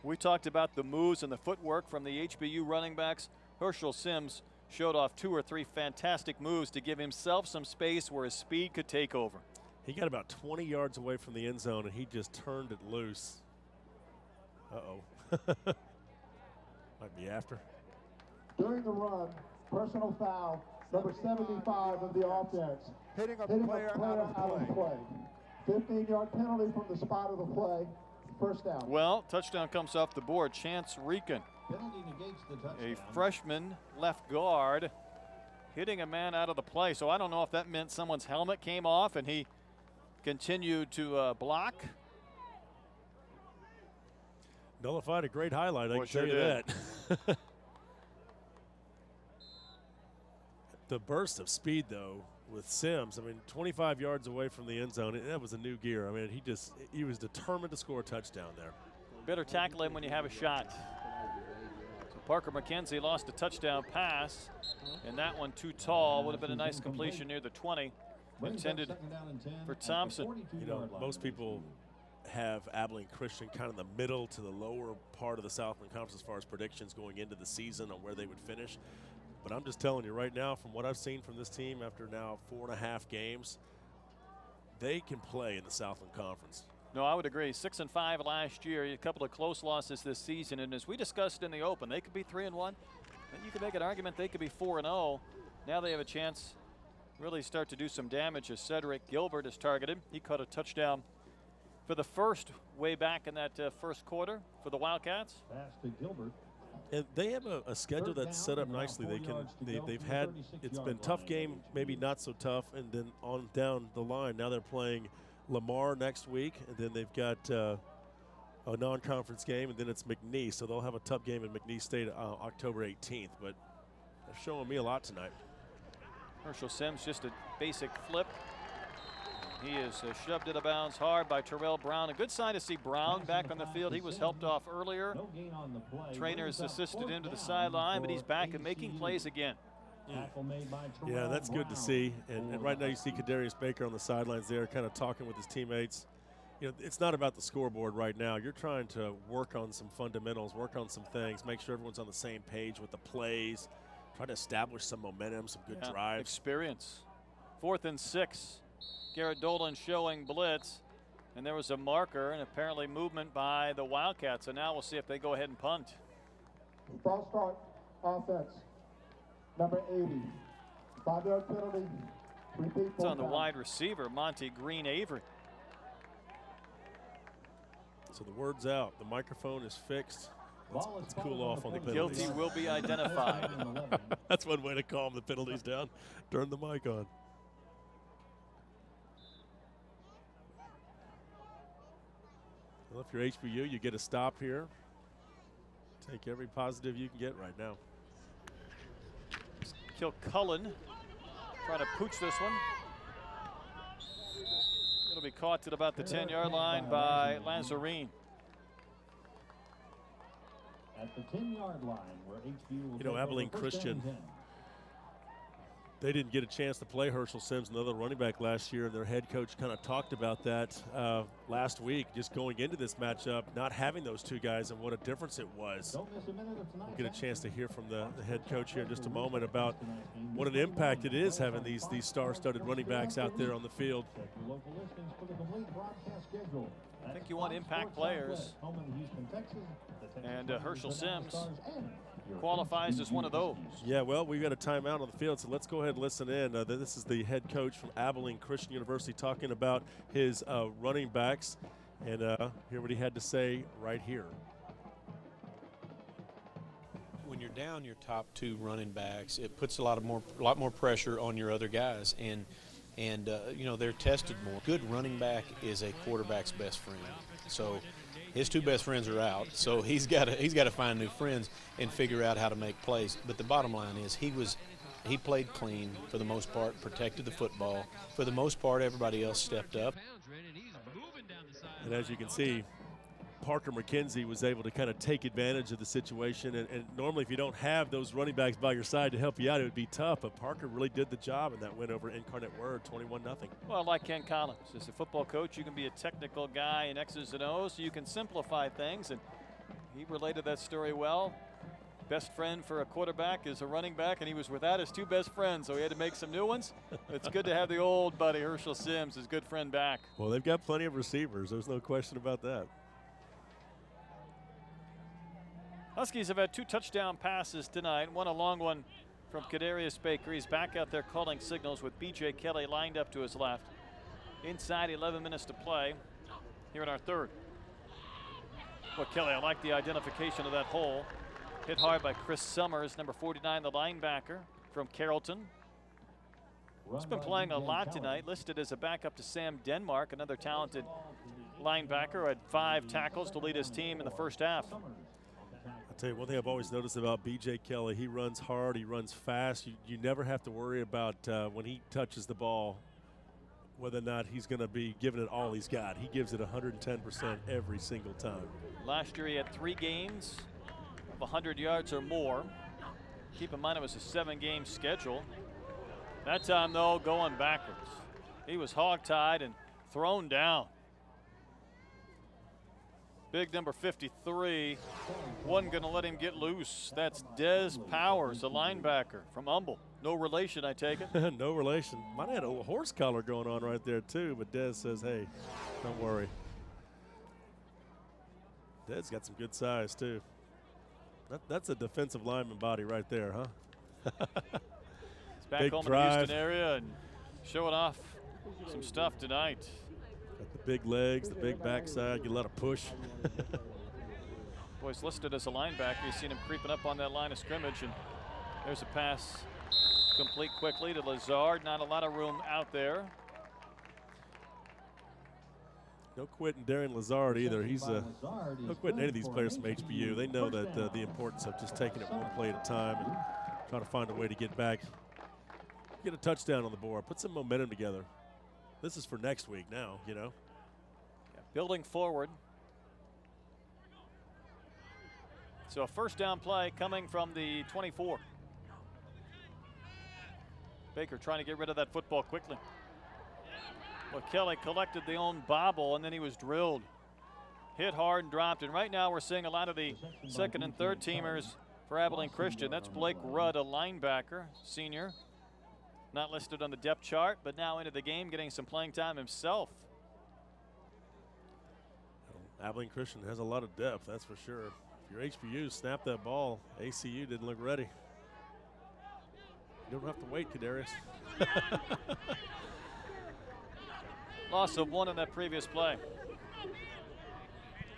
We talked about the moves and the footwork from the HBU running backs. Herschel Sims showed off 2 or 3 fantastic moves to give himself some space where his speed could take over. He got about 20 yards away from the end zone, and he just turned it loose. Uh-oh. Might be after. During the run, personal foul, number 75 of the offense. Hitting a Hitting player a player out of the play. 15-yard penalty from the spot of the play. First down. Well, touchdown comes off the board. Chance Rican, Penalty negates the touchdown. a freshman left guard, hitting a man out of the play. So I don't know if that meant someone's helmet came off and he continued to block. Nullified a great highlight, I Boy, can tell sure you did. that. The burst of speed, though, with Sims, I mean, 25 yards away from the end zone, that was a new gear. I mean, he was determined to score a touchdown there. Better tackle him when you have a shot. So Parker McKenzie lost a touchdown pass, and that one too tall. Would have been a nice completion near the 20, intended for Thompson. You know, most people have Abilene Christian kind of the middle to the lower part of the Southland Conference as far as predictions going into the season on where they would finish. But I'm just telling you right now, from what I've seen from this team after now 4.5 games, they can play in the Southland Conference. No, I would agree. 6-5 last year, a couple of close losses this season, and as we discussed in the open, they could be 3-1. You could make an argument they could be 4-0. Now they have a chance really start to do some damage as Cedric Gilbert is targeted. He caught a touchdown for the first way back in that first quarter for the Wildcats. Pass to Gilbert. And they have a schedule that's set up nicely. They've had, it's been tough game, maybe not so tough, and then on down the line. Now they're playing Lamar next week, and then they've got a non-conference game, and then it's McNeese. So they'll have a tough game in McNeese State October 18th. But they're showing me a lot tonight. Herschel Sims, just a basic flip. He is shoved out of bounds hard by Terrell Brown. A good sign to see Brown back on the field. He was helped off earlier. Trainers assisted into the sideline, but he's back and making plays again. Yeah, that's good to see. And right now you see Kadarius Baker on the sidelines there kind of talking with his teammates. You know, it's not about the scoreboard right now. You're trying to work on some fundamentals, work on some things, make sure everyone's on the same page with the plays, try to establish some momentum, some good drives. Experience. 4th and 6. Garrett Dolan showing blitz, and there was a marker and apparently movement by the Wildcats. So now we'll see if they go ahead and punt. False start offense. Number 80. 5-yard penalty. Repeat. It's on the wide receiver, Monty Green Avery. So the word's out. The microphone is fixed. Let's cool off on the penalties. Guilty will be identified. That's one way to calm the penalties down. Turn the mic on. Well, if you're HBU, you get a stop here. Take every positive you can get right now. Kilcullen trying to pooch this one. It'll be caught at about the 10-yard line by Lazarine. At the 10-yard line, where HBU will, you know, Abilene Christian, they didn't get a chance to play Herschel Sims, another running back last year, and their head coach kind of talked about that last week, just going into this matchup, not having those two guys and what a difference it was. We'll get a chance to hear from the head coach here in just a moment about what an impact it is having these star-studded running backs out there on the field. I think you want impact players, and Herschel Sims qualifies as one of those. Yeah, well, we've got a timeout on the field, so let's go ahead and listen in. This is the head coach from Abilene Christian University talking about his running backs, and hear what he had to say right here. When you're down your top 2 running backs, it puts a lot more pressure on your other guys, and you know, they're tested more. Good running back is a quarterback's best friend. So his 2 best friends are out, so he's got to find new friends and figure out how to make plays. But the bottom line is he played clean for the most part, protected the football. For the most part, everybody else stepped up. And as you can see, Parker McKenzie was able to kind of take advantage of the situation. And normally if you don't have those running backs by your side to help you out, it would be tough. But Parker really did the job in that win over Incarnate Word, 21-0. Well, like Ken Collins, as a football coach, you can be a technical guy in X's and O's, so you can simplify things. And He related that story well. Best friend for a quarterback is a running back, and he was without his two best friends, so he had to make some new ones. It's good to have the old buddy, Herschel Sims, his good friend, back. Well, they've got plenty of receivers. There's no question about that. Huskies have had 2 touchdown passes tonight, one a long one from Kadarius Baker. He's back out there calling signals with B.J. Kelly lined up to his left. Inside 11 minutes to play here in our third. Well, Kelly, I like the identification of that hole. Hit hard by Chris Summers, number 49, the linebacker from Carrollton. He's been playing a lot tonight, listed as a backup to Sam Denmark, another talented linebacker who had 5 tackles to lead his team in the first half. I'll tell you one thing I've always noticed about B.J. Kelly, he runs hard, he runs fast. You never have to worry about when he touches the ball, whether or not he's going to be giving it all he's got. He gives it 110% every single time. Last year he had 3 games of 100 yards or more. Keep in mind it was a 7-game schedule. That time, though, going backwards. He was hog-tied and thrown down. Big number 53 wasn't going to let him get loose. That's Des Powers, a linebacker from Humble. No relation, I take it. No relation. Might have had a horse collar going on right there, too, but Des says, hey, don't worry. Des got some good size, too. That's a defensive lineman body right there, huh? He's back Big home drive. in the Houston area and showing off some stuff tonight. Got the big legs, the big backside, get a lot of push. Boy, he's listed as a linebacker. You've seen him creeping up on that line of scrimmage, and there's a pass complete quickly to Lazard. Not a lot of room out there. No quitting Darien Lazard either. He's no quitting any of these players from HBU. They know that the importance of just taking it one play at a time and trying to find a way to get back, get a touchdown on the board, put some momentum together. This is for next week now, you know. Yeah, building forward. So a first down play coming from the 24. Baker trying to get rid of that football quickly. Well, Kelly collected the own bobble, and then he was drilled. Hit hard and dropped. And right now we're seeing a lot of the second and third teamers for Abilene Christian. That's Blake Rudd, a linebacker, senior. Not listed on the depth chart, but now into the game, getting some playing time himself. Abilene Christian has a lot of depth, that's for sure. If your HBU snap that ball, ACU didn't look ready. You don't have to wait, Kadarius. Loss of 1 in that previous play.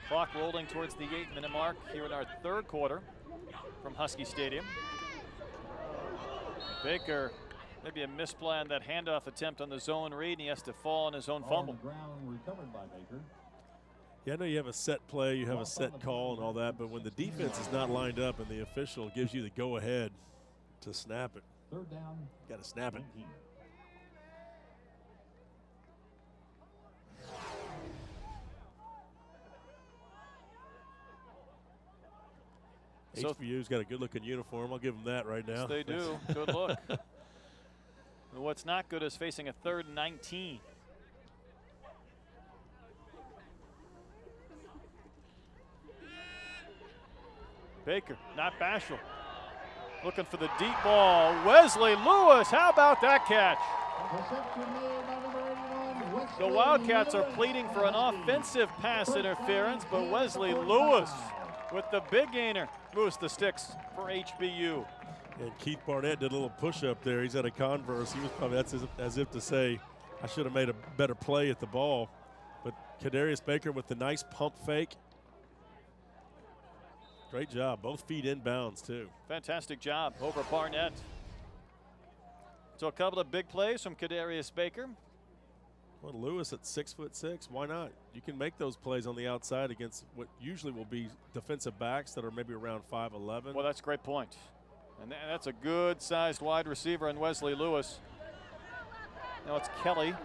Clock rolling towards the 8-minute mark here in our third quarter from Husky Stadium. Baker, maybe a misplay on that handoff attempt on the zone read, and he has to fall on his own fumble. Yeah, I know you have a set play, you have a set call and all that, but when the defense is not lined up and the official gives you the go-ahead to snap it, Third down. got to snap it. 19. So HBU's got a good-looking uniform. I'll give them that right now. Yes, they do. Good look. What's not good is facing a 3rd and 19. Baker, not bashful. Looking for the deep ball. Wesley Lewis, how about that catch? The Wildcats are pleading for an offensive pass interference, but Wesley Lewis with the big gainer moves the sticks for HBU. And Keith Barnett did a little push-up there. He's at a Converse. He was probably, that's as if to say, I should have made a better play at the ball. But Kadarius Baker with the nice pump fake. Great job. Both feet inbounds, too. Fantastic job over Barnett. So a couple of big plays from Kadarius Baker. Well, Lewis at 6'6", why not? You can make those plays on the outside against what usually will be defensive backs that are maybe around 5'11". Well, that's a great point. And that's a good-sized wide receiver in Wesley Lewis. Now it's Kelly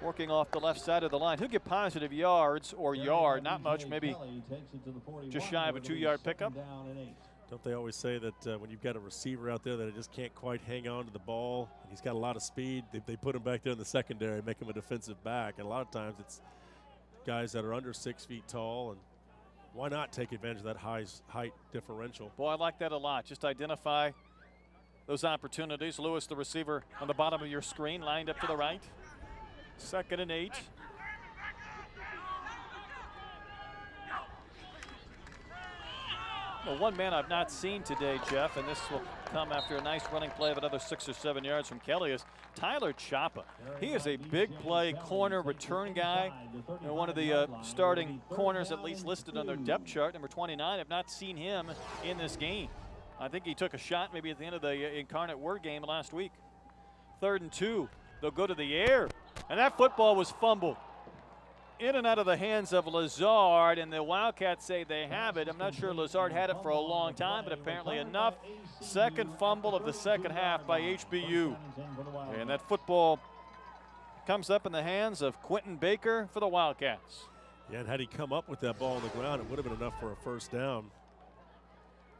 working off the left side of the line. He'll get positive yards or yard, not much, maybe just shy of a 2-yard pickup. Don't they always say that when you've got a receiver out there that just can't quite hang on to the ball, and he's got a lot of speed, they put him back there in the secondary, make him a defensive back. And a lot of times it's guys that are under 6 feet tall and why not take advantage of that height differential? Boy, I like that a lot. Just identify those opportunities. Lewis, the receiver on the bottom of your screen, lined up to the right. 2nd and 8. Well, one man I've not seen today, Jeff, and this will come after a nice running play of another 6 or 7 yards from Kelly, is Tyler Chapa. He is a big play corner return guy. You know, one of the starting corners at least listed on their depth chart, number 29. I've not seen him in this game. I think he took a shot maybe at the end of the Incarnate Word game last week. 3rd and 2. They'll go to the air. And that football was fumbled. In and out of the hands of Lazard, and the Wildcats say they have it. I'm not sure Lazard had it for a long time, but apparently enough. 2nd fumble of the 2nd half by HBU. And that football comes up in the hands of Quentin Baker for the Wildcats. Yeah, and had he come up with that ball on the ground, it would have been enough for a 1st down.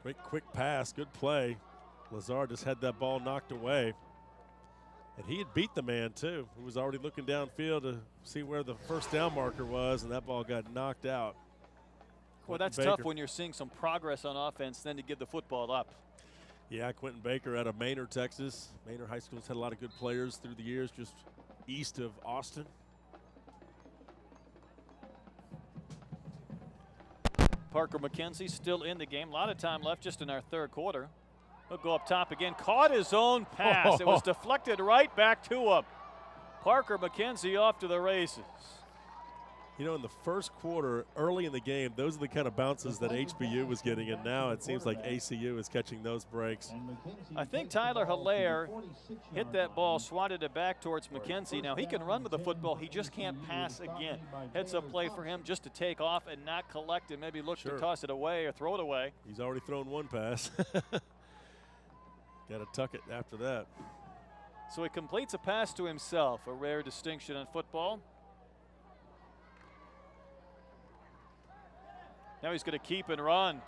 Great quick pass, good play. Lazard just had that ball knocked away. And he had beat the man, too, who was already looking downfield to see where the 1st down marker was, and that ball got knocked out. Well, that's tough when you're seeing some progress on offense, then to give the football up. Yeah, Quentin Baker out of Manor, Texas. Manor High School's had a lot of good players through the years, just east of Austin. Parker McKenzie still in the game. A lot of time left just in our 3rd quarter. He'll go up top again. Caught his own pass. It was deflected right back to him. Parker McKenzie off to the races. You know, in the 1st quarter, early in the game, those are the kind of bounces that HBU was getting, and now it seems like ACU is catching those breaks. I think Tyler Hilaire hit that ball, swatted it back towards McKenzie. Now, he can run with the football. He just can't pass again. Heads up play for him just to take off and not collect and maybe look to toss it away or throw it away. He's already thrown one pass. Got to tuck it after that. So he completes a pass to himself, a rare distinction in football. Now he's going to keep and run.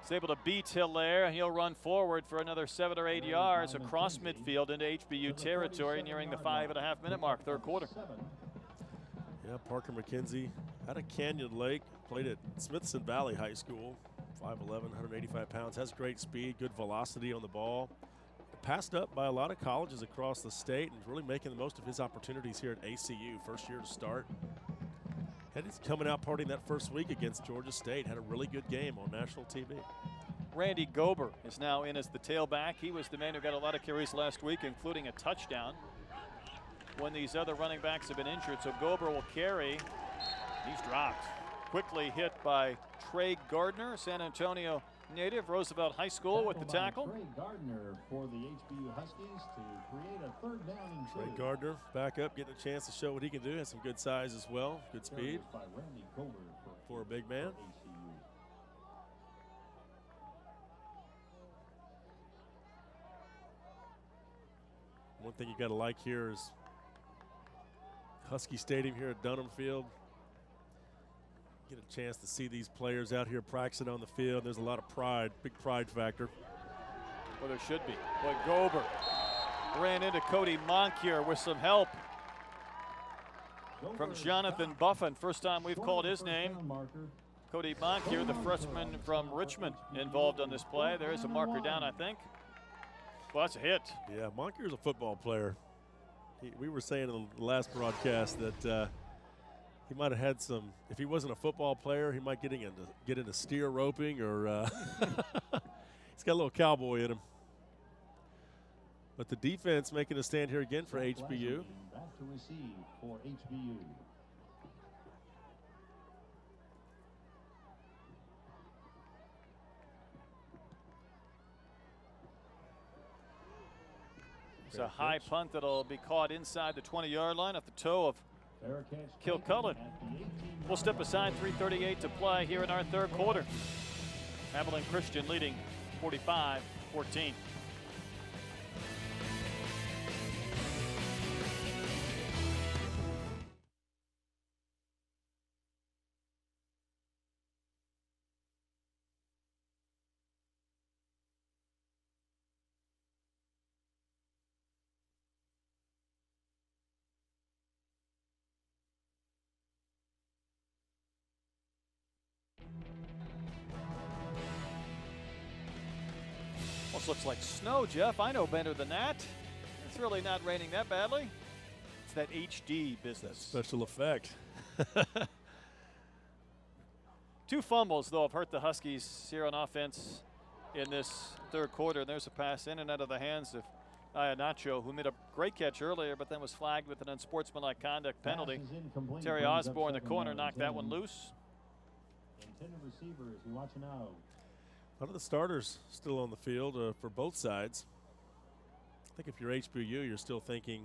He's able to beat Hilaire, and he'll run forward for another 7 or 8 yards across midfield into HBU territory, nearing the 5.5-minute mark, 3rd quarter. Yeah, Parker McKenzie out of Canyon Lake, played at Smithson Valley High School, 5'11", 185 pounds, has great speed, good velocity on the ball. Passed up by a lot of colleges across the state and really making the most of his opportunities here at ACU. 1st year to start. And he's coming out partying that 1st week against Georgia State. Had a really good game on national TV. Randy Gober is now in as the tailback. He was the man who got a lot of carries last week, including a touchdown when these other running backs have been injured. So Gober will carry. He's dropped. Quickly hit by Trey Gardner, San Antonio native, Roosevelt High School with the tackle. Trey Gardner for the HBU Huskies to create a 3rd down and 2. Trey Gardner back up, getting a chance to show what he can do. Has some good size as well, good speed for a big man. One thing you got to like here is Husky Stadium here at Dunham Field. Get a chance to see these players out here practicing on the field. There's a lot of pride, big pride factor. Well, there should be. But Gober ran into Cody Moncure with some help from Jonathan Buffin. First time we've called his name. Cody Moncure, the freshman from Richmond, involved on this play. There is a marker down, I think. Well, that's a hit. Yeah, Moncure's a football player. We were saying in the last broadcast that he might have had some, if he wasn't a football player, he might get into steer roping or he's got a little cowboy in him. But the defense making a stand here again for HBU. Back to receive for HBU. It's a high punt that'll be caught inside the 20-yard line at the toe of Kilcullen. We'll step aside, 3:38 to play here in our 3rd quarter. Abilene Christian leading 45-14. looks like snow, Jeff. I know better than that. It's really not raining that badly. It's that HD business. Special effect. 2 fumbles, though, have hurt the Huskies here on offense in this third quarter. And there's a pass in and out of the hands of Iheanacho, who made a great catch earlier, but then was flagged with an unsportsmanlike conduct penalty. Terry Osborne, the corner, knocked that one loose. Intended receivers, you watch now. A lot of the starters still on the field for both sides. I think if you're HBU, you're still thinking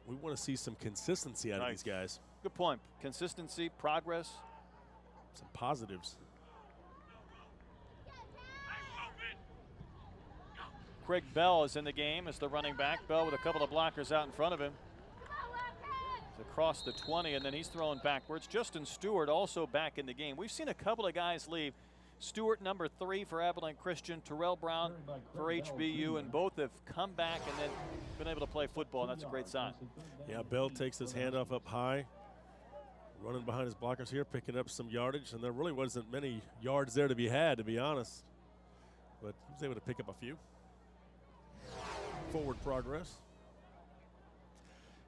we want to see some consistency out of these guys. Good point. Consistency, progress. Some positives. Craig Bell is in the game as the running back. Bell with a couple of blockers out in front of him. It's across the 20, and then he's thrown backwards. Justin Stewart also back in the game. We've seen a couple of guys leave. Stewart, number 3 for Abilene Christian, Terrell Brown for HBU, and both have come back and then been able to play football, and that's a great sign. Yeah, Bell takes his handoff up high, running behind his blockers here, picking up some yardage, and there really wasn't many yards there to be had, to be honest. But he was able to pick up a few. Forward progress.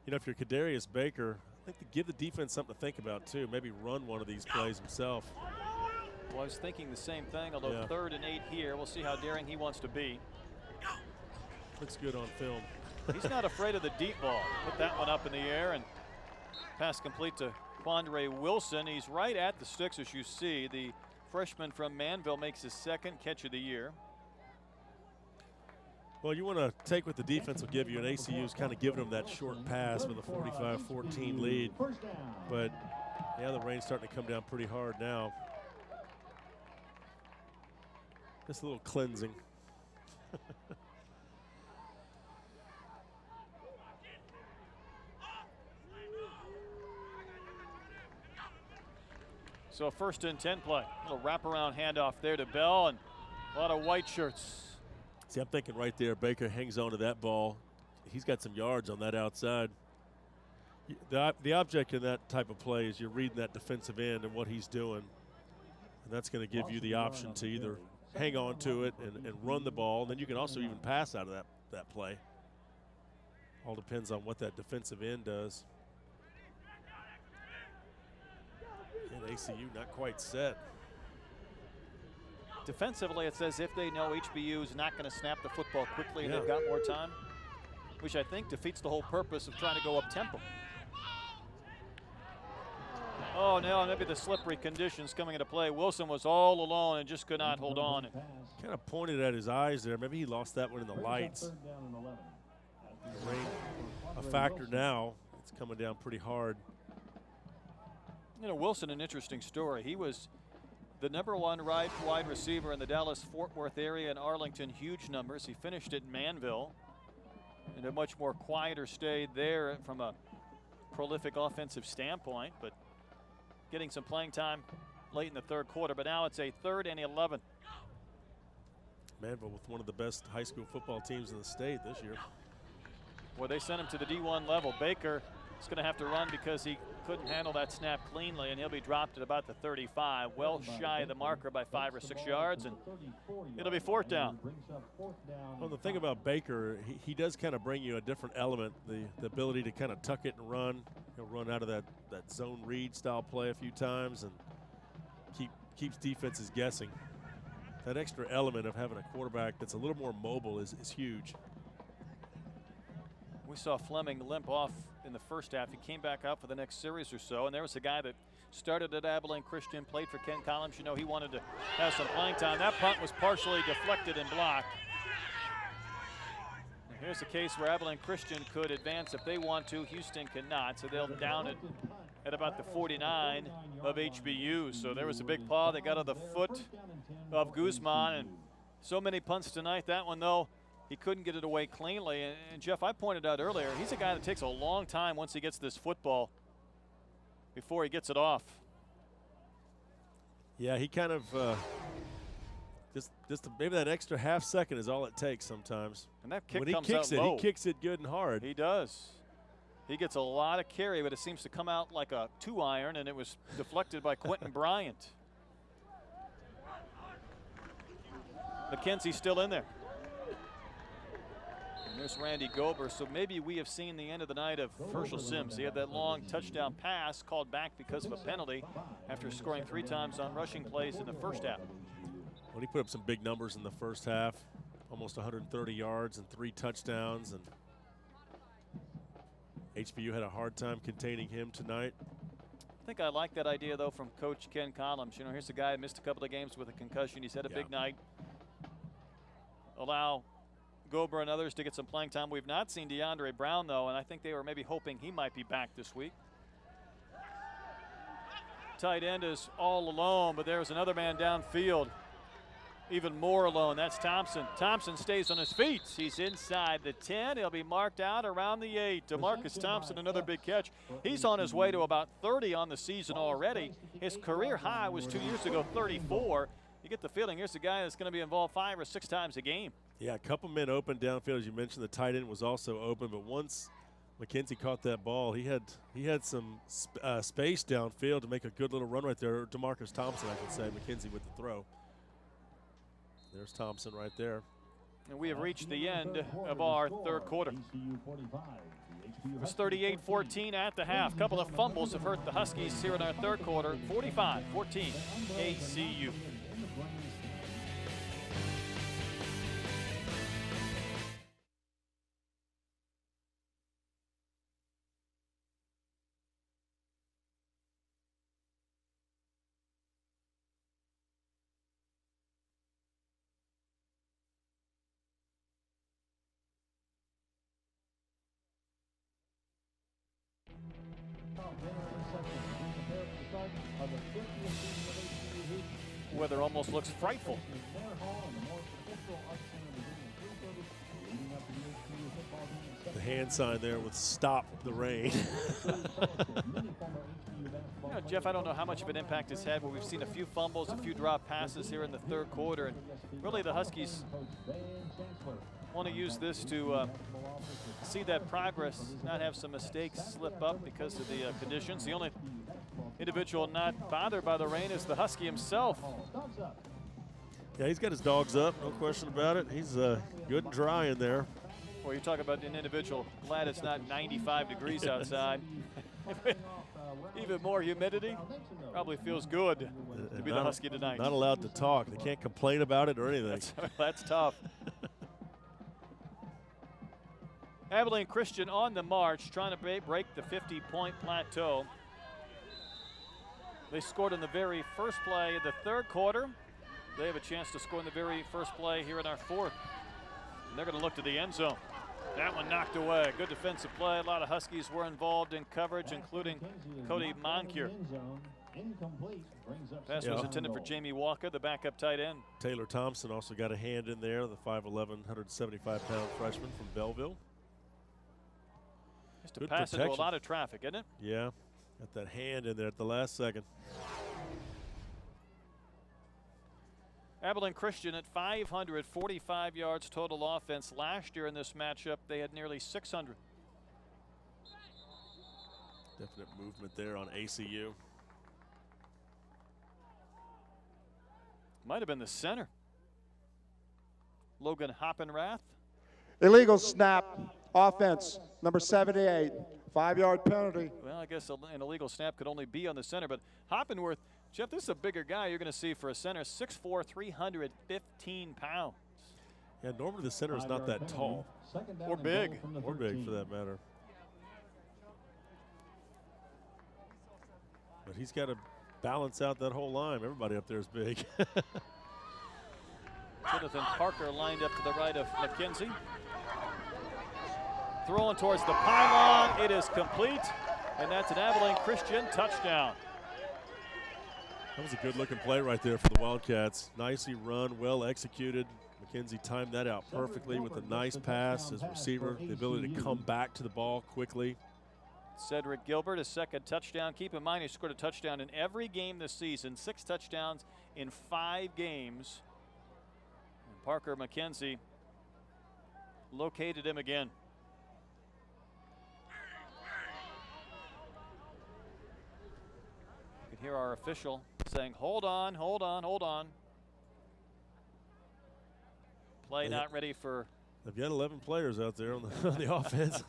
You know, if you're Kadarius Baker, I think to give the defense something to think about, too. Maybe run one of these plays himself. Well, I was thinking the same thing, although Yeah. 3rd and 8 here. We'll see how daring he wants to be. Looks good on film. He's not afraid of the deep ball. Put that one up in the air, and pass complete to Quandre Wilson. He's right at the sticks, as you see. The freshman from Manville makes his 2nd catch of the year. Well, you want to take what the defense will give you, and ACU's kind of giving them that short pass with a 45-14 lead. But, yeah, the rain's starting to come down pretty hard now. Just a little cleansing. So 1st and 10 play. A little wraparound handoff there to Bell, and a lot of white shirts. See, I'm thinking right there, Baker hangs on to that ball. He's got some yards on that outside. The object in that type of play is you're reading that defensive end and what he's doing. And that's going to give you the option to either hang on to it and run the ball. And then you can also even pass out of that play. All depends on what that defensive end does. And ACU not quite set. Defensively, it's as if they know HBU is not going to snap the football quickly and they've got more time, which I think defeats the whole purpose of trying to go up tempo. Oh, no, maybe the slippery conditions coming into play. Wilson was all alone and just could not hold on. Kind of pointed at his eyes there. Maybe he lost that one in the lights. Rain a factor now. It's coming down pretty hard. You know, Wilson, an interesting story. He was the #1 wide receiver in the Dallas-Fort Worth area in Arlington, huge numbers. He finished at Manville and a much more quieter stay there from a prolific offensive standpoint, but getting some playing time late in the 3rd quarter. But now it's a 3rd and 11. Manville with one of the best high school football teams in the state this year. Well, they sent him to the D1 level. Baker is going to have to run because he couldn't handle that snap cleanly, and he'll be dropped at about the 35, well shy of the marker by 5 or 6 yards, and it'll be 4th down. Well, the thing about Baker, he does kind of bring you a different element, the ability to kind of tuck it and run. He'll run out of that zone read style play a few times and keeps defenses guessing. That extra element of having a quarterback that's a little more mobile is huge. We saw Fleming limp off in the first half. He came back out for the next series or so, and there was a guy that started at Abilene Christian, played for Ken Collins. You know, he wanted to have some playing time. That punt was partially deflected and blocked. And here's a case where Abilene Christian could advance if they want to. Houston cannot, so they'll down it at about the 49 of HBU. So there was a big paw that got on the foot of Guzman, and so many punts tonight. That one, though, he couldn't get it away cleanly. And Jeff, I pointed out earlier, he's a guy that takes a long time once he gets this football before he gets it off. Yeah, he kind of just maybe that extra half second is all it takes sometimes. And that kick when he comes kicks out low. he kicks it good and hard. He does. He gets a lot of carry, but it seems to come out like a 2-iron, and it was deflected by Quentin Bryant. McKenzie's still in there. And there's Randy Gober. So maybe we have seen the end of the night of Herschel Sims. He had that long touchdown pass called back because of a penalty after scoring 3 times on rushing plays in the first half. Well, he put up some big numbers in the first half, almost 130 yards and 3 touchdowns. And HBU had a hard time containing him tonight. I think I like that idea, though, from Coach Ken Collins. You know, here's a guy who missed a couple of games with a concussion. He's had a big night. Allow Gober and others to get some playing time. We've not seen DeAndre Brown, though, and I think they were maybe hoping he might be back this week. Tight end is all alone, but there's another man downfield. Even more alone. That's Thompson. Thompson stays on his feet. He's inside the 10. He'll be marked out around the 8. DeMarcus Thompson, another big catch. He's on his way to about 30 on the season already. His career high was 2 years ago, 34. You get the feeling here's a guy that's going to be involved 5 or 6 times a game. Yeah, a couple men open downfield. As you mentioned, the tight end was also open, but once McKenzie caught that ball, he had some space downfield to make a good little run right there. DeMarcus Thompson, I can say. McKenzie with the throw. There's Thompson right there. And we have reached the end of our third quarter. It was 38-14 at the half. A couple of fumbles have hurt the Huskies here in our third quarter. 45-14 ACU. Weather almost looks frightful. The hand sign there would stop the rain. You know, Jeff, I don't know how much of an impact it's had, but we've seen a few fumbles, a few drop passes here in the third quarter, and really the Huskies want to use this to see that progress, not have some mistakes slip up because of the conditions. The only individual not bothered by the rain is the Husky himself. Yeah, he's got his dogs up, no question about it. He's good and dry in there. Well, you talk about an individual glad it's not 95 degrees outside. Even more humidity. Probably feels good to be the Husky tonight. Not allowed to talk. They can't complain about it or anything. That's tough. Abilene Christian on the march, trying to break the 50-point plateau. They scored in the very first play of the third quarter. They have a chance to score in the very first play here in our fourth. And they're going to look to the end zone. That one knocked away. Good defensive play. A lot of Huskies were involved in coverage, including Cody Moncure. Pass was intended for Jamie Walker, the backup tight end. Taylor Thompson also got a hand in there, the 5'11", 175-pound freshman from Belleville. Just to pass into a lot of traffic, isn't it? Yeah, got that hand in there at the last second. Abilene Christian at 545 yards total offense. Last year in this matchup, they had nearly 600. Definite movement there on ACU. Might have been the center. Logan Hoppenrath. Illegal snap, offense, number 78, 5-yard penalty. Well, I guess an illegal snap could only be on the center, but Hoppenworth, Jeff, this is a bigger guy you're going to see for a center, 6'4", 315 pounds. Yeah, normally the center is not that tall. Or big. Or big, for that matter. But he's got to balance out that whole line. Everybody up there is big. Jonathan Parker lined up to the right of McKenzie. Throwing towards the pylon. It is complete, and that's an Abilene Christian touchdown. That was a good-looking play right there for the Wildcats. Nicely run, well executed. McKenzie timed that out perfectly with a nice pass. His receiver, the ability to come back to the ball quickly. Cedric Gilbert, his second touchdown. Keep in mind, he scored a touchdown in every game this season. 6 touchdowns in 5 games. And Parker McKenzie located him again. You can hear our official saying, hold on, hold on, hold on. Play not ready for They've got 11 players out there on the offense.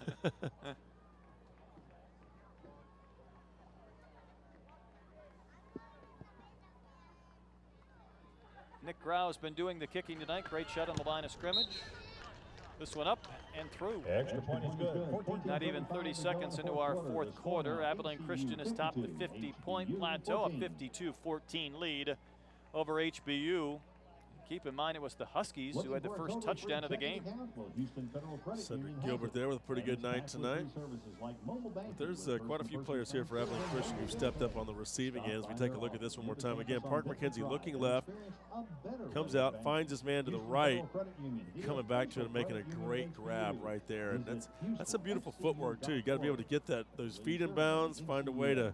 Nick Grau has been doing the kicking tonight. Great shot on the line of scrimmage. This one up and through. Extra point is good. Not even 30 seconds into our fourth quarter. Abilene Christian has topped the 50-point plateau, a 52-14 lead over HBU. Keep in mind it was the Huskies who had the first touchdown of the game. Cedric Gilbert there with a pretty good night tonight. But there's quite a few players here for Abilene Christian who've stepped up on the receiving end as we take a look at this one more time. Again, Park McKenzie looking left, comes out, finds his man to the right, coming back to it and making a great grab right there. And that's some beautiful footwork too. You got to be able to get those feet in bounds, find a way to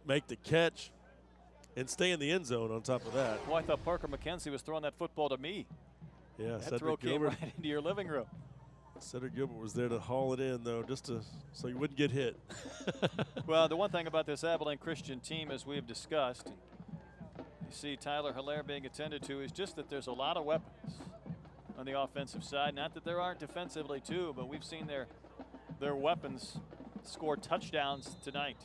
make the catch, and stay in the end zone on top of that. Well, I thought Parker McKenzie was throwing that football to me. Yeah, that Cedric throw came Gilbert. right into your living room. Cedric Gilbert was there to haul it in, though, just so you wouldn't get hit. Well, the one thing about this Abilene Christian team, as we've discussed, you see Tyler Hilaire being attended to, is just that there's a lot of weapons on the offensive side. Not that there aren't defensively, too, but we've seen their weapons score touchdowns tonight.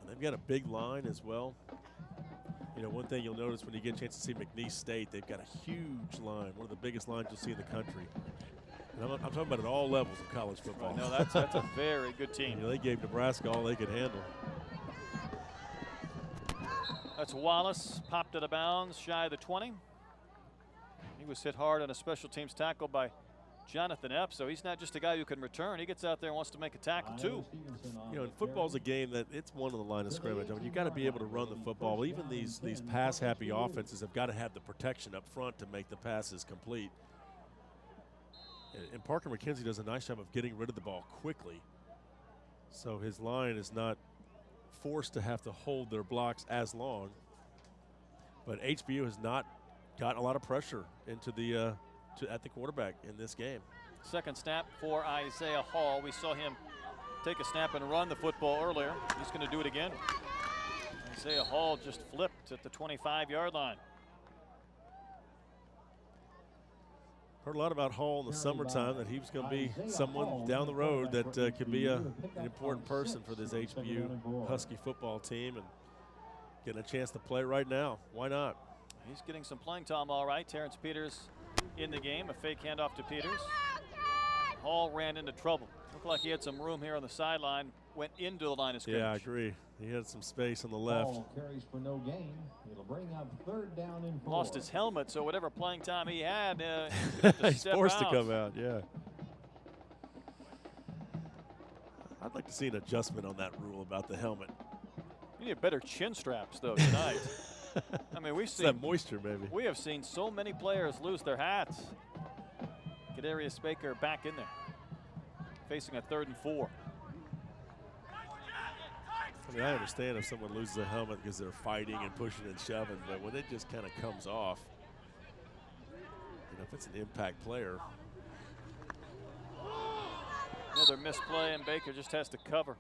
They've got a big line as well. You know, one thing you'll notice when you get a chance to see McNeese State, they've got a huge line, one of the biggest lines you'll see in the country. And I'm talking about at all levels of college football. No, that's a very good team. You know, they gave Nebraska all they could handle. That's Wallace, popped out of bounds, shy of the 20. He was hit hard on a special teams tackle by Jonathan Epps, so he's not just a guy who can return. He gets out there and wants to make a tackle too. You know, and football's a game that it's one on the line of scrimmage. I mean, you've got to be able to run the football. Even these pass-happy offenses have got to have the protection up front to make the passes complete. And Parker McKenzie does a nice job of getting rid of the ball quickly, so his line is not forced to have to hold their blocks as long. But HBU has not got a lot of pressure into the at the quarterback in this game. Second snap for Isaiah Hall. We saw him take a snap and run the football earlier. He's going to do it again. Isaiah Hall just flipped at the 25-yard line. Heard a lot about Hall in the summertime, that he was going to be someone down the road that could be an important person for this HBU Husky football team, and getting a chance to play right now. Why not? He's getting some playing time all right. Terrence Peters in the game, a fake handoff to Peters. Hall ran into trouble. Looked like he had some room here on the sideline, went into the line of scrimmage. Yeah, I agree. He had some space on the left. Ball carries for no gain. It'll bring up third down and 4. Lost his helmet, so whatever playing time he had, he's forced to come out, yeah. I'd like to see an adjustment on that rule about the helmet. You need better chin straps, though, tonight. I mean, we've seen that moisture, maybe. We have seen so many players lose their hats. Kadarius Baker back in there, facing a 3rd and 4. I mean, I understand if someone loses a helmet because they're fighting and pushing and shoving, but when it just kind of comes off, you know, if it's an impact player. Another misplay, and Baker just has to cover.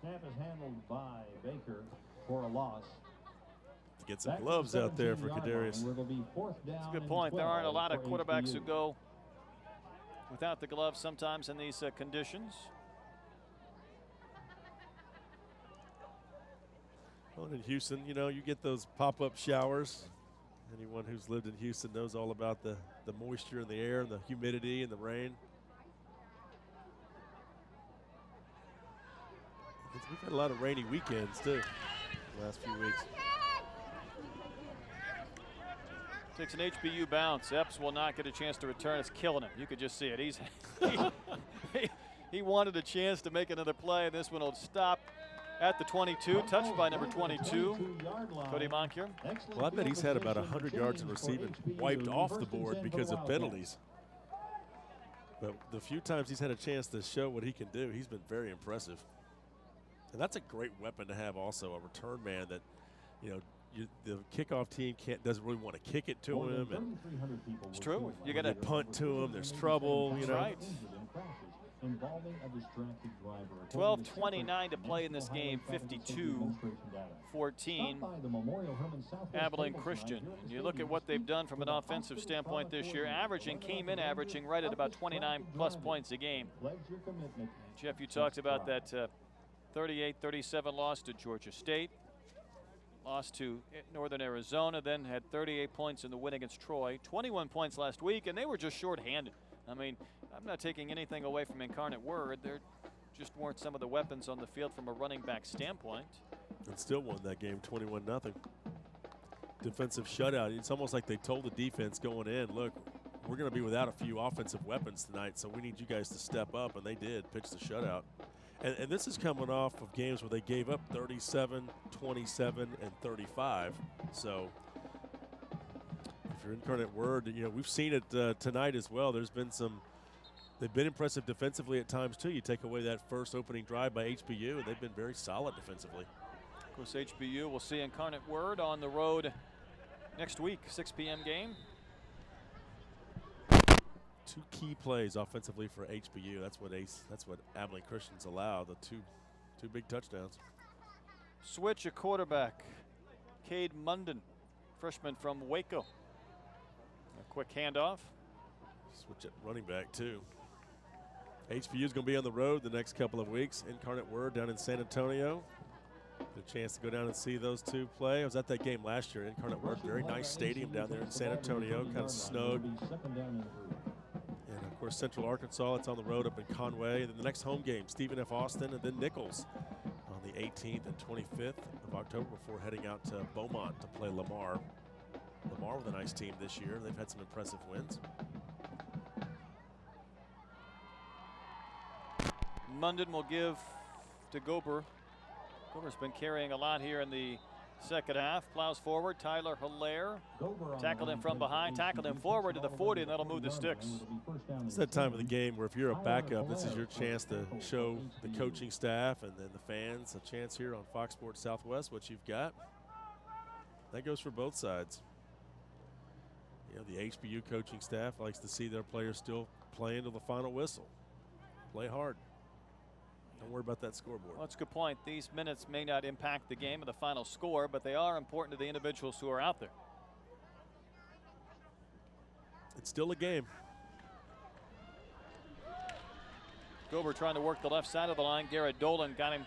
Snap is handled by Baker for a loss. Get some gloves out there for Kadarius. That's a good point. There aren't a lot of quarterbacks who go without the gloves sometimes in these conditions. Well, in Houston, you know, you get those pop-up showers. Anyone who's lived in Houston knows all about the moisture in the air and the humidity and the rain. We've had a lot of rainy weekends, too, the last few weeks. Takes an HBU bounce. Epps will not get a chance to return. It's killing him. You could just see it. He wanted a chance to make another play, and this one will stop at the 22, touched by number 22, Cody Moncure. Well, I bet he's had about 100 yards in receiving wiped off the board because of penalties. But the few times he's had a chance to show what he can do, he's been very impressive. And that's a great weapon to have also, a return man that, you know, the kickoff team doesn't really want to kick it to him. And it's true. You got to punt to him. There's trouble. You know. Right. involving a distracted driver. 12:29 to play in this game, 52-14. Abilene Christian. And you look at what they've done from an offensive standpoint this year, came in averaging right at about 29+ points a game. Jeff, you talked about that 38-37 loss to Georgia State. Lost to Northern Arizona, then had 38 points in the win against Troy, 21 points last week, and they were just shorthanded. I mean, I'm not taking anything away from Incarnate Word. There just weren't some of the weapons on the field from a running back standpoint. And still won that game 21-0. Defensive shutout. It's almost like they told the defense going in, look, we're going to be without a few offensive weapons tonight, so we need you guys to step up, and they did, pitch the shutout. And this is coming off of games where they gave up 37, 27, and 35. So if you're Incarnate Word, you know, we've seen it tonight as well. They've been impressive defensively at times too. You take away that first opening drive by HBU, and they've been very solid defensively. Of course, HBU will see Incarnate Word on the road next week, 6 p.m. game. 2 key plays offensively for HBU. That's what Abilene Christian's allow. The two big touchdowns. Switch a quarterback. Cade Munden, freshman from Waco. A quick handoff. Switch at running back too. HBU is going to be on the road the next couple of weeks. Incarnate Word down in San Antonio. The chance to go down and see those two play. I was at that game last year. Incarnate Word, very nice stadium down there in San Antonio, kind of snug. And of course, Central Arkansas, it's on the road up in Conway. And then the next home game, Stephen F. Austin, and then Nichols on the 18th and 25th of October before heading out to Beaumont to play Lamar. Lamar with a nice team this year. They've had some impressive wins. Munden will give to Gober. Gober's been carrying a lot here in the second half. Plows forward. Tyler Hilaire tackled him from behind, tackled him forward to the 40, and that'll move the sticks. It's that time of the game where if you're a backup, this is your chance to show the coaching staff and then the fans a chance here on Fox Sports Southwest what you've got. That goes for both sides. You know, the HBU coaching staff likes to see their players still playing to the final whistle. Play hard. Don't worry about that scoreboard. Well, that's a good point. These minutes may not impact the game or the final score, but they are important to the individuals who are out there. It's still a game. Gober trying to work the left side of the line. Garrett Dolan got him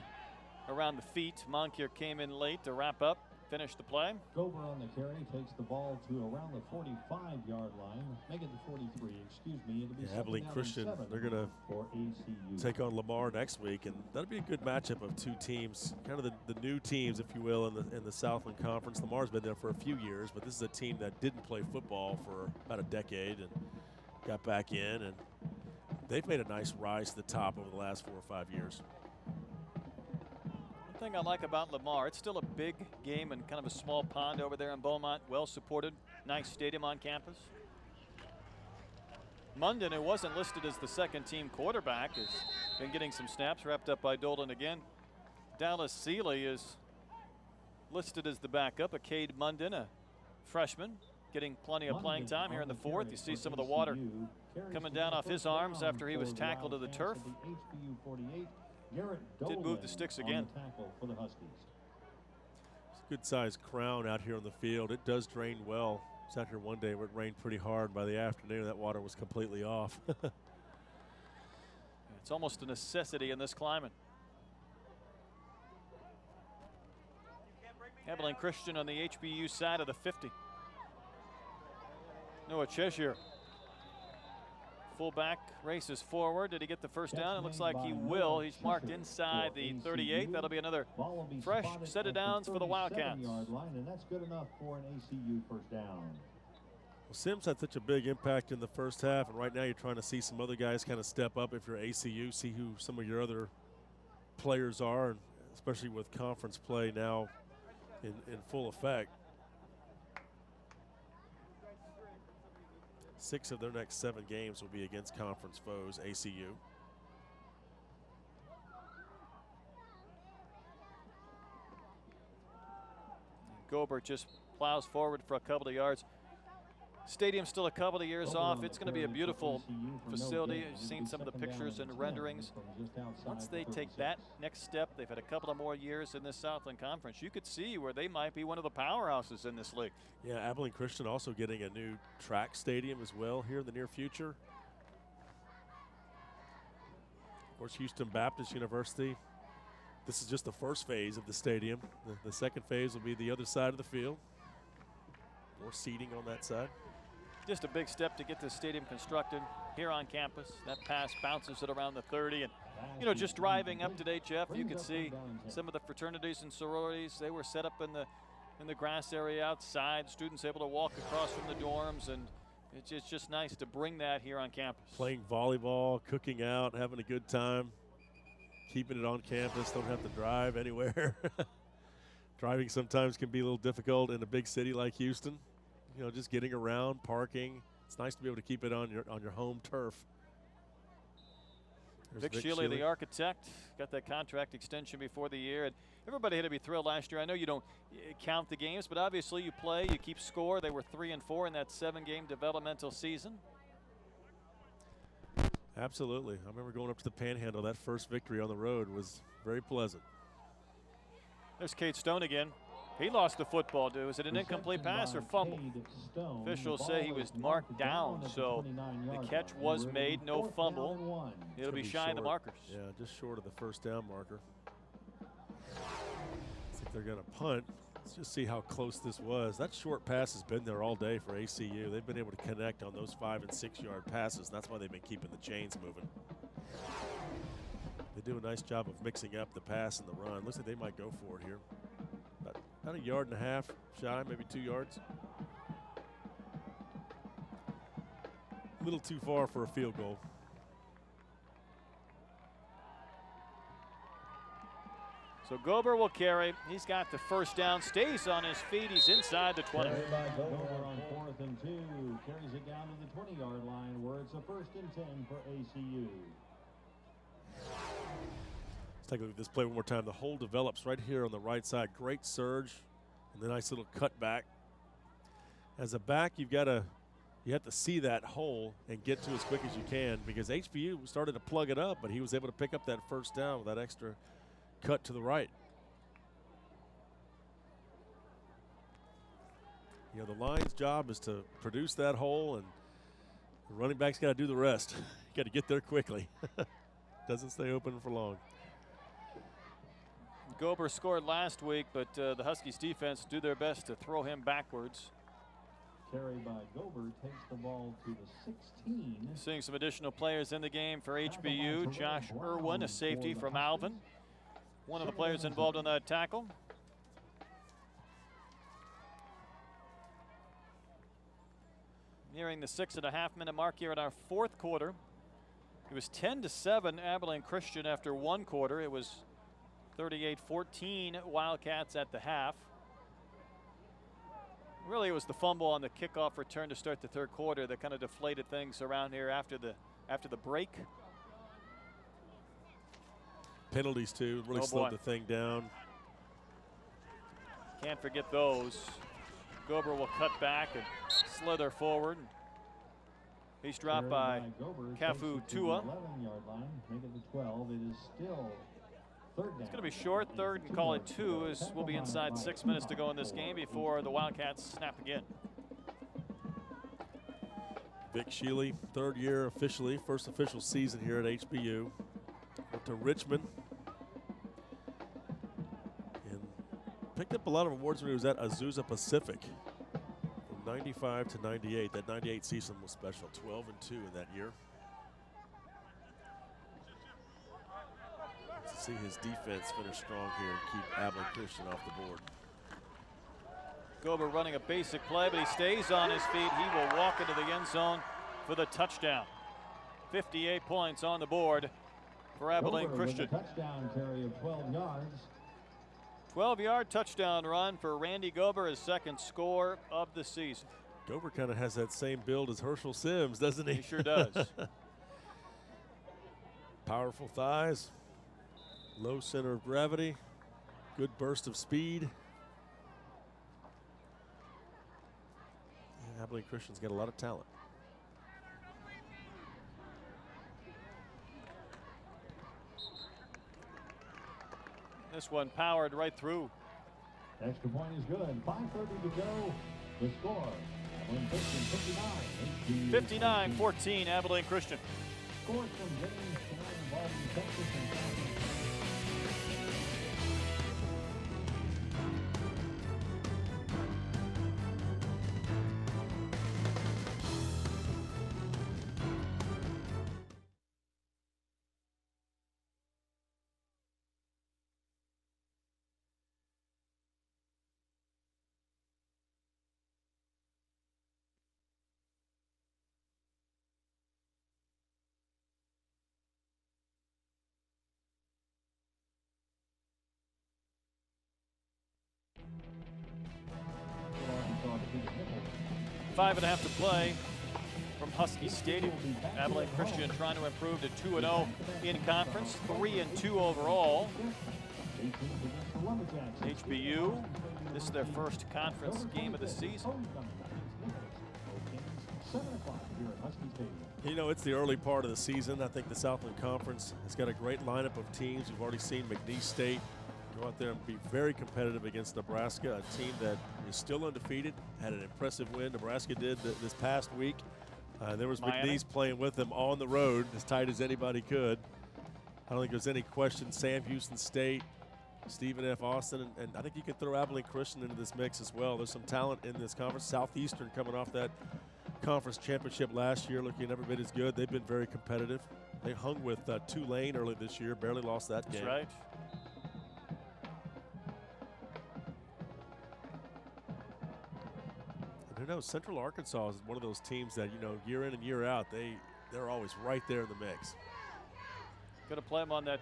around the feet. Monkier came in late to wrap up, finish the play. Gober on the carry takes the ball to around the 45-yard line. Make it the 43, excuse me. It'll be Abilene Christian, they're going to take on Lamar next week, and that'll be a good matchup of two teams, kind of the new teams, if you will, in the Southland Conference. Lamar's been there for a few years, but this is a team that didn't play football for about a decade and got back in, and they've made a nice rise to the top over the last 4 or 5 years. Thing I like about Lamar, it's still a big game and kind of a small pond over there in Beaumont. Well supported, nice stadium on campus. Munden, who wasn't listed as the second team quarterback, has been getting some snaps, wrapped up by Dolan again. Dallas Seeley is listed as the backup. Cade Munden, a freshman, getting plenty of playing time here in the fourth. You see some of the water coming down off his arms after he was tackled to the turf. Did move the sticks again. For the Huskies. It's a good-sized crown out here on the field. It does drain well. I was out here one day where it rained pretty hard. By the afternoon, that water was completely off. It's almost a necessity in this climate. Abilene Christian on the HBU side of the 50. Noah Cheshire. Fullback races forward. Did he get the first down? It looks like he will. He's marked inside the 38. That'll be another fresh set of downs for the Wildcats. And that's good enough for an ACU first down. Well, Sims had such a big impact in the first half, and right now you're trying to see some other guys kind of step up if you're ACU, see who some of your other players are, and especially with conference play now in full effect. 6 of their next 7 games will be against conference foes, ACU. Gobert just plows forward for a couple of yards. Stadium's still a couple of years off. It's going to be a beautiful facility. I've seen some of the pictures and renderings. Once they take that next step, they've had a couple of more years in this Southland Conference. You could see where they might be one of the powerhouses in this league. Yeah, Abilene Christian also getting a new track stadium as well here in the near future. Of course, Houston Baptist University. This is just the first phase of the stadium. The second phase will be the other side of the field. More seating on that side. Just a big step to get this stadium constructed here on campus. That pass bounces it around the 30. And, you know, just driving up today, Jeff, you could see some of the fraternities and sororities. They were set up in the grass area outside. Students able to walk across from the dorms, and it's just nice to bring that here on campus. Playing volleyball, cooking out, having a good time, keeping it on campus. Don't have to drive anywhere. Driving sometimes can be a little difficult in a big city like Houston. You know, just getting around, parking. It's nice to be able to keep it on your home turf. Vic Shealy, the architect, got that contract extension before the year. And everybody had to be thrilled last year. I know you don't count the games, but obviously you play, you keep score. They were 3-4 in that 7-game developmental season. Absolutely. I remember going up to the Panhandle. That first victory on the road was very pleasant. There's Kate Stone again. He lost the football, dude. Was it an incomplete pass or fumble? Officials say he was marked down, so the catch was made, no fumble. It'll be shy of the markers. Yeah, just short of the first down marker. I think they're going to punt. Let's just see how close this was. That short pass has been there all day for ACU. They've been able to connect on those 5- and 6-yard passes. That's why they've been keeping the chains moving. They do a nice job of mixing up the pass and the run. Looks like they might go for it here. About a yard and a half shy, maybe 2 yards. A little too far for a field goal. So Gober will carry. He's got the first down, stays on his feet. He's inside the 20. Carried by Gober on 4th and 2. Carries it down to the 20-yard line where it's a 1st and 10 for ACU. Let's take a look at this play one more time. The hole develops right here on the right side. Great surge and the nice little cutback. As a back, you have to see that hole and get to as quick as you can, because HBU started to plug it up, but he was able to pick up that first down with that extra cut to the right. You know, the line's job is to produce that hole, and the running back's got to do the rest. You got to get there quickly. Doesn't stay open for long. Gober scored last week, but the Huskies defense do their best to throw him backwards. Carried by Gober, takes the ball to the 16. Seeing some additional players in the game for HBU. Josh Irwin, a safety from Alvin. One of the players involved in that tackle. Nearing the 6.5-minute mark here in our 4th quarter. It was 10-7 Abilene Christian after 1 quarter. It was 38-14 Wildcats at the half. Really, it was the fumble on the kickoff return to start the 3rd quarter that kind of deflated things around here after the break. Penalties too, really slowed the thing down. Can't forget those. Gober will cut back and slither forward. He's dropped by Kafu Tua. 11-yard line, make it the 12. It is still 3rd down. It's going to be short, 3rd and call it 2, as we'll be inside 6 minutes to go in this game before the Wildcats snap again. Vic Shealy, 3rd year officially, first official season here at HBU. Went to Richmond and picked up a lot of awards when he was at Azusa Pacific. From 95 to 98, that 98 season was special, 12-2 in that year. Let's see his defense finish strong here and keep Abilene Christian off the board. Gober running a basic play, but he stays on his feet. He will walk into the end zone for the touchdown. 58 points on the board for Abilene Christian. Touchdown carry of 12 yards. 12-yard touchdown run for Randy Gober, his 2nd score of the season. Gober kind of has that same build as Herschel Sims, doesn't he? He sure does. Powerful thighs, low center of gravity, good burst of speed. Abilene Christian's got a lot of talent. This one powered right through. Extra point is good. 5:30 to go. The score. Abilene Christian 59. 59-14 Abilene Christian. Scores from games tonight involving Texas and South. Five and a half to play from Husky Stadium. Abilene Christian trying to improve to 2-0 in conference, 3-2 overall. HBU, this is their first conference game of the season. You know, it's the early part of the season. I think the Southland Conference has got a great lineup of teams. We've already seen McNeese State go out there and be very competitive against Nebraska, a team that is still undefeated, had an impressive win. Nebraska did this past week. There was Miami. McNeese playing with them on the road as tight as anybody could. I don't think there's any question. Sam Houston State, Stephen F. Austin, and I think you can throw Abilene Christian into this mix as well. There's some talent in this conference. Southeastern coming off that conference championship last year, looking every bit as good. They've been very competitive. They hung with Tulane early this year, barely lost that game. That's right. Who knows? Central Arkansas is one of those teams that, you know, year in and year out, they're always right there in the mix. Going to play them on that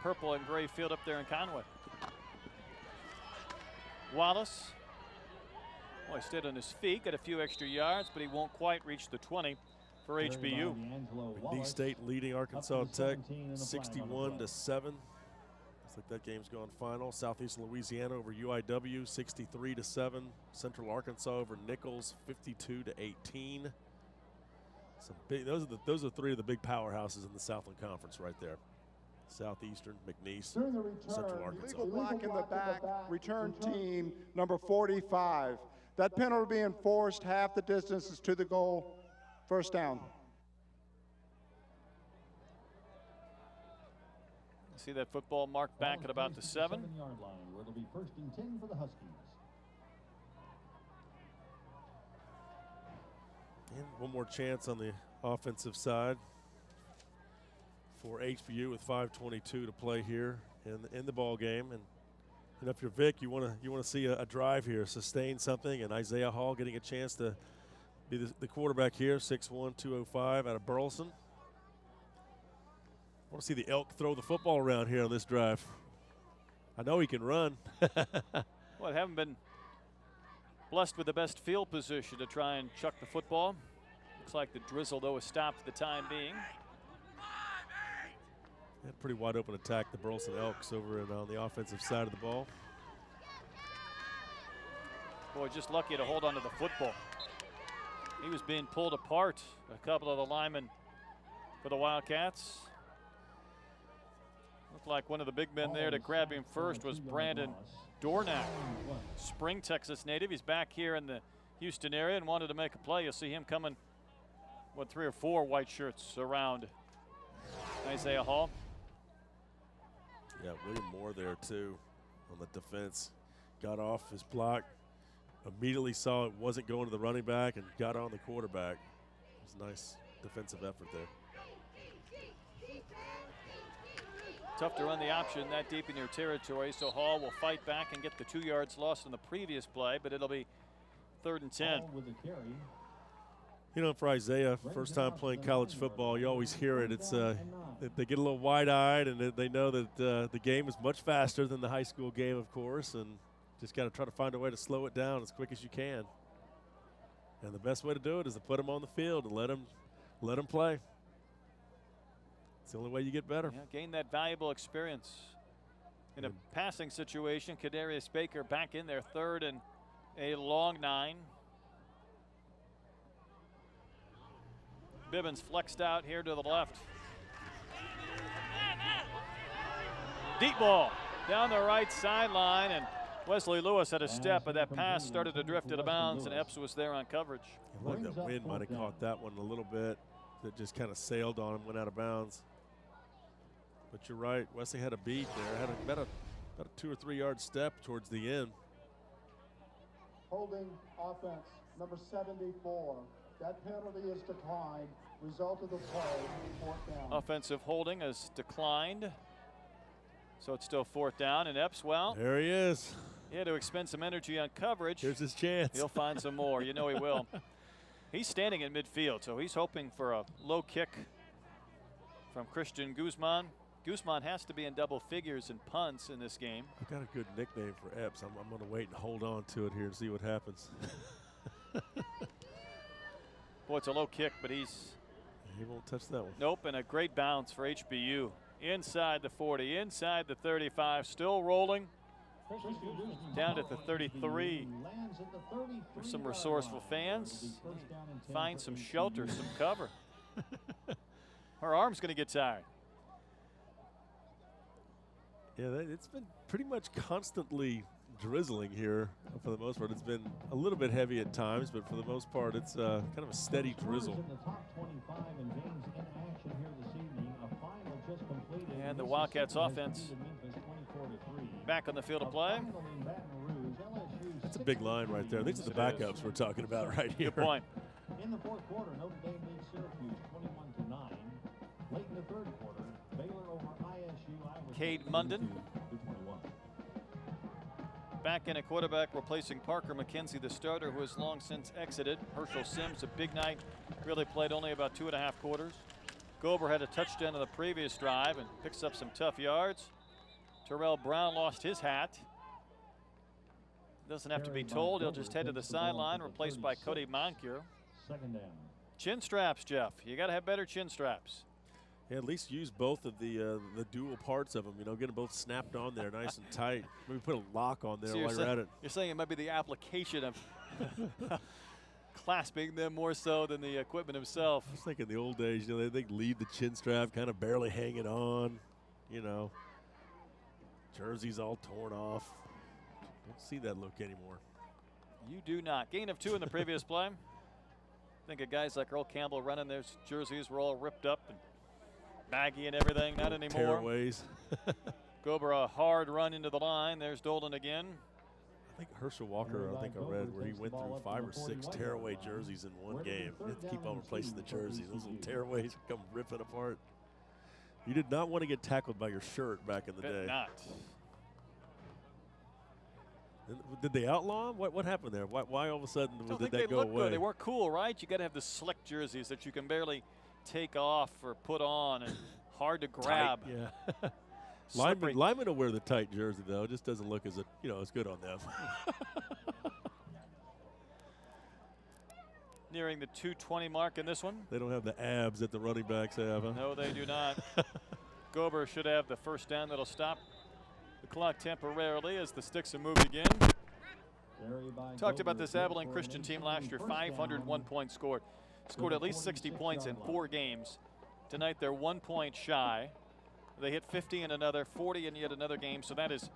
purple and gray field up there in Conway. Wallace. Well, he stayed on his feet, got a few extra yards, but he won't quite reach the 20 for HBU. McNeese State leading Arkansas Tech 61-7. Looks like that game's going final. Southeastern Louisiana over UIW 63-7. Central Arkansas over Nichols 52-18. Some big, those are three of the big powerhouses in the Southland Conference right there. Southeastern, McNeese, Central Arkansas. Illegal block in the back, return team number 45. That penalty being forced, half the distance is to the goal, first down. See that football marked back at about the 7. 7-yard line, where it'll be 1st and 10 for the Huskies. And one more chance on the offensive side for HBU with 5:22 to play here in the ball game. And you know, if you're Vic, you want to see a drive here, sustain something. And Isaiah Hall getting a chance to be the quarterback here, 6'1", 205 out of Burleson. I want to see the Elk throw the football around here on this drive. I know he can run. Well, haven't been blessed with the best field position to try and chuck the football. Looks like the drizzle, though, is stopped for the time being. Yeah, pretty wide open attack, the Burleson Elks over and on the offensive side of the ball. Boy, just lucky to hold on to the football. He was being pulled apart. A couple of the linemen for the Wildcats. Looked like one of the big men there to grab him first was Brandon Dornack, Spring, Texas native. He's back here in the Houston area and wanted to make a play. You'll see him coming, what, 3 or 4 white shirts around Isaiah Hall. Yeah, William Moore there too on the defense. Got off his block, immediately saw it wasn't going to the running back and got on the quarterback. It was a nice defensive effort there. Tough to run the option that deep in your territory, so Hall will fight back and get the 2 yards lost in the previous play, but it'll be 3rd and 10. You know, for Isaiah, first time playing college football, you always hear it. It's they get a little wide-eyed, and they know that the game is much faster than the high school game, of course, and just got to try to find a way to slow it down as quick as you can. And the best way to do it is to put them on the field and let them play. It's the only way you get better. Yeah, gain that valuable experience. In a passing situation, Kadarius Baker back in there, 3rd and a long 9. Bibbins flexed out here to the left. Deep ball down the right sideline, and Wesley Lewis had a step, but that pass started to drift out of bounds, and Epps was there on coverage. I think the wind might have caught that one a little bit. That just kind of sailed on him, went out of bounds. But you're right, Wesley had a beat there, had about a 2 or 3 yard step towards the end. Holding offense, number 74. That penalty is declined. Result of the play, 4th down. Offensive holding has declined, so it's still 4th down. And Epps, well, there he is. He had to expend some energy on coverage. Here's his chance. He'll find some more. You know he will. He's standing in midfield, so he's hoping for a low kick from Christian Guzman. Guzman has to be in double figures in punts in this game. I've got a good nickname for Epps. I'm going to wait and hold on to it here and see what happens. Boy, it's a low kick, but he won't touch that one. Nope, and a great bounce for HBU. Inside the 40, inside the 35, still rolling. Down at the 33. For some resourceful fans, find some shelter, some cover. Her arm's going to get tired. Yeah, it's been pretty much constantly drizzling here for the most part. It's been a little bit heavy at times, but for the most part, it's kind of a steady drizzle. And the Wildcats offense back on the field of play. That's a big line right there. These are the backups we're talking about right here. Good point. In the 4th quarter, Notre Dame leads Syracuse 21-9. Late in the 3rd quarter, Baylor over ISU. Cade Munden back in at quarterback, replacing Parker McKenzie, the starter, who has long since exited. Herschel Sims, a big night, really played only about 2.5 quarters. Gober had a touchdown in the previous drive and picks up some tough yards. Terrell Brown lost his hat. Doesn't have to be told. He'll just head to the sideline, replaced by Cody Moncure. 2nd down. Chin straps, Jeff. You got to have better chin straps. Yeah, at least use both of the dual parts of them. You know, get them both snapped on there, nice and tight. Maybe put a lock on there while you're at it. You're saying it might be the application of clasping them more so than the equipment himself. I was thinking the old days, you know, they'd leave the chin strap kind of barely hanging on. You know, jerseys all torn off. Don't see that look anymore. You do not. Gain of 2 in the previous play. Think of guys like Earl Campbell running. Their jerseys were all ripped up and baggy and everything. Not anymore. Tearaways. Gober, a hard run into the line. There's Dolan again. I think Herschel Walker, I read where he went through 5 or 6 tearaway jerseys in one game. You have to keep on replacing the jerseys. Those little tearaways come ripping apart. You did not want to get tackled by your shirt back in the day. Not. Did they outlaw him? What happened there? Why all of a sudden did that go away? Good. They weren't cool, right? You got to have the slick jerseys that you can barely take off or put on, and hard to grab. Tight, yeah. Linemen will wear the tight jersey though. It just doesn't look as as good on them. Nearing the 2:20 mark in this one. They don't have the abs that the running backs have, huh? No, they do not. Gober should have the first down that'll stop the clock temporarily as the sticks are moved again. Talked about this Abilene Christian team last year, 501 points scored. Scored at least 60 points in 4 games. Tonight they're 1 point shy. They hit 50 in another, 40 in yet another game. So that is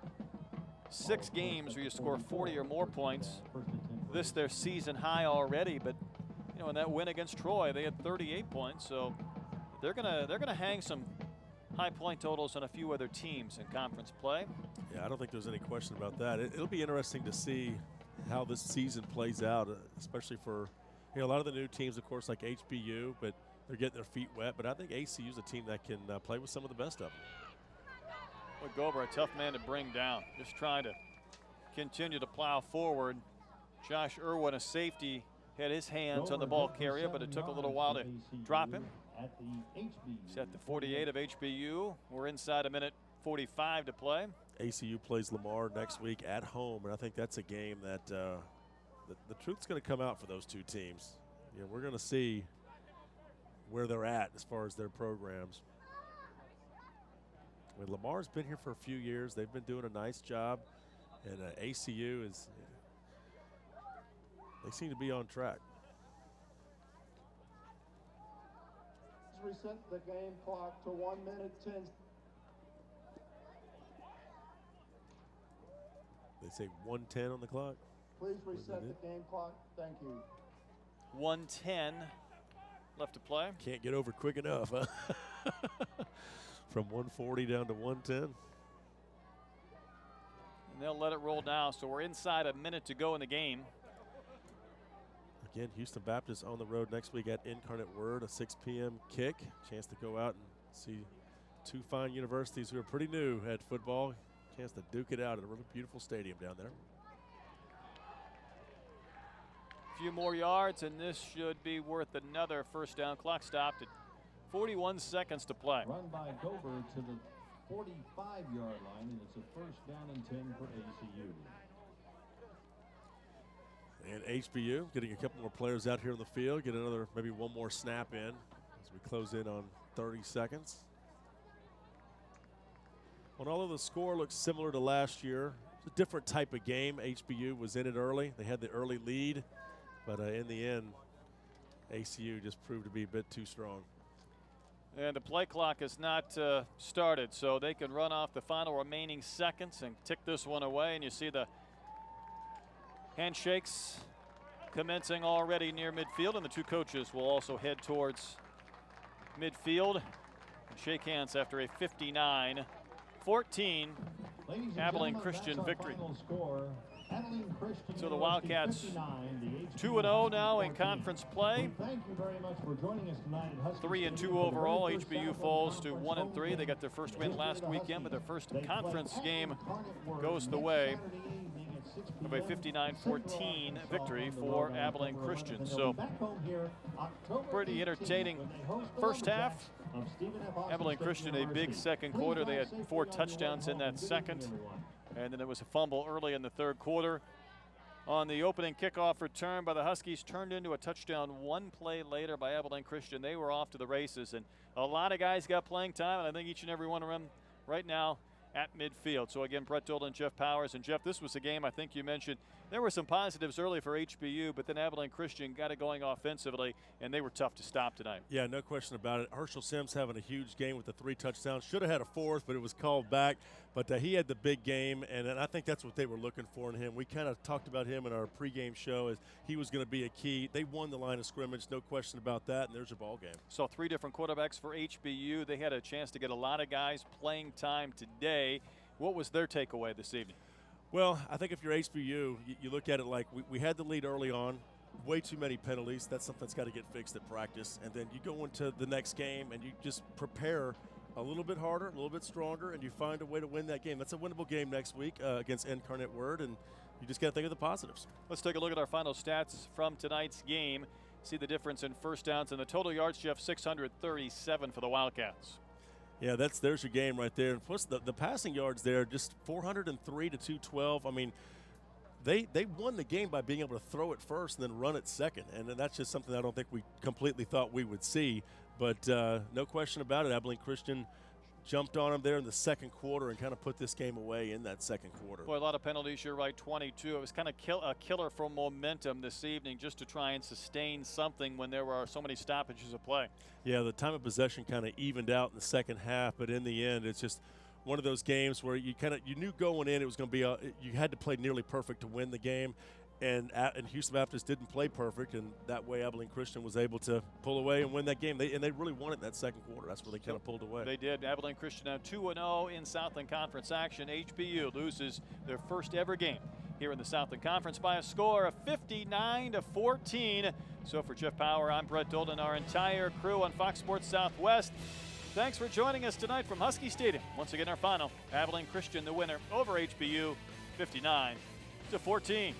6 games where you score 40 or more points. This their season high already, but in that win against Troy, they had 38 points. So they're gonna hang some high point totals on a few other teams in conference play. Yeah, I don't think there's any question about that. It'll be interesting to see how this season plays out, especially for a lot of the new teams, of course, like HBU, but they're getting their feet wet. But I think ACU is a team that can play with some of the best of them. Well, Gober, a tough man to bring down. Just trying to continue to plow forward. Josh Irwin, a safety, had his hands on the ball carrier, but it took a little while to drop him. He's at the 48 of HBU. We're inside a minute 45 to play. ACU plays Lamar next week at home, and I think that's a game that the truth's going to come out for those two teams. We're going to see where they're at as far as their programs. I mean, Lamar's been here for a few years. They've been doing a nice job, and ACU they seem to be on track. reset the game clock to 1 minute 10. They say 1:10 on the clock. Please reset the game clock. Thank you. 1:10 left to play. Can't get over quick enough, huh? From 140 down to 110. And they'll let it roll now, so we're inside a minute to go in the game. Again, Houston Baptist on the road next week at Incarnate Word, a 6 p.m. kick. Chance to go out and see two fine universities who are pretty new at football. Chance to duke it out at a really beautiful stadium down there. A few more yards, and this should be worth another first down. Clock stopped at 41 seconds to play. Run by Dover to the 45-yard line, and it's a first down and 10 for ACU. And HBU getting a couple more players out here on the field, get another, maybe one more snap in as we close in on 30 seconds. Well, although the score looks similar to last year, it's a different type of game. HBU was in it early. They had the early lead, but in the end, ACU just proved to be a bit too strong. And the play clock has not started, so they can run off the final remaining seconds and tick this one away. And you see the handshakes commencing already near midfield, and the two coaches will also head towards midfield and shake hands after a 59-14 Abilene Christian victory. So the Wildcats 2-0 now in conference play. 3-2 overall. HBU falls to 1-3. They got their first win last weekend, but their first conference game goes the way of a 59-14 victory for Abilene Christian. So pretty entertaining first half. Abilene Christian a big second quarter. They had 4 touchdowns in that second. And then there was a fumble early in the third quarter. On the opening kickoff return by the Huskies, turned into a touchdown one play later by Abilene Christian. They were off to the races, and a lot of guys got playing time, and I think each and every one of them right now at midfield. So again, Brett Dolan, Jeff Powers. And Jeff, this was a game I think you mentioned there were some positives early for HBU, but then Abilene Christian got it going offensively, and they were tough to stop tonight. Yeah, no question about it. Herschel Sims having a huge game with the 3 touchdowns. Should have had a 4th, but it was called back. But he had the big game, and I think that's what they were looking for in him. We kind of talked about him in our pregame show as he was going to be a key. They won the line of scrimmage, no question about that, and there's your ball game. So 3 different quarterbacks for HBU. They had a chance to get a lot of guys playing time today. What was their takeaway this evening? Well, I think if you're HBU, you look at it like we had the lead early on, way too many penalties. That's something that's got to get fixed at practice. And then you go into the next game and you just prepare a little bit harder, a little bit stronger, and you find a way to win that game. That's a winnable game next week against Incarnate Word, and you just got to think of the positives. Let's take a look at our final stats from tonight's game. See the difference in first downs and the total yards, Jeff, 637 for the Wildcats. Yeah, there's your game right there. And plus the passing yards there, just 403 to 212. I mean, they won the game by being able to throw it first and then run it second. And that's just something I don't think we completely thought we would see. But no question about it, Abilene Christian jumped on them there in the second quarter and kind of put this game away in that second quarter. Boy, a lot of penalties, you're right, 22. It was kind of a killer for momentum this evening just to try and sustain something when there were so many stoppages of play. Yeah, the time of possession kind of evened out in the second half, but in the end, it's just one of those games where you knew going in it was going to be you had to play nearly perfect to win the game. And Houston Baptist didn't play perfect, and that way Abilene Christian was able to pull away and win that game. They really won it in that second quarter. That's where they kind of pulled away. They did. Abilene Christian now 2-0 in Southland Conference action. HBU loses their first ever game here in the Southland Conference by a score of 59-14. So for Jeff Power, I'm Brett Dolan, our entire crew on Fox Sports Southwest. Thanks for joining us tonight from Husky Stadium. Once again, our final, Abilene Christian the winner over HBU, 59-14.